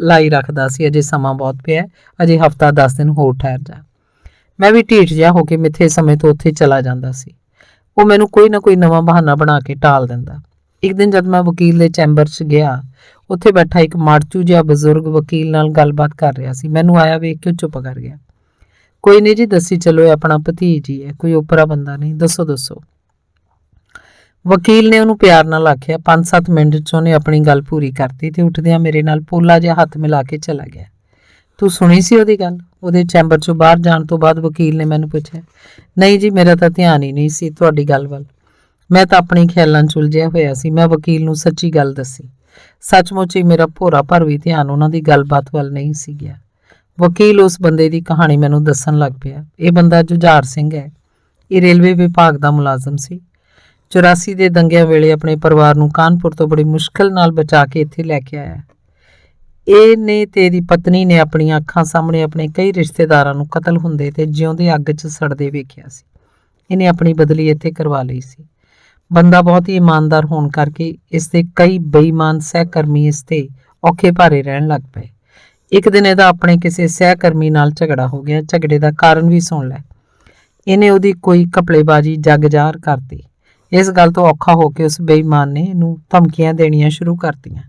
ਲਾਈ ਰੱਖਦਾ ਸੀ, ਅਜੇ ਸਮਾਂ ਬਹੁਤ ਪਿਆ, ਅਜੇ ਹਫ਼ਤਾ 10 ਦਿਨ ਹੋਰ ਠਹਿਰ ਜਾ। ਮੈਂ ਵੀ ਢੀਠ ਜਿਹਾ ਹੋ ਕੇ ਮਿੱਥੇ ਸਮੇਂ ਤੋਂ ਉੱਥੇ ਚਲਾ ਜਾਂਦਾ ਸੀ। ਉਹ ਮੈਨੂੰ ਕੋਈ ਨਾ ਕੋਈ ਨਵਾਂ ਬਹਾਨਾ ਬਣਾ ਕੇ ਟਾਲ ਦਿੰਦਾ। ਇੱਕ ਦਿਨ ਜਦ ਮੈਂ ਵਕੀਲ ਦੇ ਚੈਂਬਰ 'ਚ ਗਿਆ, ਉੱਥੇ ਬੈਠਾ ਇੱਕ ਮਾੜਚੂ ਜਿਹਾ ਬਜ਼ੁਰਗ ਵਕੀਲ ਨਾਲ ਗੱਲਬਾਤ ਕਰ ਰਿਹਾ ਸੀ। ਮੈਨੂੰ ਆਇਆ ਵੇਖ ਕੇ ਚੁੱਪ ਕਰ ਗਿਆ। ਕੋਈ ਨਹੀਂ ਜੀ, ਦੱਸੀ ਚਲੋ, ਇਹ ਆਪਣਾ ਭਤੀਜ ਹੀ ਹੈ, ਕੋਈ ਓਪਰਾ ਬੰਦਾ ਨਹੀਂ, ਦੱਸੋ ਦੱਸੋ। ਵਕੀਲ ਨੇ ਉਹਨੂੰ ਪਿਆਰ ਨਾਲ ਆਖਿਆ। 5-7 ਮਿੰਟ 'ਚ ਉਹਨੇ ਆਪਣੀ ਗੱਲ ਪੂਰੀ ਕਰਤੀ ਤੇ ਉੱਠਦਿਆਂ ਮੇਰੇ ਨਾਲ ਪੋਲਾ ਜਿਹਾ ਹੱਥ ਮਿਲਾ ਕੇ ਚਲਾ ਗਿਆ। ਤੂੰ ਸੁਣੀ ਸੀ ਉਹਦੀ ਗੱਲ? ਉਹਦੇ ਚੈਂਬਰ 'ਚੋਂ ਬਾਹਰ ਜਾਣ ਤੋਂ ਬਾਅਦ ਵਕੀਲ ਨੇ ਮੈਨੂੰ ਪੁੱਛਿਆ। ਨਹੀਂ ਜੀ, ਮੇਰਾ ਤਾਂ ਧਿਆਨ ਹੀ ਨਹੀਂ ਸੀ ਤੁਹਾਡੀ ਗੱਲ ਵੱਲ। ਮੈਂ ਤਾਂ ਆਪਣੀ ਖਿਆਲਾਂ 'ਚ ਉਲਝਿਆ ਹੋਇਆ ਸੀ। ਮੈਂ ਵਕੀਲ ਨੂੰ ਸੱਚੀ ਗੱਲ ਦੱਸੀ। ਸੱਚਮੁੱਚ ਹੀ ਮੇਰਾ ਭੋਰਾ ਭਰ ਵੀ ਧਿਆਨ ਉਹਨਾਂ ਦੀ ਗੱਲਬਾਤ ਵੱਲ ਨਹੀਂ ਸੀ ਗਿਆ। ਵਕੀਲ ਉਸ ਬੰਦੇ ਦੀ ਕਹਾਣੀ ਮੈਨੂੰ ਦੱਸਣ ਲੱਗ ਪਿਆ। ਇਹ ਬੰਦਾ ਜੁਝਾਰ ਸਿੰਘ ਹੈ। ਇਹ ਰੇਲਵੇ ਵਿਭਾਗ ਦਾ ਮੁਲਾਜ਼ਮ ਸੀ। 84 ਦੇ ਦੰਗਿਆਂ ਵੇਲੇ ਆਪਣੇ ਪਰਿਵਾਰ ਨੂੰ ਕਾਨਪੁਰ ਤੋਂ ਬੜੀ ਮੁਸ਼ਕਲ ਨਾਲ ਬਚਾ ਕੇ ਇੱਥੇ ਲੈ ਕੇ ਆਇਆ। ਇਹਨੇ ਤੇ ਇਹਦੀ ਪਤਨੀ ਨੇ ਆਪਣੀਆਂ ਅੱਖਾਂ ਸਾਹਮਣੇ ਆਪਣੇ ਕਈ ਰਿਸ਼ਤੇਦਾਰਾਂ ਨੂੰ ਕਤਲ ਹੁੰਦੇ ਤੇ ਜਿਉਂਦੇ ਅੱਗ 'ਚ ਸੜਦੇ ਵੇਖਿਆ ਸੀ। ਇਹਨੇ ਆਪਣੀ ਬਦਲੀ ਇੱਥੇ ਕਰਵਾ ਲਈ ਸੀ। ਬੰਦਾ ਬਹੁਤ ਹੀ ਇਮਾਨਦਾਰ ਹੋਣ ਕਰਕੇ ਇਸ ਦੇ ਕਈ ਬੇਈਮਾਨ ਸਹਿਕਰਮੀ ਇਸ ਤੇ ਔਖੇ ਭਾਰੇ ਰਹਿਣ ਲੱਗ ਪਏ। ਇੱਕ ਦਿਨ ਇਹਦਾ ਆਪਣੇ ਕਿਸੇ ਸਹਿਕਰਮੀ ਨਾਲ ਝਗੜਾ ਹੋ ਗਿਆ। ਝਗੜੇ ਦਾ ਕਾਰਨ ਵੀ ਸੁਣ ਲੈ। ਇਹਨੇ ਉਹਦੀ ਕੋਈ ਘਪਲੇਬਾਜ਼ੀ ਜੱਗ ਜ਼ਾਹਰ ਕਰਤੀ। ਇਸ ਗੱਲ ਤੋਂ ਔਖਾ ਹੋ ਕੇ ਉਸ ਬੇਈਮਾਨ ਨੇ ਇਹਨੂੰ ਧਮਕੀਆਂ ਦੇਣੀਆਂ ਸ਼ੁਰੂ ਕਰਤੀਆਂ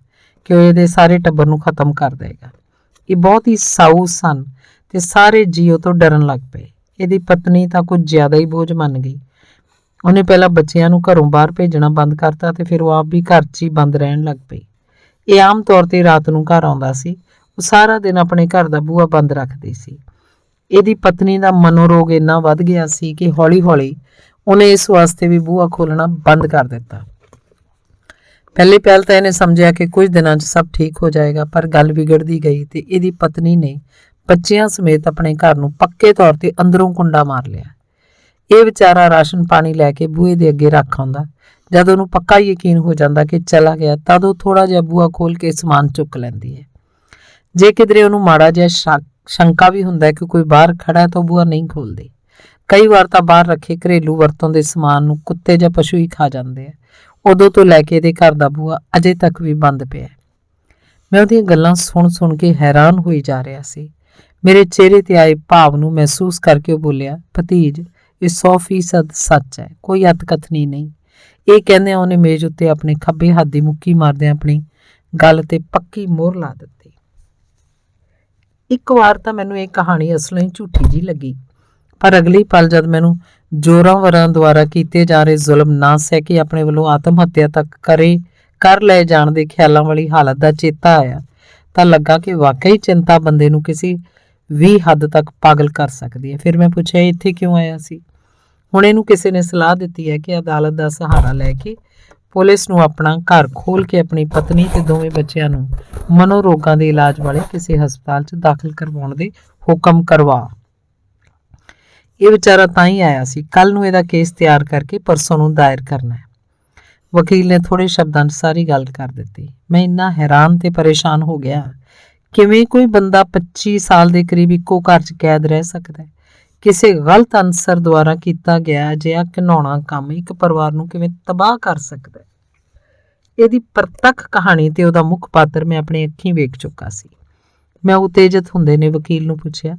ਕਿ ਉਹ ਇਹਦੇ ਸਾਰੇ ਟੱਬਰ ਨੂੰ ਖਤਮ ਕਰ ਦੇਗਾ। ਇਹ ਬਹੁਤ ਹੀ ਸਾਊ ਸਨ ਤੇ ਸਾਰੇ ਜੀਓ ਤੋਂ ਡਰਨ ਲੱਗ ਪਏ। ਇਹਦੀ ਪਤਨੀ ਤਾਂ ਕੁਝ ਜ਼ਿਆਦਾ ਹੀ ਬੋਝ ਮੰਨ ਗਈ। ਉਹਨੇ ਪਹਿਲਾਂ ਬੱਚਿਆਂ ਨੂੰ ਘਰੋਂ ਬਾਹਰ ਭੇਜਣਾ ਬੰਦ ਕਰਤਾ ਤੇ ਫਿਰ ਉਹ ਆਪ ਵੀ ਘਰ 'ਚ ਹੀ ਬੰਦ ਰਹਿਣ ਲੱਗ ਪਈ। ਇਹ ਆਮ ਤੌਰ ਤੇ ਰਾਤ ਨੂੰ ਘਰ ਆਉਂਦਾ ਸੀ। ਉਹ ਸਾਰਾ ਦਿਨ ਆਪਣੇ ਘਰ ਦਾ ਬੂਹਾ ਬੰਦ ਰੱਖਦੀ ਸੀ। ਇਹਦੀ ਪਤਨੀ ਦਾ ਮਨੋਰੋਗ ਇੰਨਾ ਵੱਧ ਗਿਆ ਸੀ ਕਿ ਹੌਲੀ-ਹੌਲੀ ਉਹਨੇ ਇਸ ਵਾਸਤੇ ਵੀ ਬੂਹਾ ਖੋਲ੍ਹਣਾ ਬੰਦ ਕਰ ਦਿੱਤਾ। ਪਹਿਲੀ ਪਹਿਲ ਤਾਂ ਇਹਨੇ ਸਮਝਿਆ ਕਿ ਕੁਝ ਦਿਨਾਂ 'ਚ ਸਭ ਠੀਕ ਹੋ ਜਾਏਗਾ, ਪਰ ਗੱਲ ਵਿਗੜਦੀ ਗਈ ਤੇ ਇਹਦੀ ਪਤਨੀ ਨੇ ਬੱਚਿਆਂ ਸਮੇਤ ਆਪਣੇ ਘਰ ਨੂੰ ਪੱਕੇ ਤੌਰ ਤੇ ਅੰਦਰੋਂ ਕੁੰਡਾ ਮਾਰ ਲਿਆ। ਇਹ ਵਿਚਾਰਾ ਰਾਸ਼ਨ ਪਾਣੀ ਲੈ ਕੇ ਬੂਹੇ ਦੇ ਅੱਗੇ ਰੱਖ ਆਉਂਦਾ। ਜਦ ਉਹਨੂੰ ਪੱਕਾ ਯਕੀਨ ਹੋ ਜਾਂਦਾ ਕਿ ਚਲਾ ਗਿਆ, ਤਦ ਉਹ ਥੋੜਾ ਜਿਹਾ ਬੂਹਾ ਖੋਲ ਕੇ ਸਮਾਨ ਚੁੱਕ ਲੈਂਦੀ ਹੈ। ਜੇ ਕਿਧਰੇ ਉਹਨੂੰ ਮਾੜਾ ਜਿਹਾ ਸ਼ੰਕਾ ਵੀ ਹੁੰਦਾ ਕਿ ਕੋਈ ਬਾਹਰ ਖੜਾ ਹੈ ਤਾਂ ਬੂਹਾ ਨਹੀਂ ਖੋਲਦੀ। ਕਈ ਵਾਰ ਤਾਂ ਬਾਹਰ ਰੱਖੇ ਘਰੇਲੂ ਵਰਤੋਂ ਦੇ ਸਮਾਨ ਨੂੰ ਕੁੱਤੇ ਜਾਂ ਪਸ਼ੂ ਹੀ ਖਾ ਜਾਂਦੇ ਆ। ਉਦੋਂ ਤੋਂ ਲੈ ਕੇ ਇਹਦੇ ਘਰ ਦਾ ਬੂਹਾ ਅਜੇ ਤੱਕ ਵੀ ਬੰਦ ਪਿਆ। ਮੈਂ ਉਹਦੀਆਂ ਗੱਲਾਂ ਸੁਣ ਕੇ ਹੈਰਾਨ ਹੋਈ ਜਾ ਰਿਹਾ ਸੀ। ਮੇਰੇ ਚਿਹਰੇ ਤੇ ਆਏ ਭਾਵ ਨੂੰ ਮਹਿਸੂਸ ਕਰਕੇ ਉਹ ਬੋਲਿਆ, ਭਤੀਜ, ਇਹ 100% ਸੱਚ ਹੈ, ਕੋਈ ਅਤਕਥਨੀ ਨਹੀਂ। ਇਹ ਕਹਿੰਦਿਆਂ ਉਹਨੇ ਮੇਜ਼ ਉੱਤੇ ਆਪਣੇ ਖੱਬੇ ਹੱਥ ਦੀ ਮੁੱਕੀ ਮਾਰਦਿਆਂ ਆਪਣੀ ਗੱਲ ਤੇ ਪੱਕੀ ਮੋਹਰ ਲਾ ਦਿੱਤੀ। ਇੱਕ ਵਾਰ ਤਾਂ ਮੈਨੂੰ ਇਹ ਕਹਾਣੀ ਅਸਲੋਂ ਹੀ ਝੂਠੀ ਜੀ ਲੱਗੀ, ਪਰ ਅਗਲੀ ਪਲ ਜਦ ਮੈਨੂੰ ਜ਼ੋਰਾਵਰਾਂ ਦੁਆਰਾ ਕੀਤੇ ਜਾ ਰਹੇ ਜ਼ੁਲਮ ਨਾ ਸਹਿ ਕੇ ਆਪਣੇ ਵੱਲੋਂ ਆਤਮ ਹੱਤਿਆ ਤੱਕ ਕਰ ਲਏ ਜਾਣ ਦੇ ਖਿਆਲਾਂ ਵਾਲੀ ਹਾਲਤ ਦਾ ਚੇਤਾ ਆਇਆ ਤਾਂ ਲੱਗਾ ਕਿ ਵਾਕਈ ਚਿੰਤਾ ਬੰਦੇ ਨੂੰ ਕਿਸੇ ਵੀ ਹੱਦ ਤੱਕ ਪਾਗਲ ਕਰ ਸਕਦੀ ਹੈ। ਫਿਰ ਮੈਂ ਪੁੱਛਿਆ, ਇੱਥੇ ਕਿਉਂ ਆਇਆ ਸੀ? ਹੁਣ ਇਹਨੂੰ ਕਿਸੇ ਨੇ ਸਲਾਹ ਦਿੱਤੀ ਹੈ ਕਿ ਅਦਾਲਤ ਦਾ ਸਹਾਰਾ ਲੈ ਕੇ ਪੁਲਿਸ ਨੂੰ ਆਪਣਾ ਘਰ ਖੋਲ ਕੇ ਆਪਣੀ ਪਤਨੀ ਤੇ ਦੋਵੇਂ ਬੱਚਿਆਂ ਨੂੰ ਮਨੋਰੋਗਾਂ ਦੇ ਇਲਾਜ ਵਾਲੇ ਕਿਸੇ ਹਸਪਤਾਲ 'ਚ ਦਾਖਲ ਕਰਵਾਉਣ ਦੇ ਹੁਕਮ ਕਰਵਾ। ਇਹ ਵਿਚਾਰਾ ਤਾਂ ਹੀ ਆਇਆ ਸੀ। ਕੱਲ ਨੂੰ ਇਹਦਾ ਕੇਸ ਤਿਆਰ ਕਰਕੇ ਪਰਸੋਂ ਨੂੰ ਦਾਇਰ ਕਰਨਾ ਹੈ। ਵਕੀਲ ਨੇ ਥੋੜੇ ਸ਼ਬਦਾਂ 'ਚ ਸਾਰੀ ਗੱਲ ਕਰ ਦਿੱਤੀ। ਮੈਂ ਇੰਨਾ ਹੈਰਾਨ ਤੇ ਪਰੇਸ਼ਾਨ ਹੋ ਗਿਆ, ਕਿਵੇਂ ਕੋਈ ਬੰਦਾ 25 ਸਾਲ ਦੇ ਕਰੀਬ ਇੱਕੋ ਘਰ 'ਚ ਕੈਦ ਰਹਿ ਸਕਦਾ ਹੈ? ਕਿਸੇ ਗਲਤ ਅਨਸਰ ਦੁਆਰਾ ਕੀਤਾ ਗਿਆ ਅਜਿਹਾ ਘਿਨਾਉਣਾ ਕੰਮ ਇੱਕ ਪਰਿਵਾਰ ਨੂੰ ਕਿਵੇਂ ਤਬਾਹ ਕਰ ਸਕਦਾ ਹੈ? ਇਹਦੀ ਪ੍ਰਤੱਖ ਕਹਾਣੀ ਤੇ ਉਹਦਾ ਮੁੱਖ ਪਾਤਰ ਮੈਂ ਆਪਣੀ ਅੱਖੀਂ ਵੇਖ ਚੁੱਕਾ ਸੀ। ਮੈਂ ਉਤੇਜਿਤ ਹੁੰਦੇ ਨੇ ਵਕੀਲ ਨੂੰ ਪੁੱਛਿਆ,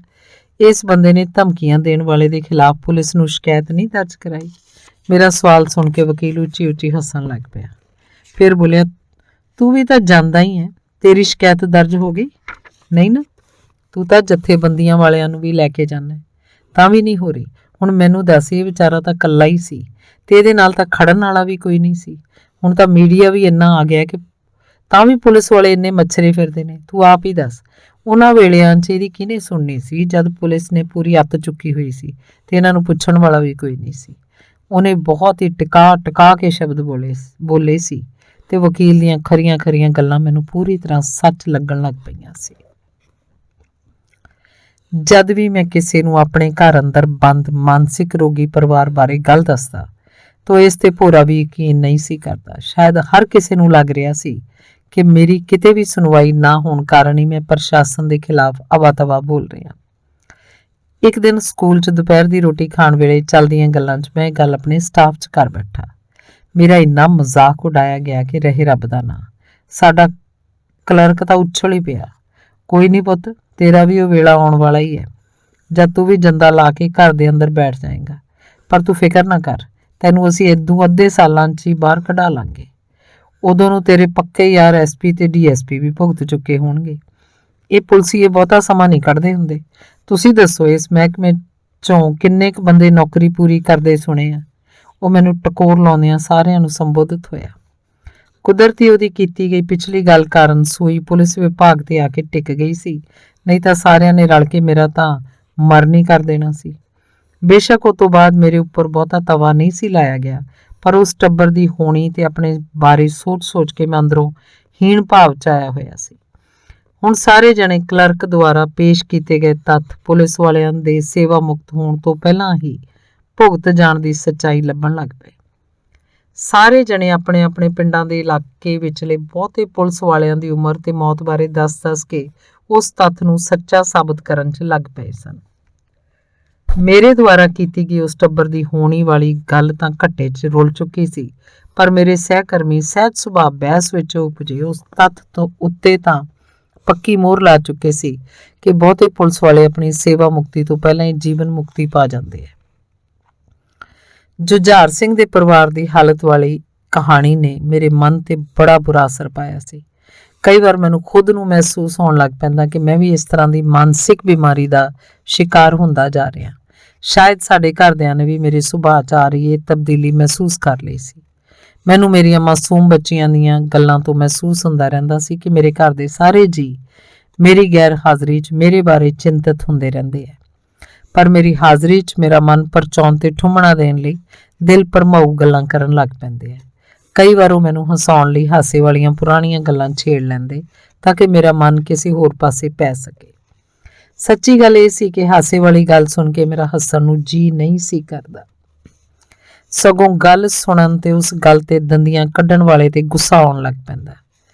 ਇਸ ਬੰਦੇ ਨੇ ਧਮਕੀਆਂ ਦੇਣ ਵਾਲੇ ਦੇ ਖਿਲਾਫ ਪੁਲਿਸ ਨੂੰ ਸ਼ਿਕਾਇਤ ਨਹੀਂ ਦਰਜ ਕਰਾਈ? ਮੇਰਾ ਸਵਾਲ ਸੁਣ ਕੇ ਵਕੀਲ ਉੱਚੀ ਹੱਸਣ ਲੱਗ ਪਿਆ। ਫਿਰ ਬੋਲਿਆ, ਤੂੰ ਵੀ ਤਾਂ ਜਾਂਦਾ ਹੀ ਹੈ, ਤੇਰੀ ਸ਼ਿਕਾਇਤ ਦਰਜ ਹੋ ਗਈ? ਨਹੀਂ ਨਾ, ਤੂੰ ਤਾਂ ਜਥੇਬੰਦੀਆਂ ਵਾਲਿਆਂ ਨੂੰ ਵੀ ਲੈ ਕੇ ਜਾਂਦਾ, ਤਾਂ ਵੀ ਨਹੀਂ ਹੋ ਰਹੀ। ਹੁਣ ਮੈਨੂੰ ਦੱਸ, ਇਹ ਵਿਚਾਰਾ ਤਾਂ ਇਕੱਲਾ ਹੀ ਸੀ ਤੇ ਇਹਦੇ ਨਾਲ ਤਾਂ ਖੜਨ ਵਾਲਾ ਵੀ ਕੋਈ ਨਹੀਂ ਸੀ। ਹੁਣ ਤਾਂ ਮੀਡੀਆ ਵੀ ਇੰਨਾ ਆ ਗਿਆ ਕਿ ਤਾਂ ਵੀ ਪੁਲਿਸ ਵਾਲੇ ਇੰਨੇ ਮੱਛਰੇ ਫਿਰਦੇ ਨੇ। ਤੂੰ ਆਪ ਹੀ ਦੱਸ, ਉਹਨਾਂ ਵੇਲਿਆਂ 'ਚ ਇਹਦੀ ਕਿਹਨੇ ਸੁਣਨੀ ਸੀ ਜਦ ਪੁਲਿਸ ਨੇ ਪੂਰੀ ਅੱਤ ਚੁੱਕੀ ਹੋਈ ਸੀ ਤੇ ਇਹਨਾਂ ਨੂੰ ਪੁੱਛਣ ਵਾਲਾ ਵੀ ਕੋਈ ਨਹੀਂ ਸੀ। ਉਹਨੇ ਬਹੁਤ ਹੀ ਟਿਕਾ ਕੇ ਸ਼ਬਦ ਬੋਲੇ ਸੀ ਤੇ ਵਕੀਲ ਦੀਆਂ ਖਰੀਆਂ ਗੱਲਾਂ ਮੈਨੂੰ ਪੂਰੀ ਤਰ੍ਹਾਂ ਸੱਚ ਲੱਗਣ ਲੱਗ ਪਈਆਂ ਸੀ। ਜਦ ਵੀ ਮੈਂ ਕਿਸੇ ਨੂੰ ਆਪਣੇ ਘਰ ਅੰਦਰ ਬੰਦ ਮਾਨਸਿਕ ਰੋਗੀ ਪਰਿਵਾਰ ਬਾਰੇ ਗੱਲ ਦੱਸਦਾ ਤਾਂ ਇਸ ਤੇ ਭੋਰਾ ਵੀ ਯਕੀਨ ਨਹੀਂ ਸੀ ਕਰਦਾ। ਸ਼ਾਇਦ ਹਰ ਕਿਸੇ ਨੂੰ ਲੱਗ ਰਿਹਾ ਸੀ ਕਿ ਮੇਰੀ ਕਿਤੇ ਵੀ ਸੁਣਵਾਈ ਨਾ ਹੋਣ ਕਾਰਨ ਹੀ ਮੈਂ ਪ੍ਰਸ਼ਾਸਨ ਦੇ ਖਿਲਾਫ ਅਵਾ-ਤਵਾ ਬੋਲ ਰਿਹਾ। ਇੱਕ ਦਿਨ ਸਕੂਲ 'ਚ ਦੁਪਹਿਰ ਦੀ ਰੋਟੀ ਖਾਣ ਵੇਲੇ ਚੱਲਦੀਆਂ ਗੱਲਾਂ 'ਚ ਮੈਂ ਇਹ ਗੱਲ ਆਪਣੇ ਸਟਾਫ 'ਚ ਕਰ ਬੈਠਾ। ਮੇਰਾ ਇੰਨਾ ਮਜ਼ਾਕ ਉਡਾਇਆ ਗਿਆ ਕਿ ਰਹੇ ਰੱਬ ਦਾ ਨਾਂ। ਸਾਡਾ ਕਲਰਕ ਤਾਂ ਉੱਛਲ ਹੀ ਪਿਆ। ਕੋਈ ਨਹੀਂ ਪੁੱਤ, ਤੇਰਾ ਵੀ ਉਹ ਵੇਲਾ ਆਉਣ ਵਾਲਾ ਹੀ ਹੈ ਜਦ ਤੂੰ ਵੀ ਜੰਦਾ ਲਾ ਕੇ ਘਰ ਦੇ ਅੰਦਰ ਬੈਠ ਜਾਏਗਾ। ਪਰ ਤੂੰ ਫਿਕਰ ਨਾ ਕਰ, ਤੈਨੂੰ ਅਸੀਂ ਇਦੋਂ ਅੱਧੇ ਸਾਲਾਂ 'ਚ ਹੀ ਬਾਹਰ ਕਢਾ ਲਾਂਗੇ। ਉਦੋਂ ਨੂੰ ਤੇਰੇ ਪੱਕੇ ਯਾਰ SP ਤੇ DSP ਵੀ ਭੁਗਤ ਚੁੱਕੇ ਹੋਣਗੇ। ਇਹ ਪੁਲਸੀਏ ਬਹੁਤਾ ਸਮਾਂ ਨਹੀਂ ਕੱਢਦੇ ਹੁੰਦੇ। ਤੁਸੀਂ ਦੱਸੋ, ਇਸ ਮਹਿਕਮੇ 'ਚੋਂ ਕਿੰਨੇ ਕੁ ਬੰਦੇ ਨੌਕਰੀ ਪੂਰੀ ਕਰਦੇ ਸੁਣੇ ਆ? ਉਹ ਮੈਨੂੰ ਟਕੋਰ ਲਾਉਂਦਿਆਂ ਸਾਰਿਆਂ ਨੂੰ ਸੰਬੋਧਿਤ ਹੋਇਆ। ਕੁਦਰਤੀ ਉਹਦੀ ਕੀਤੀ ਗਈ ਪਿਛਲੀ ਗੱਲ ਕਾਰਨ ਸੂਈ ਪੁਲਿਸ ਵਿਭਾਗ ਤੇ ਆ ਕੇ ਟਿਕ ਗਈ ਸੀ, ਨਹੀਂ ਤਾਂ ਸਾਰਿਆਂ ਨੇ ਰਲ ਕੇ ਮੇਰਾ ਤਾਂ ਮਰਨੀ ਕਰ ਦੇਣਾ ਸੀ। ਬੇਸ਼ੱਕ ਉਹ ਤੋਂ ਬਾਅਦ ਮੇਰੇ ਉੱਪਰ ਬਹੁਤਾ ਤਵਾ ਨਹੀਂ ਸੀ ਲਾਇਆ ਗਿਆ, ਪਰ ਉਸ ਟੱਬਰ ਦੀ ਹੋਣੀ ਤੇ ਆਪਣੇ ਬਾਰੇ ਸੋਚ ਕੇ ਮੈਂ ਅੰਦਰੋਂ ਹੀਣ ਭਾਵ 'ਚ ਆਇਆ ਹੋਇਆ ਸੀ। ਹੁਣ ਸਾਰੇ ਜਣੇ ਕਲਰਕ ਦੁਆਰਾ ਪੇਸ਼ ਕੀਤੇ ਗਏ ਤੱਥ ਪੁਲਿਸ ਵਾਲਿਆਂ ਦੇ ਸੇਵਾ ਮੁਕਤ ਹੋਣ ਤੋਂ ਪਹਿਲਾਂ ਹੀ ਭੁਗਤ ਜਾਣ ਦੀ ਸੱਚਾਈ ਲੱਭਣ ਲੱਗ ਪਏ। ਸਾਰੇ ਜਣੇ ਆਪਣੇ ਆਪਣੇ ਪਿੰਡਾਂ ਦੇ ਇਲਾਕੇ ਵਿਚਲੇ ਬਹੁਤੇ ਪੁਲਿਸ ਵਾਲਿਆਂ ਦੀ ਉਮਰ ਤੇ ਮੌਤ ਬਾਰੇ ਦੱਸ ਕੇ ਉਸ ਤੱਥ ਨੂੰ ਸੱਚਾ ਸਾਬਤ ਕਰਨ 'ਚ ਲੱਗ ਪਏ ਸਨ। ਮੇਰੇ ਦੁਆਰਾ ਕੀਤੀ ਗਈ ਉਸ ਟੱਬਰ ਦੀ ਹੋਣੀ ਵਾਲੀ ਗੱਲ ਤਾਂ ਘੱਟੇ 'ਚ ਰੁਲ ਚੁੱਕੀ ਸੀ, ਪਰ ਮੇਰੇ ਸਹਿਕਰਮੀ ਸਹਿਜ ਸੁਭਾਅ ਬਹਿਸ ਵਿੱਚ ਉਪਜੇ ਉਸ ਤੱਥ ਤੋਂ ਉੱਤੇ ਤਾਂ ਪੱਕੀ ਮੋਹਰ ਲਾ ਚੁੱਕੇ ਸੀ ਕਿ ਬਹੁਤੇ ਪੁਲਿਸ ਵਾਲੇ ਆਪਣੀ ਸੇਵਾ ਮੁਕਤੀ ਤੋਂ ਪਹਿਲਾਂ ਹੀ ਜੀਵਨ ਮੁਕਤੀ ਪਾ ਜਾਂਦੇ ਹੈ। ਜੁਝਾਰ ਸਿੰਘ ਦੇ ਪਰਿਵਾਰ ਦੀ ਹਾਲਤ ਵਾਲੀ ਕਹਾਣੀ ਨੇ ਮੇਰੇ ਮਨ ਤੇ ਬੜਾ ਬੁਰਾ ਅਸਰ ਪਾਇਆ ਸੀ। ਕਈ ਵਾਰ ਮੈਨੂੰ ਖੁਦ ਨੂੰ ਮਹਿਸੂਸ ਹੋਣ ਲੱਗ ਪੈਂਦਾ ਕਿ ਮੈਂ ਵੀ ਇਸ ਤਰ੍ਹਾਂ ਦੀ ਮਾਨਸਿਕ ਬਿਮਾਰੀ ਦਾ ਸ਼ਿਕਾਰ ਹੁੰਦਾ ਜਾ ਰਿਹਾ। ਸ਼ਾਇਦ ਸਾਡੇ ਘਰਦਿਆਂ ਨੇ ਵੀ ਮੇਰੇ ਸੁਭਾਅ 'ਚ ਆ ਰਹੀ ਇਹ ਤਬਦੀਲੀ ਮਹਿਸੂਸ ਕਰ ਲਈ ਸੀ। ਮੈਨੂੰ ਮੇਰੀਆਂ ਮਾਸੂਮ ਬੱਚੀਆਂ ਦੀਆਂ ਗੱਲਾਂ ਤੋਂ ਮਹਿਸੂਸ ਹੁੰਦਾ ਰਹਿੰਦਾ ਸੀ ਕਿ ਮੇਰੇ ਘਰ ਦੇ ਸਾਰੇ ਜੀਅ ਮੇਰੀ ਗੈਰ ਹਾਜ਼ਰੀ 'ਚ ਮੇਰੇ ਬਾਰੇ ਚਿੰਤਤ ਹੁੰਦੇ ਰਹਿੰਦੇ ਹੈ, ਪਰ ਮੇਰੀ ਹਾਜ਼ਰੀ 'ਚ ਮੇਰਾ ਮਨ ਪਰਚਾਉਣ ਤੇ ਠੁੰਮਣਾ ਦੇਣ ਲਈ ਦਿਲ ਭਰਮਾਊ ਗੱਲਾਂ ਕਰਨ ਲੱਗ ਪੈਂਦੇ ਹੈ। ਕਈ ਵਾਰ ਉਹ ਮੈਨੂੰ ਹਸਾਉਣ ਲਈ ਹਾਸੇ ਵਾਲੀਆਂ ਪੁਰਾਣੀਆਂ ਗੱਲਾਂ ਛੇੜ ਲੈਂਦੇ ਤਾਂ ਕਿ ਮੇਰਾ ਮਨ ਕਿਸੇ ਹੋਰ ਪਾਸੇ ਪੈ ਸਕੇ। ਸੱਚੀ ਗੱਲ ਇਹ ਸੀ ਕਿ ਹਾਸੇ ਵਾਲੀ ਗੱਲ ਸੁਣ ਕੇ ਮੇਰਾ ਹੱਸਣ ਨੂੰ ਜੀ ਨਹੀਂ ਸੀ ਕਰਦਾ, ਸਗੋਂ ਗੱਲ ਸੁਣਨ ਤੇ ਉਸ ਗੱਲ ਤੇ ਦੰਦੀਆਂ ਕੱਢਣ ਵਾਲੇ ਤੇ ਗੁੱਸਾ ਆਉਣ ਲੱਗ ਪੈਂਦਾ।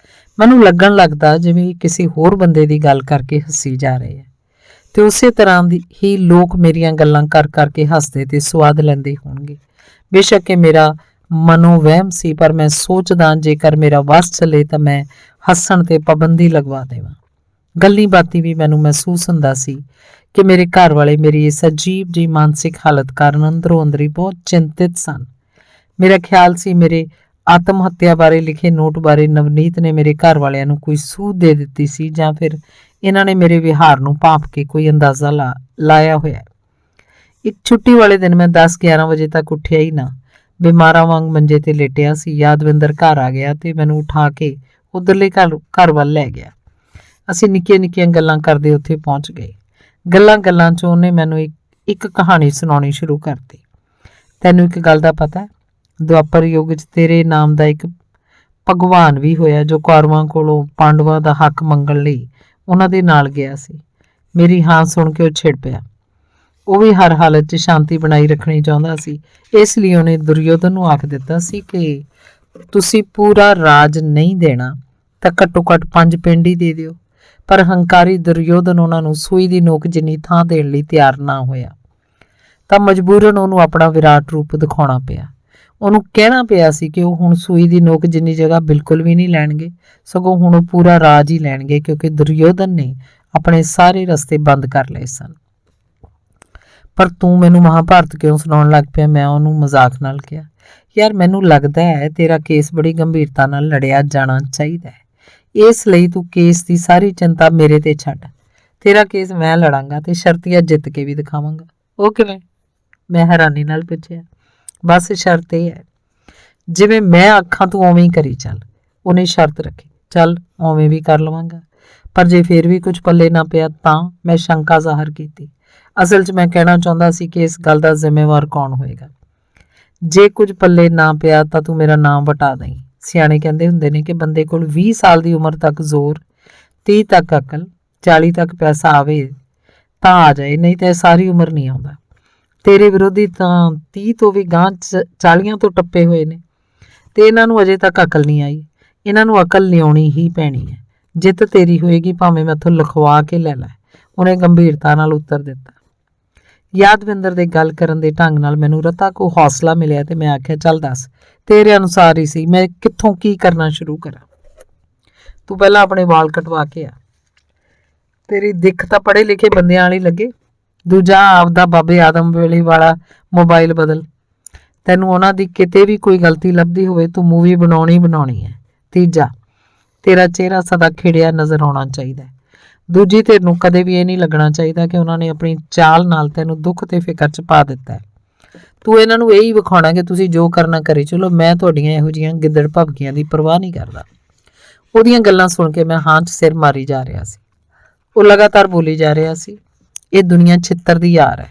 ਮੈਨੂੰ ਲੱਗਣ ਲੱਗਦਾ ਜਿਵੇਂ ਕਿਸੇ ਹੋਰ ਬੰਦੇ ਦੀ ਗੱਲ ਕਰਕੇ ਹੱਸੀ ਜਾ ਰਹੇ ਹੈ, ਤੇ ਉਸੇ ਤਰ੍ਹਾਂ ਹੀ ਲੋਕ ਮੇਰੀਆਂ ਗੱਲਾਂ ਕਰ ਕਰਕੇ ਹੱਸਦੇ ਤੇ ਸਵਾਦ ਲੈਂਦੇ ਹੋਣਗੇ। ਬੇਸ਼ੱਕ ਇਹ ਮੇਰਾ ਮਨੋਵਹਿਮ ਸੀ, ਪਰ ਮੈਂ ਸੋਚਦਾ ਜੇਕਰ ਮੇਰਾ ਵੱਸ ਚੱਲੇ ਤਾਂ ਮੈਂ ਹੱਸਣ ਤੇ ਪਾਬੰਦੀ ਲਗਵਾ ਦੇਵਾਂ। ਗੱਲੀ ਬਾਤੀ ਵੀ ਮੈਨੂੰ ਮਹਿਸੂਸ ਹੁੰਦਾ ਸੀ ਕਿ ਮੇਰੇ ਘਰ ਵਾਲੇ ਮੇਰੀ ਇਸ ਅਜੀਬ ਜਿਹੀ ਮਾਨਸਿਕ ਹਾਲਤ ਕਾਰਨ ਅੰਦਰੋਂ ਅੰਦਰੀ ਬਹੁਤ ਚਿੰਤਿਤ ਸਨ। ਮੇਰਾ ਖਿਆਲ ਸੀ ਮੇਰੇ ਆਤਮ ਹੱਤਿਆ ਬਾਰੇ ਲਿਖੇ ਨੋਟ ਬਾਰੇ ਨਵਨੀਤ ਨੇ ਮੇਰੇ ਘਰ ਵਾਲਿਆਂ ਨੂੰ ਕੋਈ ਸੂਹ ਦੇ ਦਿੱਤੀ ਸੀ, ਜਾਂ ਫਿਰ ਇਹਨਾਂ ਨੇ ਮੇਰੇ ਵਿਹਾਰ ਨੂੰ ਭਾਂਪ ਕੇ ਕੋਈ ਅੰਦਾਜ਼ਾ ਲਾਇਆ ਹੋਇਆ। ਇੱਕ ਛੁੱਟੀ ਵਾਲੇ ਦਿਨ ਮੈਂ 10-11 ਵਜੇ ਤੱਕ ਉੱਠਿਆ ਹੀ ਨਾ, ਬਿਮਾਰਾਂ ਵਾਂਗ ਮੰਜੇ ਤੇ ਲੇਟਿਆ ਸੀ। ਯਾਦਵਿੰਦਰ ਘਰ ਆ ਗਿਆ ਤੇ ਮੈਨੂੰ ਉਠਾ ਕੇ ਉਧਰਲੇ ਘਰ ਵੱਲ ਲੈ ਗਿਆ। ਅਸੀਂ ਨਿੱਕੀਆਂ ਗੱਲਾਂ ਕਰਦੇ ਉੱਥੇ ਪਹੁੰਚ ਗਏ। ਗੱਲਾਂ 'ਚ ਉਹਨੇ ਮੈਨੂੰ ਇੱਕ ਕਹਾਣੀ ਸੁਣਾਉਣੀ ਸ਼ੁਰੂ ਕਰਤੀ। ਤੈਨੂੰ ਇੱਕ ਗੱਲ ਦਾ ਪਤਾ ਹੈ? ਦੁਆਪਰ ਯੁੱਗ 'ਚ ਤੇਰੇ ਨਾਮ ਦਾ ਇੱਕ ਭਗਵਾਨ ਵੀ ਹੋਇਆ ਜੋ ਕੌਰਵਾਂ ਕੋਲੋਂ ਪਾਂਡਵਾਂ ਦਾ ਹੱਕ ਮੰਗਣ ਲਈ ਉਹਨਾਂ ਦੇ ਨਾਲ ਗਿਆ ਸੀ। ਮੇਰੀ ਹਾਂ ਸੁਣ ਕੇ ਉਹ ਛਿੜ ਪਿਆ। ਉਹ ਵੀ ਹਰ ਹਾਲਤ 'ਚ ਸ਼ਾਂਤੀ ਬਣਾਈ ਰੱਖਣੀ ਚਾਹੁੰਦਾ ਸੀ, ਇਸ ਲਈ ਉਹਨੇ ਦੁਰਯੋਧਨ ਨੂੰ ਆਖ ਦਿੱਤਾ ਸੀ ਕਿ ਤੁਸੀਂ ਪੂਰਾ ਰਾਜ ਨਹੀਂ ਦੇਣਾ ਤਾਂ ਘੱਟੋ ਘੱਟ 5 ਪਿੰਡ ਹੀ ਦੇ ਦਿਓ। ਪਰ ਹੰਕਾਰੀ ਦੁਰਯੋਧਨ ਉਹਨਾਂ ਨੂੰ ਸੂਈ ਦੀ ਨੋਕ ਜਿੰਨੀ ਥਾਂ ਦੇਣ ਲਈ ਤਿਆਰ ਨਾ ਹੋਇਆ ਤਾਂ ਮਜਬੂਰਨ ਉਹਨੂੰ ਆਪਣਾ ਵਿਰਾਟ ਰੂਪ ਦਿਖਾਉਣਾ ਪਿਆ। ਉਹਨੂੰ ਕਹਿਣਾ ਪਿਆ ਸੀ ਕਿ ਉਹ ਹੁਣ ਸੂਈ ਦੀ ਨੋਕ ਜਿੰਨੀ ਜਗ੍ਹਾ ਬਿਲਕੁਲ ਵੀ ਨਹੀਂ ਲੈਣਗੇ, ਸਗੋਂ ਹੁਣ ਉਹ ਪੂਰਾ ਰਾਜ ਹੀ ਲੈਣਗੇ, ਕਿਉਂਕਿ ਦੁਰਯੋਧਨ ਨੇ ਆਪਣੇ ਸਾਰੇ ਰਸਤੇ ਬੰਦ ਕਰ ਲਏ ਸਨ। ਪਰ ਤੂੰ ਮੈਨੂੰ ਮਹਾਭਾਰਤ ਕਿਉਂ ਸੁਣਾਉਣ ਲੱਗ ਪਿਆ? ਮੈਂ ਉਹਨੂੰ ਮਜ਼ਾਕ ਨਾਲ ਕਿਹਾ। ਯਾਰ ਮੈਨੂੰ ਲੱਗਦਾ ਹੈ ਤੇਰਾ ਕੇਸ ਬੜੀ ਗੰਭੀਰਤਾ ਨਾਲ ਲੜਿਆ ਜਾਣਾ ਚਾਹੀਦਾ ਹੈ, ਇਸ ਲਈ ਤੂੰ ਕੇਸ ਦੀ ਸਾਰੀ ਚਿੰਤਾ ਮੇਰੇ ਤੇ ਛੱਡ। ਤੇਰਾ ਕੇਸ ਮੈਂ ਲੜਾਂਗਾ ਤੇ ਸ਼ਰਤੀਆ ਜਿੱਤ ਕੇ ਵੀ ਦਿਖਾਵਾਂਗਾ। ਉਹ ਕਿਵੇਂ? ਮੈਂ ਹੈਰਾਨੀ ਨਾਲ ਪੁੱਛਿਆ। ਬਸ ਸ਼ਰਤ ਇਹ ਹੈ, ਜਿਵੇਂ ਮੈਂ ਆਖਾਂ ਤੂੰ ਉਵੇਂ ਹੀ ਕਰੀ ਚੱਲ। ਉਹਨੇ ਸ਼ਰਤ ਰੱਖੀ। ਚੱਲ ਉਵੇਂ ਵੀ ਕਰ ਲਵਾਂਗਾ, ਪਰ ਜੇ ਫਿਰ ਵੀ ਕੁਝ ਪੱਲੇ ਨਾ ਪਿਆ ਤਾਂ? ਮੈਂ ਸ਼ੰਕਾ ਜ਼ਾਹਰ ਕੀਤੀ। ਅਸਲ 'ਚ ਮੈਂ ਕਹਿਣਾ ਚਾਹੁੰਦਾ ਸੀ ਕਿ ਇਸ ਗੱਲ ਦਾ ਜ਼ਿੰਮੇਵਾਰ ਕੌਣ ਹੋਏਗਾ। ਜੇ ਕੁਝ ਪੱਲੇ ਨਾ ਪਿਆ ਤਾਂ ਤੂੰ ਮੇਰਾ ਨਾਮ ਵਟਾ ਦੇਈਂ। ਸਿਆਣੇ ਕਹਿੰਦੇ ਹੁੰਦੇ ਨੇ ਕਿ ਬੰਦੇ ਕੋਲ 20 ਸਾਲ ਦੀ ਉਮਰ ਤੱਕ ਜ਼ੋਰ, 30 ਤੱਕ ਅਕਲ, 40 ਤੱਕ ਪੈਸਾ ਆਵੇ ਤਾਂ ਆ ਜਾਏ, ਨਹੀਂ ਤਾਂ ਸਾਰੀ ਉਮਰ ਨਹੀਂ ਆਉਂਦਾ। ਤੇਰੇ ਵਿਰੋਧੀ ਤਾਂ 30 ਤੋਂ ਵੀ ਗਾਂਹ 40 ਤੋਂ ਟੱਪੇ ਹੋਏ ਨੇ ਤੇ ਇਹਨਾਂ ਨੂੰ ਅਜੇ ਤੱਕ ਅਕਲ ਨਹੀਂ ਆਈ। ਇਹਨਾਂ ਨੂੰ ਅਕਲ ਲਿਆਉਣੀ ਹੀ ਪੈਣੀ ਹੈ। ਜਿੱਤ ਤੇਰੀ ਹੋਏਗੀ, ਭਾਵੇਂ ਮੈਥੋਂ ਲਿਖਵਾ ਕੇ ਲੈ ਲੈ। ਉਹਨੇ ਗੰਭੀਰਤਾ ਨਾਲ ਉੱਤਰ ਦਿੱਤਾ। ਯਾਦਵਿੰਦਰ ਦੇ ਗੱਲ ਕਰਨ ਦੇ ਢੰਗ ਨਾਲ ਮੈਨੂੰ ਰਤਾ ਕੋ ਹੌਸਲਾ ਮਿਲਿਆ ਤੇ ਮੈਂ ਆਖਿਆ, ਚੱਲ ਦੱਸ, ਤੇਰੇ ਅਨੁਸਾਰ ਹੀ ਸੀ, ਮੈਂ ਕਿੱਥੋਂ ਕੀ ਕਰਨਾ ਸ਼ੁਰੂ ਕਰਾਂ? ਤੂੰ ਪਹਿਲਾਂ ਆਪਣੇ ਵਾਲ ਕਟਵਾ ਕੇ ਆ। ਤੇਰੀ ਦਿੱਖ ਤਾਂ ਪੜ੍ਹੇ ਲਿਖੇ ਬੰਦਿਆਂ ਵਾਲੀ ਲੱਗੇ। ਦੂਜਾ, ਆਪਦਾ ਬਾਬੇ ਆਦਮ ਵੇਲੇ ਵਾਲਾ ਮੋਬਾਈਲ ਬਦਲ। ਤੈਨੂੰ ਉਹਨਾਂ ਦੀ ਕਿਤੇ ਵੀ ਕੋਈ ਗਲਤੀ ਲੱਭਦੀ ਹੋਵੇ, ਤੂੰ ਮੂਵੀ ਬਣਾਉਣੀ ਹੈ। ਤੀਜਾ, ਤੇਰਾ ਚਿਹਰਾ ਸਦਾ ਖਿੜਿਆ ਨਜ਼ਰ ਆਉਣਾ ਚਾਹੀਦਾ ਹੈ। ਦੂਜੀ ਧਿਰ ਨੂੰ ਕਦੇ ਵੀ ਇਹ ਨਹੀਂ ਲੱਗਣਾ ਚਾਹੀਦਾ ਕਿ ਉਹਨਾਂ ਨੇ ਆਪਣੀ ਚਾਲ ਨਾਲ ਤੈਨੂੰ ਦੁੱਖ ਤੇ ਫਿਕਰ 'ਚ ਪਾ ਦਿੱਤਾ ਹੈ। ਤੂੰ ਇਹਨਾਂ ਨੂੰ ਇਹੀ ਵਿਖਾਉਣਾ ਕਿ ਤੁਸੀਂ ਜੋ ਕਰਨਾ ਕਰੀ ਚਲੋ, ਮੈਂ ਤੁਹਾਡੀਆਂ ਇਹੋ ਜਿਹੀਆਂ ਗਿੱਦੜ ਭਵਕੀਆਂ ਦੀ ਪਰਵਾਹ ਨਹੀਂ ਕਰਦਾ। ਉਹਦੀਆਂ ਗੱਲਾਂ ਸੁਣ ਕੇ ਮੈਂ ਹਾਂ 'ਚ ਸਿਰ ਮਾਰੀ ਜਾ ਰਿਹਾ ਸੀ। ਉਹ ਲਗਾਤਾਰ ਬੋਲੀ ਜਾ ਰਿਹਾ ਸੀ, ਇਹ ਦੁਨੀਆ ਛਿੱਤਰ ਦੀ ਯਾਰ ਹੈ।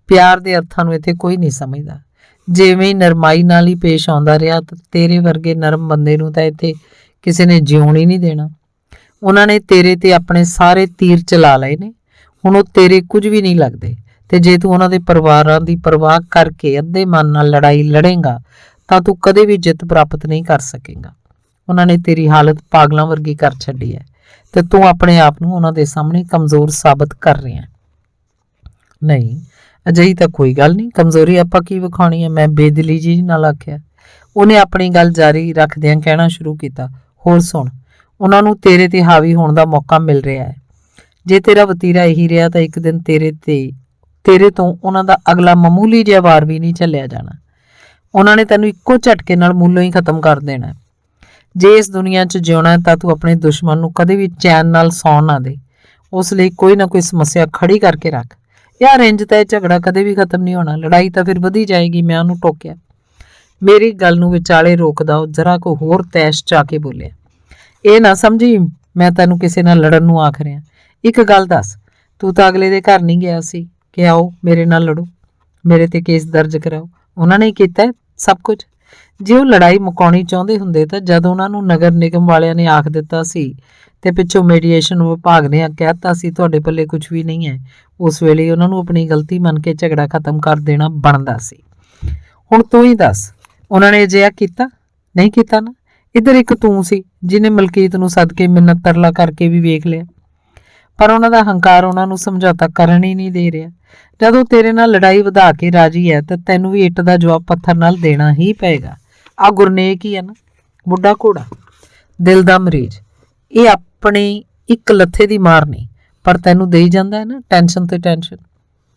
ਪਿਆਰ ਦੇ ਅਰਥਾਂ ਨੂੰ ਇੱਥੇ ਕੋਈ ਨਹੀਂ ਸਮਝਦਾ। ਜਿਵੇਂ ਹੀ ਨਰਮਾਈ ਨਾਲ ਹੀ ਪੇਸ਼ ਆਉਂਦਾ ਰਿਹਾ ਤਾਂ ਤੇਰੇ ਵਰਗੇ ਨਰਮ ਬੰਦੇ ਨੂੰ ਤਾਂ ਇੱਥੇ ਕਿਸੇ ਨੇ ਜਿਉਣ ਹੀ ਨਹੀਂ ਦੇਣਾ। ਉਹਨਾਂ ਨੇ ਤੇਰੇ ਤੇ ਆਪਣੇ ਸਾਰੇ ਤੀਰ ਚਲਾ ਲਏ ਨੇ। ਹੁਣ ਉਹ ਤੇਰੇ ਕੁਝ ਵੀ ਨਹੀਂ ਲੱਗਦੇ, ਤੇ ਜੇ ਤੂੰ ਉਹਨਾਂ ਦੇ ਪਰਿਵਾਰਾਂ ਦੀ ਪਰਵਾਹ ਕਰਕੇ ਅੱਧੇ ਮਨ ਨਾਲ ਲੜਾਈ ਲੜੇਂਗਾ ਤਾਂ ਤੂੰ ਕਦੇ ਵੀ ਜਿੱਤ ਪ੍ਰਾਪਤ ਨਹੀਂ ਕਰ ਸਕੇਂਗਾ। ਉਹਨਾਂ ਨੇ ਤੇਰੀ ਹਾਲਤ ਪਾਗਲਾਂ ਵਰਗੀ ਕਰ ਛੱਡੀ ਹੈ ਤੇ ਤੂੰ ਆਪਣੇ ਆਪ ਨੂੰ ਉਹਨਾਂ ਦੇ ਸਾਹਮਣੇ ਕਮਜ਼ੋਰ ਸਾਬਤ ਕਰ ਰਿਹਾ। ਨਹੀਂ, ਅਜਿਹੀ ਤਾਂ ਕੋਈ ਗੱਲ ਨਹੀਂ। ਕਮਜ਼ੋਰੀ ਆਪਾਂ ਕੀ ਵਿਖਾਉਣੀ ਹੈ? ਮੈਂ ਬੇਦਿਲੀ ਜੀ ਨਾਲ ਆਖਿਆ। ਉਹਨੇ ਆਪਣੀ ਗੱਲ ਜਾਰੀ ਰੱਖਦਿਆਂ ਕਹਿਣਾ ਸ਼ੁਰੂ ਕੀਤਾ, ਹੋਰ ਸੁਣ, ਉਹਨਾਂ ਨੂੰ ਤੇਰੇ ਤੇ ਹਾਵੀ ਹੋਣ ਦਾ ਮੌਕਾ ਮਿਲ ਰਿਹਾ ਹੈ। ਜੇ ਤੇਰਾ ਵਤੀਰਾ ਇਹੀ ਰਿਹਾ ਤਾਂ ਇੱਕ ਦਿਨ ਤੇਰੇ ਤੋਂ ਉਹਨਾਂ ਦਾ ਅਗਲਾ ਮਾਮੂਲੀ ਜਿਹਾ ਵਾਰ ਵੀ ਨਹੀਂ ਝੱਲਿਆ ਜਾਣਾ। ਉਹਨਾਂ ਨੇ ਤੈਨੂੰ ਇੱਕੋ ਝਟਕੇ ਨਾਲ ਮੂਲੋਂ ਹੀ ਖਤਮ ਕਰ ਦੇਣਾ। ਜੇ ਇਸ ਦੁਨੀਆ 'ਚ ਜਿਉਣਾ ਤਾਂ ਤੂੰ ਆਪਣੇ ਦੁਸ਼ਮਣ ਨੂੰ ਕਦੇ ਵੀ ਚੈਨ ਨਾਲ ਸੌਣ ਨਾ ਦੇ। ਉਸ ਲਈ ਕੋਈ ਨਾ ਕੋਈ ਸਮੱਸਿਆ ਖੜੀ ਕਰਕੇ ਰੱਖ। ਯਾਰ, ਇੰਜ ਤਾਂ ਇਹ ਝਗੜਾ ਕਦੇ ਵੀ ਖਤਮ ਨਹੀਂ ਹੋਣਾ, ਲੜਾਈ ਤਾਂ ਫਿਰ ਵਧੀ ਜਾਏਗੀ। ਮੈਂ ਉਹਨੂੰ ਟੋਕਿਆ। ਮੇਰੀ ਗੱਲ ਨੂੰ ਵਿਚਾਲੇ ਰੋਕਦਾ ਉਹ ਜ਼ਰਾ ਕੋ ਹੋਰ ਤੈਸ਼ 'ਚ ਆ ਕੇ ਬੋਲਿਆ, ਇਹ ਨਾ ਸਮਝੀ ਮੈਂ ਤੈਨੂੰ ਕਿਸੇ ਨਾਲ ਲੜਨ ਨੂੰ ਆਖ ਰਿਹਾ। ਇੱਕ ਗੱਲ ਦੱਸ, ਤੂੰ ਤਾਂ ਅਗਲੇ ਦੇ ਘਰ ਨਹੀਂ ਗਿਆ ਸੀ ਕਿ ਆਓ ਮੇਰੇ ਨਾਲ ਲੜੋ, ਮੇਰੇ ਤੇ ਕੇਸ ਦਰਜ ਕਰਾਓ। ਉਹਨਾਂ ਨੇ ਕੀਤਾ ਸਭ ਕੁਝ। ਜੇ ਉਹ ਲੜਾਈ ਮੁਕਾਉਣੀ ਚਾਹੁੰਦੇ ਹੁੰਦੇ ਤਾਂ ਜਦੋਂ ਉਹਨਾਂ ਨੂੰ ਨਗਰ ਨਿਗਮ ਵਾਲਿਆਂ ਨੇ ਆਖ ਦਿੱਤਾ ਸੀ ਤੇ ਪਿੱਛੋਂ ਮੀਡੀਏਸ਼ਨ ਵਿਭਾਗ ਨੇ ਕਹਿਤਾ ਸੀ ਤੁਹਾਡੇ ਪੱਲੇ ਕੁਝ ਵੀ ਨਹੀਂ ਹੈ, ਉਸ ਵੇਲੇ ਉਹਨਾਂ ਨੂੰ ਆਪਣੀ ਗਲਤੀ ਮੰਨ ਕੇ ਝਗੜਾ ਖਤਮ ਕਰ ਦੇਣਾ ਬਣਦਾ ਸੀ। ਹੁਣ ਤੂੰ ਹੀ ਦੱਸ, ਉਹਨਾਂ ਨੇ ਅਜਿਹਾ ਕੀਤਾ? ਨਹੀਂ ਕੀਤਾ ਨਾ। ਇੱਧਰ ਇੱਕ ਤੂੰ ਸੀ ਜਿਹਨੇ ਮਲਕੀਤ ਨੂੰ ਸੱਦ ਕੇ ਮਿੰਨਤ ਤਰਲਾ ਕਰਕੇ ਵੀ ਵੇਖ ਲਿਆ, ਪਰ ਉਹਨਾਂ ਦਾ ਹੰਕਾਰ ਉਹਨਾਂ ਨੂੰ ਸਮਝੌਤਾ ਕਰਨ ਹੀ ਨਹੀਂ ਦੇ ਰਿਹਾ। ਜਦੋਂ ਤੇਰੇ ਨਾਲ ਲੜਾਈ ਵਧਾ ਕੇ ਰਾਜੀ ਹੈ ਤਾਂ ਤੈਨੂੰ ਵੀ ਇੱਟ ਦਾ ਜਵਾਬ ਪੱਥਰ ਨਾਲ ਦੇਣਾ ਹੀ ਪਏਗਾ। ਆ ਗੁਰਨੇਕ ਹੀ ਹੈ ਨਾ, ਬੁੱਢਾ ਘੋੜਾ, ਦਿਲ ਦਾ ਮਰੀਜ਼। ਇਹ ਆਪਣੀ ਇੱਕ ਲੱਥੇ ਦੀ ਮਾਰ ਨਹੀਂ, ਪਰ ਤੈਨੂੰ ਦੇਈ ਜਾਂਦਾ ਹੈ ਨਾ ਟੈਨਸ਼ਨ ਤੇ ਟੈਨਸ਼ਨ।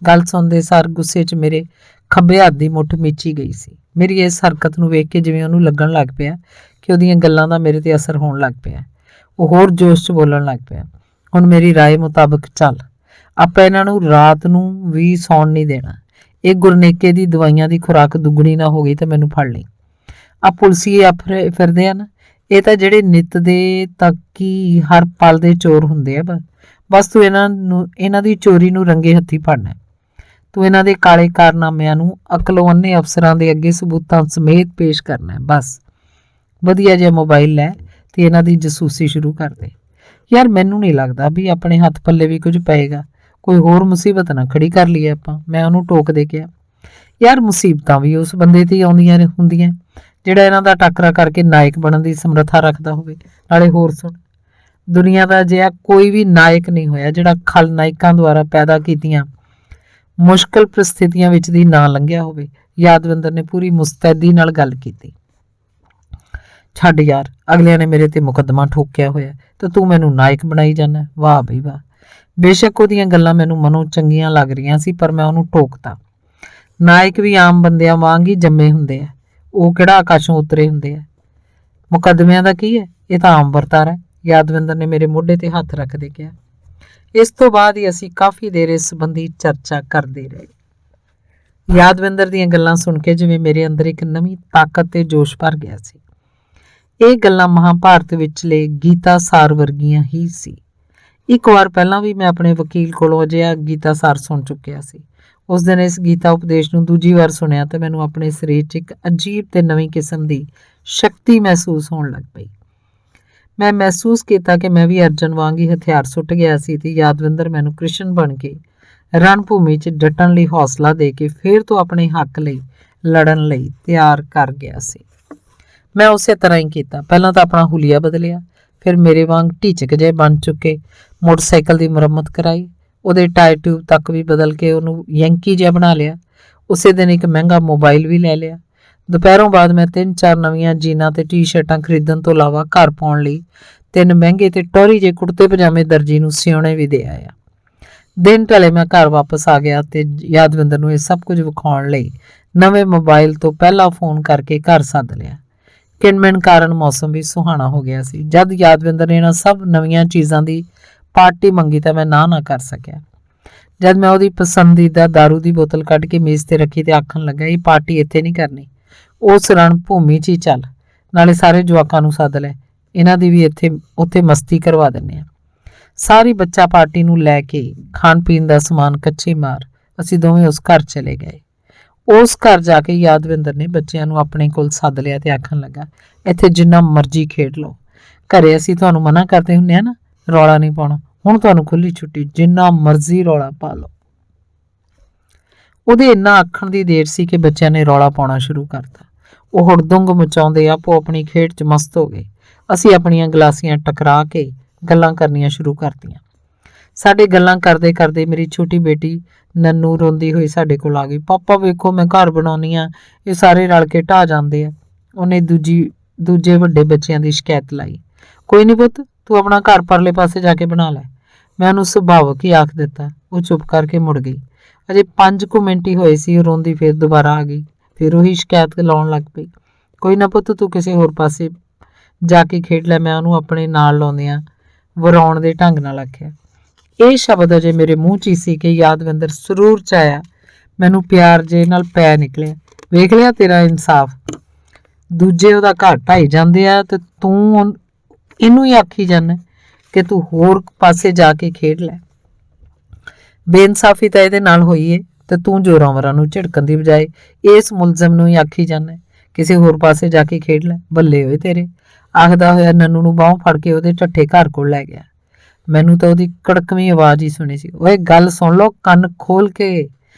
ਗੱਲ ਸੁਣਦੇ ਸਾਰ ਗੁੱਸੇ 'ਚ ਮੇਰੇ ਖੱਬੇ ਹੱਥ ਦੀ ਮੁੱਠ ਮੀਚੀ ਗਈ ਸੀ। ਮੇਰੀ ਇਸ ਹਰਕਤ ਨੂੰ ਵੇਖ ਕੇ ਜਿਵੇਂ ਉਹਨੂੰ ਲੱਗਣ ਲੱਗ ਪਿਆ ਕਿ ਉਹਦੀਆਂ ਗੱਲਾਂ ਦਾ ਮੇਰੇ ਤੇ ਅਸਰ ਹੋਣ ਲੱਗ ਪਿਆ। ਉਹ ਹੋਰ ਜੋਸ਼ 'ਚ ਬੋਲਣ ਲੱਗ ਪਿਆ, ਹੁਣ ਮੇਰੀ ਰਾਏ ਮੁਤਾਬਕ ਚੱਲ, ਆਪਾਂ ਇਹਨਾਂ ਨੂੰ ਰਾਤ ਨੂੰ ਵੀ ਸੌਣ ਨਹੀਂ ਦੇਣਾ। ਇਹ ਗੁਰਨੇਕੇ ਦੀ ਦਵਾਈਆਂ ਦੀ ਖੁਰਾਕ ਦੁੱਗਣੀ ਨਾ ਹੋ ਗਈ ਤਾਂ ਮੈਨੂੰ ਫੜ ਲਈ। ਆ ਪੁਲਸੀਏ ਫਿਰਦੇ ਆ ਨਾ, ਇਹ ਤਾਂ ਜਿਹੜੇ ਨਿੱਤ ਦੇ ਤੱਕ ਹੀ ਹਰ ਪਲ ਦੇ ਚੋਰ ਹੁੰਦੇ ਆ। ਬਸ ਤੂੰ ਇਹਨਾਂ ਦੀ ਚੋਰੀ ਨੂੰ ਰੰਗੇ ਹੱਥੀ ਫੜਨਾ। ਤੂੰ ਇਹਨਾਂ ਦੇ ਕਾਲੇ ਕਾਰਨਾਮਿਆਂ ਨੂੰ ਅਕਲਵੰਨੇ ਅਫਸਰਾਂ ਦੇ ਅੱਗੇ ਸਬੂਤਾਂ ਸਮੇਤ ਪੇਸ਼ ਕਰਨਾ। ਬਸ ਵਧੀਆ ਜਿਹਾ ਮੋਬਾਈਲ ਲੈ ਤੇ ਇਹਨਾਂ ਦੀ ਜਸੂਸੀ ਸ਼ੁਰੂ ਕਰ ਦੇ। ਯਾਰ, ਮੈਨੂੰ ਨਹੀਂ ਲੱਗਦਾ ਵੀ ਆਪਣੇ ਹੱਥ ਪੱਲੇ ਵੀ ਕੁਝ ਪਏਗਾ। ਕੋਈ ਹੋਰ ਮੁਸੀਬਤ ਨਾ ਖੜੀ ਕਰ ਲਈਏ ਆਪਾਂ। ਮੈਂ ਉਹਨੂੰ ਟੋਕ ਦੇ ਕਿਹਾ, ਯਾਰ ਮੁਸੀਬਤਾਂ ਵੀ ਉਸ ਬੰਦੇ ਤੇ ਆਉਂਦੀਆਂ ਹੁੰਦੀਆਂ ਜਿਹੜਾ ਇਹਨਾਂ ਦਾ ਟੱਕਰਾ ਕਰਕੇ ਨਾਇਕ ਬਣਨ ਦੀ ਸਮਰੱਥਾ ਰੱਖਦਾ ਹੋਵੇ। ਨਾਲੇ ਹੋਰ ਸੁਣ, ਦੁਨੀਆ ਦਾ ਅਜਿਹਾ ਕੋਈ ਵੀ ਨਾਇਕ ਨਹੀਂ ਹੋਇਆ ਜਿਹੜਾ ਖਲਨਾਇਕਾਂ ਦੁਆਰਾ ਪੈਦਾ ਕੀਤੀਆਂ ਮੁਸ਼ਕਲ ਪ੍ਰਸਥਿਤੀਆਂ ਵਿੱਚ ਦੀ ਨਾ ਲੰਘਿਆ ਹੋਵੇ। ਯਾਦਵਿੰਦਰ ਨੇ ਪੂਰੀ ਮੁਸਤੈਦੀ ਨਾਲ ਗੱਲ ਕੀਤੀ। ਛੱਡ ਯਾਰ, ਅਗਲਿਆਂ ਨੇ ਮੇਰੇ ਤੇ ਮੁਕੱਦਮਾ ਠੋਕਿਆ ਹੋਇਆ ਤੇ ਤੂੰ ਮੈਨੂੰ ਨਾਇਕ ਬਣਾਈ ਜਾਂਦਾ। ਵਾਹ ਬਈ ਵਾਹ। ਬੇਸ਼ੱਕ ਉਹਦੀਆਂ ਗੱਲਾਂ ਮੈਨੂੰ ਮਨੋਂ ਚੰਗੀਆਂ ਲੱਗ ਰਹੀਆਂ ਸੀ, ਪਰ ਮੈਂ ਉਹਨੂੰ ਟੋਕਤਾ। ਨਾਇਕ ਵੀ ਆਮ ਬੰਦਿਆਂ ਵਾਂਗ ਹੀ ਜੰਮੇ ਹੁੰਦੇ ਆ, ਉਹ ਕਿਹੜਾ ਆਕਾਸ਼ੋਂ ਉਤਰੇ ਹੁੰਦੇ ਆ। ਮੁਕੱਦਮਿਆਂ ਦਾ ਕੀ ਹੈ, ਇਹ ਤਾਂ ਆਮ ਵਰਤਾਰਾ ਹੈ। ਯਾਦਵਿੰਦਰ ਨੇ ਮੇਰੇ ਮੋਢੇ ਤੇ ਹੱਥ ਰੱਖਦੇ ਕਿਹਾ। ਇਸ ਤੋਂ ਬਾਅਦ ਹੀ ਅਸੀਂ ਕਾਫੀ ਦੇਰ ਇਸ ਸੰਬੰਧੀ ਚਰਚਾ ਕਰਦੇ ਰਹੇ। ਯਾਦਵਿੰਦਰ ਦੀਆਂ ਗੱਲਾਂ ਸੁਣ ਕੇ ਜਿਵੇਂ ਮੇਰੇ ਅੰਦਰ ਇੱਕ ਨਵੀਂ ਤਾਕਤ ਤੇ ਜੋਸ਼ ਭਰ ਗਿਆ ਸੀ। ਇਹ ਗੱਲਾਂ ਮਹਾਭਾਰਤ ਵਿਚਲੇ ਗੀਤਾ ਸਾਰ ਵਰਗੀਆਂ ਹੀ ਸੀ। ਇੱਕ ਵਾਰ ਪਹਿਲਾਂ ਵੀ ਮੈਂ ਆਪਣੇ ਵਕੀਲ ਕੋਲੋਂ ਅਜਿਹਾ ਗੀਤਾ ਸਾਰ ਸੁਣ ਚੁੱਕਿਆ ਸੀ। ਉਸ ਦਿਨ ਇਸ ਗੀਤਾ ਉਪਦੇਸ਼ ਨੂੰ ਦੂਜੀ ਵਾਰ ਸੁਣਿਆ ਤੇ ਮੈਨੂੰ ਆਪਣੇ ਸਰੀਰ 'ਚ ਇੱਕ ਅਜੀਬ ਤੇ ਨਵੀਂ ਕਿਸਮ ਦੀ ਸ਼ਕਤੀ ਮਹਿਸੂਸ ਹੋਣ ਲੱਗ ਪਈ। ਮੈਂ ਮਹਿਸੂਸ ਕੀਤਾ ਕਿ ਮੈਂ ਵੀ ਅਰਜਨ ਵਾਂਗ ਹੀ ਹਥਿਆਰ ਸੁੱਟ ਗਿਆ ਸੀ ਤੇ ਯਾਦਵਿੰਦਰ ਮੈਨੂੰ ਕ੍ਰਿਸ਼ਨ ਬਣ ਕੇ ਰਣ ਭੂਮੀ 'ਚ ਡਟਣ ਲਈ ਹੌਸਲਾ ਦੇ ਕੇ ਫਿਰ ਤੋਂ ਆਪਣੇ ਹੱਕ ਲਈ ਲੜਨ ਲਈ ਤਿਆਰ ਕਰ ਗਿਆ ਸੀ। ਮੈਂ ਉਸੇ ਤਰ੍ਹਾਂ ਹੀ ਕੀਤਾ। ਪਹਿਲਾਂ ਤਾਂ ਆਪਣਾ ਹੁਲੀਆ ਬਦਲਿਆ, ਫਿਰ ਮੇਰੇ ਵਾਂਗ ਢੀਚਕ ਜਿਹੇ ਬਣ ਚੁੱਕੇ ਮੋਟਰਸਾਈਕਲ ਦੀ ਮੁਰੰਮਤ ਕਰਾਈ, ਉਹਦੇ ਟਾਇਰ ਟਿਊਬ ਤੱਕ ਵੀ ਬਦਲ ਕੇ ਉਹਨੂੰ ਯੈਂਕੀ ਜਿਹਾ ਬਣਾ ਲਿਆ। ਉਸੇ ਦਿਨ ਇੱਕ ਮਹਿੰਗਾ ਮੋਬਾਈਲ ਵੀ ਲੈ ਲਿਆ। ਦੁਪਹਿਰੋਂ ਬਾਅਦ ਮੈਂ 3-4 ਨਵੀਆਂ ਜੀਨਾਂ ਤੇ ਟੀ-ਸ਼ਰਟਾਂ ਖਰੀਦਣ ਤੋਂ ਇਲਾਵਾ ਘਰ ਪਾਉਣ ਲਈ 3 ਮਹਿੰਗੇ ਤੇ ਟੌਰੀ ਜੇ ਕੁੜਤੇ ਪਜਾਮੇ ਦਰਜੀ ਨੂੰ ਸਿਉਣੇ ਵੀ ਦੇ ਆਇਆ। ਦਿਨ ਢਲੇ ਮੈਂ ਘਰ ਵਾਪਸ ਆ ਗਿਆ ਤੇ ਯਾਦਵਿੰਦਰ ਨੂੰ ਇਹ ਸਭ ਕੁਝ ਵਿਖਾਉਣ ਲਈ ਨਵੇਂ ਮੋਬਾਈਲ ਤੋਂ ਪਹਿਲਾਂ ਫੋਨ ਕਰਕੇ ਘਰ ਸੱਦ ਲਿਆ। ਕਿਣਮਿਣ ਕਾਰਨ ਮੌਸਮ ਵੀ ਸੁਹਾਣਾ ਹੋ ਗਿਆ ਸੀ। ਜਦ ਯਾਦਵਿੰਦਰ ਨੇ ਇਹਨਾਂ ਸਭ ਨਵੀਆਂ ਚੀਜ਼ਾਂ ਦੀ ਪਾਰਟੀ ਮੰਗੀ ਤਾਂ ਮੈਂ ਨਾ ਕਰ ਸਕਿਆ। ਜਦ ਮੈਂ ਉਹਦੀ ਪਸੰਦੀਦਾ ਦਾਰੂ ਦੀ ਬੋਤਲ ਕੱਢ ਕੇ ਮੇਜ਼ ਤੇ ਰੱਖੀ ਤੇ ਆਖਣ ਲੱਗਾ, ਇਹ ਪਾਰਟੀ ਇੱਥੇ ਨਹੀਂ ਕਰਨੀ, ਉਸ ਰਣ ਭੂਮੀ 'ਚ ਹੀ ਚੱਲ, ਨਾਲੇ ਸਾਰੇ ਜਵਾਕਾਂ ਨੂੰ ਸੱਦ ਲੈ, ਇਹਨਾਂ ਦੀ ਵੀ ਉੱਥੇ ਮਸਤੀ ਕਰਵਾ ਦਿੰਦੇ ਆ। ਸਾਰੀ ਬੱਚਾ ਪਾਰਟੀ ਨੂੰ ਲੈ ਕੇ ਖਾਣ ਪੀਣ ਦਾ ਸਮਾਨ ਕੱਚੇ ਮਾਰ ਅਸੀਂ ਦੋਵੇਂ ਉਸ ਘਰ ਚਲੇ ਗਏ। ਉਸ ਘਰ ਜਾ ਕੇ ਯਾਦਵਿੰਦਰ ਨੇ ਬੱਚਿਆਂ ਨੂੰ ਆਪਣੇ ਕੋਲ ਸੱਦ ਲਿਆ ਤੇ ਆਖਣ ਲੱਗਾ, ਇੱਥੇ ਜਿੰਨਾ ਮਰਜ਼ੀ ਖੇਡ ਲਓ, ਘਰੇ ਅਸੀਂ ਤੁਹਾਨੂੰ ਮਨਾ ਕਰਦੇ ਹੁੰਦੇ ਆ ਨਾ, ਰੌਲਾ ਨਹੀਂ ਪਾਉਣਾ, ਹੁਣ ਤੁਹਾਨੂੰ ਖੁੱਲੀ ਛੁੱਟੀ, ਜਿੰਨਾ ਮਰਜ਼ੀ ਰੌਲਾ ਪਾ ਲਓ। ਉਹਦੇ ਇੰਨਾ ਆਖਣ ਦੀ ਦੇਰ ਸੀ ਕਿ ਬੱਚਿਆਂ ਨੇ ਰੌਲਾ ਪਾਉਣਾ ਸ਼ੁਰੂ ਕਰਤਾ। ਉਹ ਹੁੜਦੁੰਗ ਮਚਾਉਂਦੇ ਆਪੋ ਆਪਣੀ ਖੇਡ 'ਚ ਮਸਤ ਹੋ ਗਏ। ਅਸੀਂ ਆਪਣੀਆਂ ਗਲਾਸੀਆਂ ਟਕਰਾ ਕੇ ਗੱਲਾਂ ਕਰਨੀਆਂ ਸ਼ੁਰੂ ਕਰਤੀਆਂ। ਸਾਡੇ ਗੱਲਾਂ ਕਰਦੇ ਕਰਦੇ ਮੇਰੀ ਛੋਟੀ ਬੇਟੀ ਨੰਨੂ ਰੋਂਦੀ ਹੋਈ ਸਾਡੇ ਕੋਲ ਆ ਗਈ। ਪਾਪਾ ਵੇਖੋ, ਮੈਂ ਘਰ ਬਣਾਉਣੀ ਆ, ਇਹ ਸਾਰੇ ਰਲ ਕੇ ਢਾਹ ਜਾਂਦੇ ਆ। ਉਹਨੇ ਦੂਜੇ ਵੱਡੇ ਬੱਚਿਆਂ ਦੀ ਸ਼ਿਕਾਇਤ ਲਾਈ। ਕੋਈ ਨਹੀਂ ਪੁੱਤ, ਤੂੰ ਆਪਣਾ ਘਰ ਪਰਲੇ ਪਾਸੇ ਜਾ ਕੇ ਬਣਾ ਲੈ। ਮੈਂ ਉਹਨੂੰ ਸੁਭਾਵਕ ਹੀ ਆਖ ਦਿੱਤਾ। ਉਹ ਚੁੱਪ ਕਰਕੇ ਮੁੜ ਗਈ। ਅਜੇ 5 ਕੁ ਮਿੰਟ ਹੀ ਹੋਏ ਸੀ, ਉਹ ਰੋਂਦੀ ਫਿਰ ਦੁਬਾਰਾ ਆ ਗਈ। ਫਿਰ ਉਹੀ ਸ਼ਿਕਾਇਤ ਲਾਉਣ ਲੱਗ ਪਈ। ਕੋਈ ਨਾ ਪੁੱਤ, ਤੂੰ ਕਿਸੇ ਹੋਰ ਪਾਸੇ ਜਾ ਕੇ ਖੇਡ ਲੈ, ਮੈਂ ਉਹਨੂੰ ਆਪਣੇ ਨਾਲ ਲਾਉਂਦਿਆਂ ਵਰਾਉਣ ਦੇ ਢੰਗ ਨਾਲ ਆਖਿਆ। ਇਹ ਸ਼ਬਦ ਅਜੇ ਮੇਰੇ ਮੂੰਹ 'ਚ ਹੀ ਸੀ ਕਿ ਯਾਦਵਿੰਦਰ ਸਰੂਰ 'ਚ ਆਇਆ। ਮੈਨੂੰ ਪਿਆਰ ਜੇ ਨਾਲ ਪੈ ਨਿਕਲਿਆ। ਵੇਖ ਲਿਆ ਤੇਰਾ ਇਨਸਾਫ, ਦੂਜੇ ਉਹਦਾ ਘਰ ਢਾਈ ਜਾਂਦੇ ਆ ਤੇ ਤੂੰ ਇਹਨੂੰ ਹੀ ਆਖੀ ਜਾਂਦਾ ਕਿ ਤੂੰ ਹੋਰ ਪਾਸੇ ਜਾ ਕੇ ਖੇਡ ਲੈ। ਬੇਇਨਸਾਫੀ ਤਾਂ ਇਹਦੇ ਨਾਲ ਹੋਈ ਏ ਤੇ ਤੂੰ ਜ਼ੋਰਾਂਵਰਾਂ ਨੂੰ ਝਿੜਕਣ ਦੀ ਬਜਾਏ ਇਸ ਮੁਲਜ਼ਮ ਨੂੰ ਹੀ ਆਖੀ ਜਾਂਦਾ ਕਿਸੇ ਹੋਰ ਪਾਸੇ ਜਾ ਕੇ ਖੇਡ ਲੈ। ਬੱਲੇ ਹੋਏ ਤੇਰੇ, ਆਖਦਾ ਹੋਇਆ ਨੰਨੂ ਨੂੰ ਬਾਹੋਂ ਫੜ ਕੇ ਉਹਦੇ ਢੱਠੇ ਘਰ ਕੋਲ ਲੈ ਗਿਆ। ਮੈਨੂੰ ਤਾਂ ਉਹਦੀ ਕੜਕਵੀਂ ਆਵਾਜ਼ ਹੀ ਸੁਣੀ ਸੀ, ਓਏ ਗੱਲ ਸੁਣ ਲਓ ਕੰਨ ਖੋਲ ਕੇ,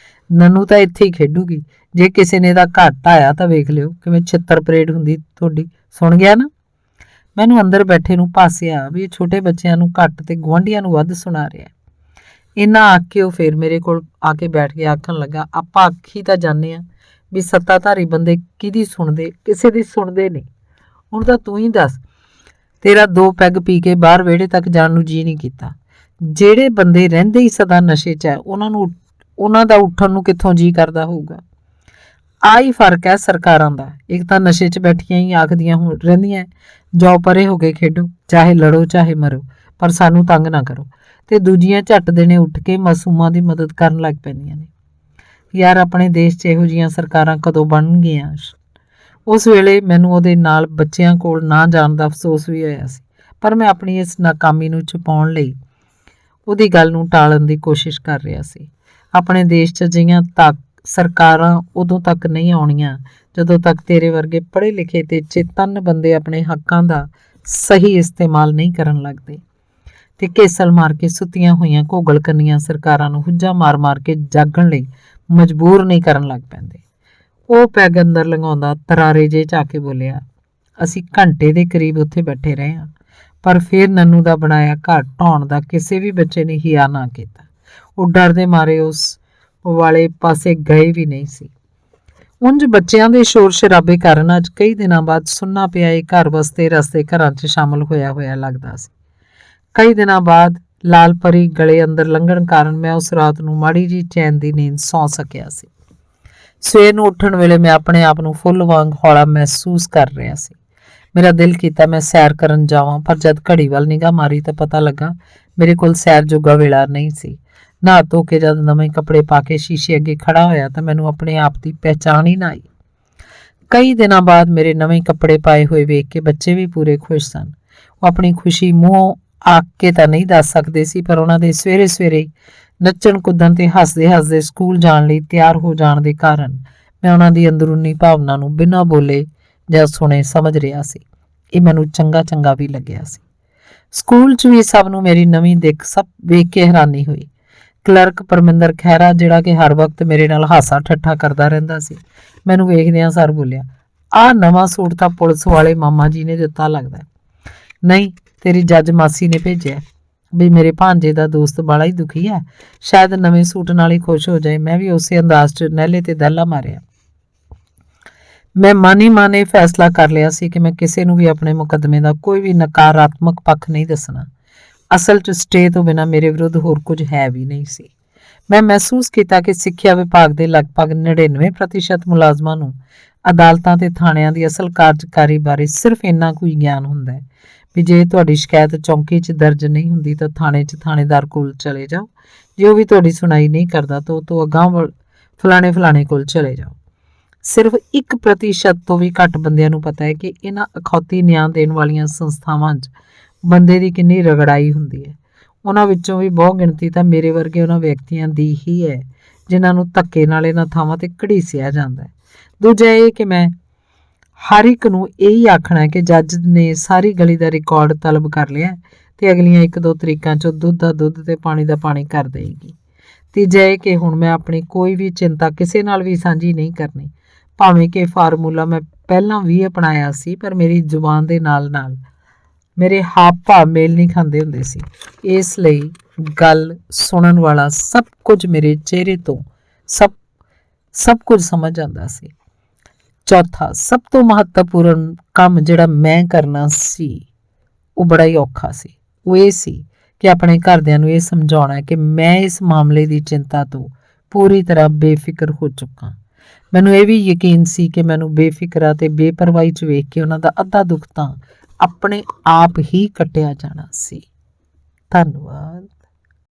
ਨੰਨੂ ਤਾਂ ਇੱਥੇ ਹੀ ਖੇਡੂਗੀ, ਜੇ ਕਿਸੇ ਨੇ ਇਹਦਾ ਘਰ ਢਾਇਆ ਤਾਂ ਵੇਖ ਲਿਓ ਕਿਵੇਂ ਛਿੱਤਰ ਪਰੇਡ ਹੁੰਦੀ ਤੁਹਾਡੀ। ਸੁਣ ਗਿਆ ਨਾ? ਮੈਨੂੰ ਅੰਦਰ ਬੈਠੇ ਨੂੰ ਭਾਸਿਆ ਵੀ ਇਹ ਛੋਟੇ ਬੱਚਿਆਂ ਨੂੰ ਘੱਟ ਤੇ ਗੁਆਂਢੀਆਂ ਨੂੰ ਵੱਧ ਸੁਣਾ ਰਿਹਾ। ਇੰਨਾ ਆਖ ਕੇ ਉਹ ਫਿਰ ਮੇਰੇ ਕੋਲ ਆ ਕੇ ਬੈਠ ਕੇ ਆਖਣ ਲੱਗਾ, ਆਪਾਂ ਆਖੀ ਤਾਂ ਜਾਂਦੇ ਆ ਵੀ ਸੱਤਾਧਾਰੀ ਬੰਦੇ ਕਿਹਦੀ ਸੁਣਦੇ, ਕਿਸੇ ਦੀ ਸੁਣਦੇ ਨਹੀਂ। ਹੁਣ ਤਾਂ ਤੂੰ ਹੀ ਦੱਸ, ਤੇਰਾ 2 ਪੈਗ ਪੀ ਕੇ ਬਾਹਰ ਵਿਹੜੇ ਤੱਕ ਜਾਣ ਨੂੰ ਜੀ ਨਹੀਂ ਕੀਤਾ। ਜਿਹੜੇ ਬੰਦੇ ਰਹਿੰਦੇ ਹੀ ਸਦਾ ਨਸ਼ੇ 'ਚ ਹੈ, ਉਹਨਾਂ ਦਾ ਉੱਠਣ ਨੂੰ ਕਿੱਥੋਂ ਜੀ ਕਰਦਾ ਹੋਊਗਾ। ਆਹੀ ਫਰਕ ਹੈ ਸਰਕਾਰਾਂ ਦਾ। ਇੱਕ ਤਾਂ ਨਸ਼ੇ 'ਚ ਬੈਠੀਆਂ ਹੀ ਆਖਦੀਆਂ ਰਹਿੰਦੀਆਂ, ਜਾਓ ਪਰੇ ਹੋ ਕੇ ਖੇਡੋ, ਚਾਹੇ ਲੜੋ ਚਾਹੇ ਮਰੋ, ਪਰ ਸਾਨੂੰ ਤੰਗ ਨਾ ਕਰੋ, ਤੇ ਦੂਜੀਆਂ ਝੱਟ ਦੇਣੇ ਉੱਠ ਕੇ ਮਾਸੂਮਾਂ ਦੀ ਮਦਦ ਕਰਨ ਲੱਗ ਪੈਂਦੀਆਂ ਨੇ। ਯਾਰ, ਆਪਣੇ ਦੇਸ਼ 'ਚ ਇਹੋ ਜਿਹੀਆਂ ਸਰਕਾਰਾਂ ਕਦੋਂ ਬਣਨਗੀਆਂ? ਉਸ ਵੇਲੇ ਮੈਨੂੰ ਉਹਦੇ ਨਾਲ ਬੱਚਿਆਂ ਕੋਲ ਨਾ ਜਾਣ ਦਾ ਅਫਸੋਸ ਵੀ ਹੋਇਆ ਸੀ, ਪਰ ਮੈਂ ਆਪਣੀ ਇਸ ਨਾਕਾਮੀ ਨੂੰ ਛੁਪਾਉਣ ਲਈ ਉਹਦੀ ਗੱਲ ਨੂੰ ਟਾਲਣ ਦੀ ਕੋਸ਼ਿਸ਼ ਕਰ ਰਿਹਾ ਸੀ। ਆਪਣੇ ਦੇਸ਼ 'ਚ ਅਜਿਹੀਆਂ ਸਰਕਾਰਾਂ ਉਦੋਂ ਤੱਕ ਨਹੀਂ ਆਉਣੀਆਂ ਜਦੋਂ ਤੱਕ ਤੇਰੇ ਵਰਗੇ ਪੜ੍ਹੇ ਲਿਖੇ ਤੇ ਚੇਤੰਨ ਬੰਦੇ ਆਪਣੇ ਹੱਕਾਂ ਦਾ ਸਹੀ ਇਸਤੇਮਾਲ ਨਹੀਂ ਕਰਨ ਲੱਗਦੇ ਤੇ ਘੇਸਲ ਮਾਰ ਕੇ ਸੁੱਤੀਆਂ ਹੋਈਆਂ ਘੋਗਲ ਕੰਨੀਆਂ ਸਰਕਾਰਾਂ ਨੂੰ ਹੁੱਜਾ ਮਾਰ ਕੇ ਜਾਗਣ ਲਈ ਮਜਬੂਰ ਨਹੀਂ ਕਰਨ ਲੱਗ ਪੈਂਦੇ। ਉਹ ਪੈਗ ਅੰਦਰ ਲੰਘਾਉਂਦਾ ਤਰਾਰੇ ਜੇ 'ਚ ਆ ਕੇ ਬੋਲਿਆ। ਅਸੀਂ ਘੰਟੇ ਦੇ ਕਰੀਬ ਉੱਥੇ ਬੈਠੇ ਰਹੇ ਹਾਂ, ਪਰ ਫਿਰ ਨੰਨੂ ਦਾ ਬਣਾਇਆ ਘਰ ਢਾਉਣ ਦਾ ਕਿਸੇ ਵੀ ਬੱਚੇ ਨੇ ਹਿਆ ਨਾ ਕੀਤਾ। ਉਹ ਡਰ ਦੇ ਮਾਰੇ ਉਸ ਵਾਲੇ ਪਾਸੇ ਗਏ ਵੀ ਨਹੀਂ ਸੀ। ਉਂਝ ਬੱਚਿਆਂ ਦੇ ਸ਼ੋਰ ਸ਼ਰਾਬੇ ਕਾਰਨ ਅੱਜ ਕਈ ਦਿਨਾਂ ਬਾਅਦ ਸੁੰਨਾ ਪਿਆ ਇਹ ਘਰ ਵਸਤੇ ਰਸਤੇ ਘਰਾਂ 'ਚ ਸ਼ਾਮਲ ਹੋਇਆ ਲੱਗਦਾ ਸੀ। ਕਈ ਦਿਨਾਂ ਬਾਅਦ ਲਾਲ ਪਰੀ ਗਲੇ ਅੰਦਰ ਲੰਘਣ ਕਾਰਨ ਮੈਂ ਉਸ ਰਾਤ ਨੂੰ ਮਾੜੀ ਜੀ ਚੈਨ ਦੀ ਨੀਂਦ ਸੌਂ ਸਕਿਆ ਸੀ। ਸਵੇਰ ਨੂੰ ਉੱਠਣ ਵੇਲੇ ਮੈਂ ਆਪਣੇ ਆਪ ਨੂੰ ਫੁੱਲ ਵਾਂਗ ਹੌਲਾ ਮਹਿਸੂਸ ਕਰ ਰਿਹਾ ਸੀ। ਮੇਰਾ ਦਿਲ ਕੀਤਾ ਮੈਂ ਸੈਰ ਕਰਨ ਜਾਵਾਂ, ਪਰ ਜਦ ਘੜੀ ਵੱਲ ਨਿਗਾਹ ਮਾਰੀ ਤਾਂ ਪਤਾ ਲੱਗਾ ਮੇਰੇ ਕੋਲ ਸੈਰ ਜੋਗਾ ਵੇਲਾ ਨਹੀਂ ਸੀ। ਨਹਾ ਧੋ ਕੇ ਜਦ ਨਵੇਂ ਕੱਪੜੇ ਪਾ ਕੇ ਸ਼ੀਸ਼ੇ ਅੱਗੇ ਖੜਾ ਹੋਇਆ ਤਾਂ ਮੈਨੂੰ ਆਪਣੇ ਆਪ ਦੀ ਪਹਿਚਾਣ ਹੀ ਨਾ ਆਈ। ਕਈ ਦਿਨਾਂ ਬਾਅਦ ਮੇਰੇ ਨਵੇਂ ਕੱਪੜੇ ਪਾਏ ਹੋਏ ਵੇਖ ਕੇ ਬੱਚੇ ਵੀ ਪੂਰੇ ਖੁਸ਼ ਸਨ। ਉਹ ਆਪਣੀ ਖੁਸ਼ੀ ਮੂੰਹੋਂ ਆਖ ਕੇ ਤਾਂ ਨਹੀਂ ਦੱਸ ਸਕਦੇ ਸੀ, ਪਰ ਉਹਨਾਂ ਦੇ ਸਵੇਰੇ ਸਵੇਰੇ ਨੱਚਣ ਕੁੱਦਣ ਤੇ ਹੱਸਦੇ ਸਕੂਲ ਜਾਣ ਲਈ ਤਿਆਰ ਹੋ ਜਾਣ ਦੇ ਕਾਰਨ ਮੈਂ ਉਹਨਾਂ ਦੀ ਅੰਦਰੂਨੀ ਭਾਵਨਾ ਨੂੰ ਬਿਨਾਂ ਬੋਲੇ ਜਾਂ ਸੁਣੇ ਸਮਝ ਰਿਹਾ ਸੀ। ਇਹ ਮੈਨੂੰ ਚੰਗਾ ਵੀ ਲੱਗਿਆ ਸੀ। ਸਕੂਲ 'ਚ ਵੀ ਸਭ ਨੂੰ ਮੇਰੀ ਨਵੀਂ ਦਿੱਖ ਸਭ ਵੇਖ ਕੇ ਹੈਰਾਨੀ ਹੋਈ। ਕਲਰਕ ਪਰਮਿੰਦਰ ਖਹਿਰਾ, ਜਿਹੜਾ ਕਿ ਹਰ ਵਕਤ ਮੇਰੇ ਨਾਲ ਹਾਸਾ ਠੱਠਾ ਕਰਦਾ ਰਹਿੰਦਾ ਸੀ, ਮੈਨੂੰ ਵੇਖਦਿਆਂ ਸਰ ਬੋਲਿਆ, ਆਹ ਨਵਾਂ ਸੂਟ ਤਾਂ ਪੁਲਿਸ ਵਾਲੇ ਮਾਮਾ ਜੀ ਨੇ ਦਿੱਤਾ ਲੱਗਦਾ। ਨਹੀਂ, ਤੇਰੀ ਜੱਜ ਮਾਸੀ ਨੇ ਭੇਜਿਆ। ਵੀ ਮੇਰੇ ਭਾਂਜੇ ਦਾ ਦੋਸਤ ਬਾਲਾ ਹੀ ਦੁਖੀ ਹੈ, ਸ਼ਾਇਦ ਨਵੇਂ ਸੂਟ ਨਾਲ ਹੀ ਖੁਸ਼ ਹੋ ਜਾਏ। ਮੈਂ ਵੀ ਉਸੇ ਅੰਦਾਜ਼ 'ਚ ਨਹਿਲੇ ਤੇ ਦਹਿਲਾ ਮਾਰਿਆ। ਮੈਂ ਮਨ ਹੀ ਮਨ ਇਹ ਫੈਸਲਾ ਕਰ ਲਿਆ ਸੀ ਕਿ ਮੈਂ ਕਿਸੇ ਨੂੰ ਵੀ ਆਪਣੇ ਮੁਕੱਦਮੇ ਦਾ ਕੋਈ ਵੀ ਨਕਾਰਾਤਮਕ ਪੱਖ ਨਹੀਂ ਦੱਸਣਾ। ਅਸਲ 'ਚ ਸਟੇ ਤੋਂ ਬਿਨਾਂ ਮੇਰੇ ਵਿਰੁੱਧ ਹੋਰ ਕੁਝ ਹੈ ਵੀ ਨਹੀਂ ਸੀ। ਮੈਂ ਮਹਿਸੂਸ ਕੀਤਾ ਕਿ ਸਿੱਖਿਆ ਵਿਭਾਗ ਦੇ ਲਗਭਗ 99% ਮੁਲਾਜ਼ਮਾਂ ਨੂੰ ਅਦਾਲਤਾਂ ਤੇ ਥਾਣਿਆਂ ਦੀ ਅਸਲ ਕਾਰਜਕਾਰੀ ਬਾਰੇ ਸਿਰਫ ਇੰਨਾ ਕੁ ਹੀ ਗਿਆਨ ਹੁੰਦਾ ਹੈ ਵੀ ਜੇ ਤੁਹਾਡੀ ਸ਼ਿਕਾਇਤ ਚੌਂਕੀ 'ਚ ਦਰਜ ਨਹੀਂ ਹੁੰਦੀ ਤਾਂ ਥਾਣੇ 'ਚ ਥਾਣੇਦਾਰ ਕੋਲ ਚਲੇ ਜਾਓ। ਜੇ ਉਹ ਵੀ ਤੁਹਾਡੀ ਸੁਣਾਈ ਨਹੀਂ ਕਰਦਾ ਤਾਂ ਉਹ ਤੋਂ ਅਗਾਂਹ ਫਲਾਣੇ ਕੋਲ ਚਲੇ ਜਾਓ। ਸਿਰਫ 1% ਤੋਂ ਵੀ ਘੱਟ ਬੰਦਿਆਂ ਨੂੰ ਪਤਾ ਹੈ ਕਿ ਇਹਨਾਂ ਅਖੌਤੀ ਨਿਆਂ ਦੇਣ ਵਾਲੀਆਂ ਸੰਸਥਾਵਾਂ 'ਚ ਬੰਦੇ ਦੀ ਕਿੰਨੀ ਰਗੜਾਈ ਹੁੰਦੀ ਹੈ। ਉਹਨਾਂ ਵਿੱਚੋਂ ਵੀ ਬਹੁ ਗਿਣਤੀ ਤਾਂ ਮੇਰੇ ਵਰਗੇ ਉਹਨਾਂ ਵਿਅਕਤੀਆਂ ਦੀ ਹੀ ਹੈ ਜਿਨ੍ਹਾਂ ਨੂੰ ਧੱਕੇ ਨਾਲ ਇਹਨਾਂ ਥਾਵਾਂ ਤੇ ਘੜੀਸਿਆ ਜਾਂਦਾ ਹੈ। ਦੂਜਾ ਇਹ ਕਿ ਮੈਂ ਹਰ ਇੱਕ ਨੂੰ ਇਹੀ ਆਖਣਾ ਕਿ ਜੱਜ ਨੇ ਸਾਰੀ ਗਲੀ ਦਾ ਰਿਕਾਰਡ ਤਲਬ ਕਰ ਲਿਆ ਤੇ ਅਗਲੀਆਂ 1-2 ਤਰੀਕਾਂ 'ਚੋਂ ਦੁੱਧ ਦਾ ਦੁੱਧ ਤੇ ਪਾਣੀ ਦਾ ਪਾਣੀ ਕਰ ਦੇਗੀ। ਤੀਜਾ ਇਹ ਕਿ ਹੁਣ ਮੈਂ ਆਪਣੀ ਕੋਈ ਵੀ ਚਿੰਤਾ ਕਿਸੇ ਨਾਲ ਵੀ ਸਾਂਝੀ ਨਹੀਂ ਕਰਨੀ। ਭਾਵੇਂ ਕਿ ਫਾਰਮੂਲਾ ਮੈਂ ਪਹਿਲਾਂ ਵੀ ਅਪਣਾਇਆ ਸੀ, ਪਰ ਮੇਰੀ ਜ਼ੁਬਾਨ ਦੇ ਨਾਲ ਮੇਰੇ ਹਾਵ ਭਾਵ ਮੇਲ ਨਹੀਂ ਖਾਂਦੇ ਹੁੰਦੇ ਸੀ। ਇਸ ਲਈ ਗੱਲ ਸੁਣਨ ਵਾਲਾ ਸਭ ਕੁਝ ਮੇਰੇ ਚਿਹਰੇ ਤੋਂ ਸਭ ਕੁਝ ਸਮਝ ਜਾਂਦਾ ਸੀ। ਚੌਥਾ ਸਭ ਤੋਂ ਮਹੱਤਵਪੂਰਨ ਕੰਮ ਜਿਹੜਾ ਮੈਂ ਕਰਨਾ ਸੀ ਉਹ ਬੜਾ ਹੀ ਔਖਾ ਸੀ। ਉਹ ਇਹ ਸੀ ਕਿ ਆਪਣੇ ਘਰਦਿਆਂ ਨੂੰ ਇਹ ਸਮਝਾਉਣਾ ਕਿ ਮੈਂ ਇਸ ਮਾਮਲੇ ਦੀ ਚਿੰਤਾ ਤੋਂ ਪੂਰੀ ਤਰ੍ਹਾਂ ਬੇਫਿਕਰ ਹੋ ਚੁੱਕਾ। ਮੈਨੂੰ ਇਹ ਵੀ ਯਕੀਨ ਸੀ ਕਿ ਮੈਨੂੰ ਬੇਫਿਕਰਾ ਤੇ ਬੇਪਰਵਾਹੀ 'ਚ ਵੇਖ ਕੇ ਉਹਨਾਂ ਦਾ ਅੱਧਾ ਦੁੱਖ ਤਾਂ ਆਪਣੇ ਆਪ ਹੀ ਕੱਟਿਆ ਜਾਣਾ ਸੀ। ਧੰਨਵਾਦ।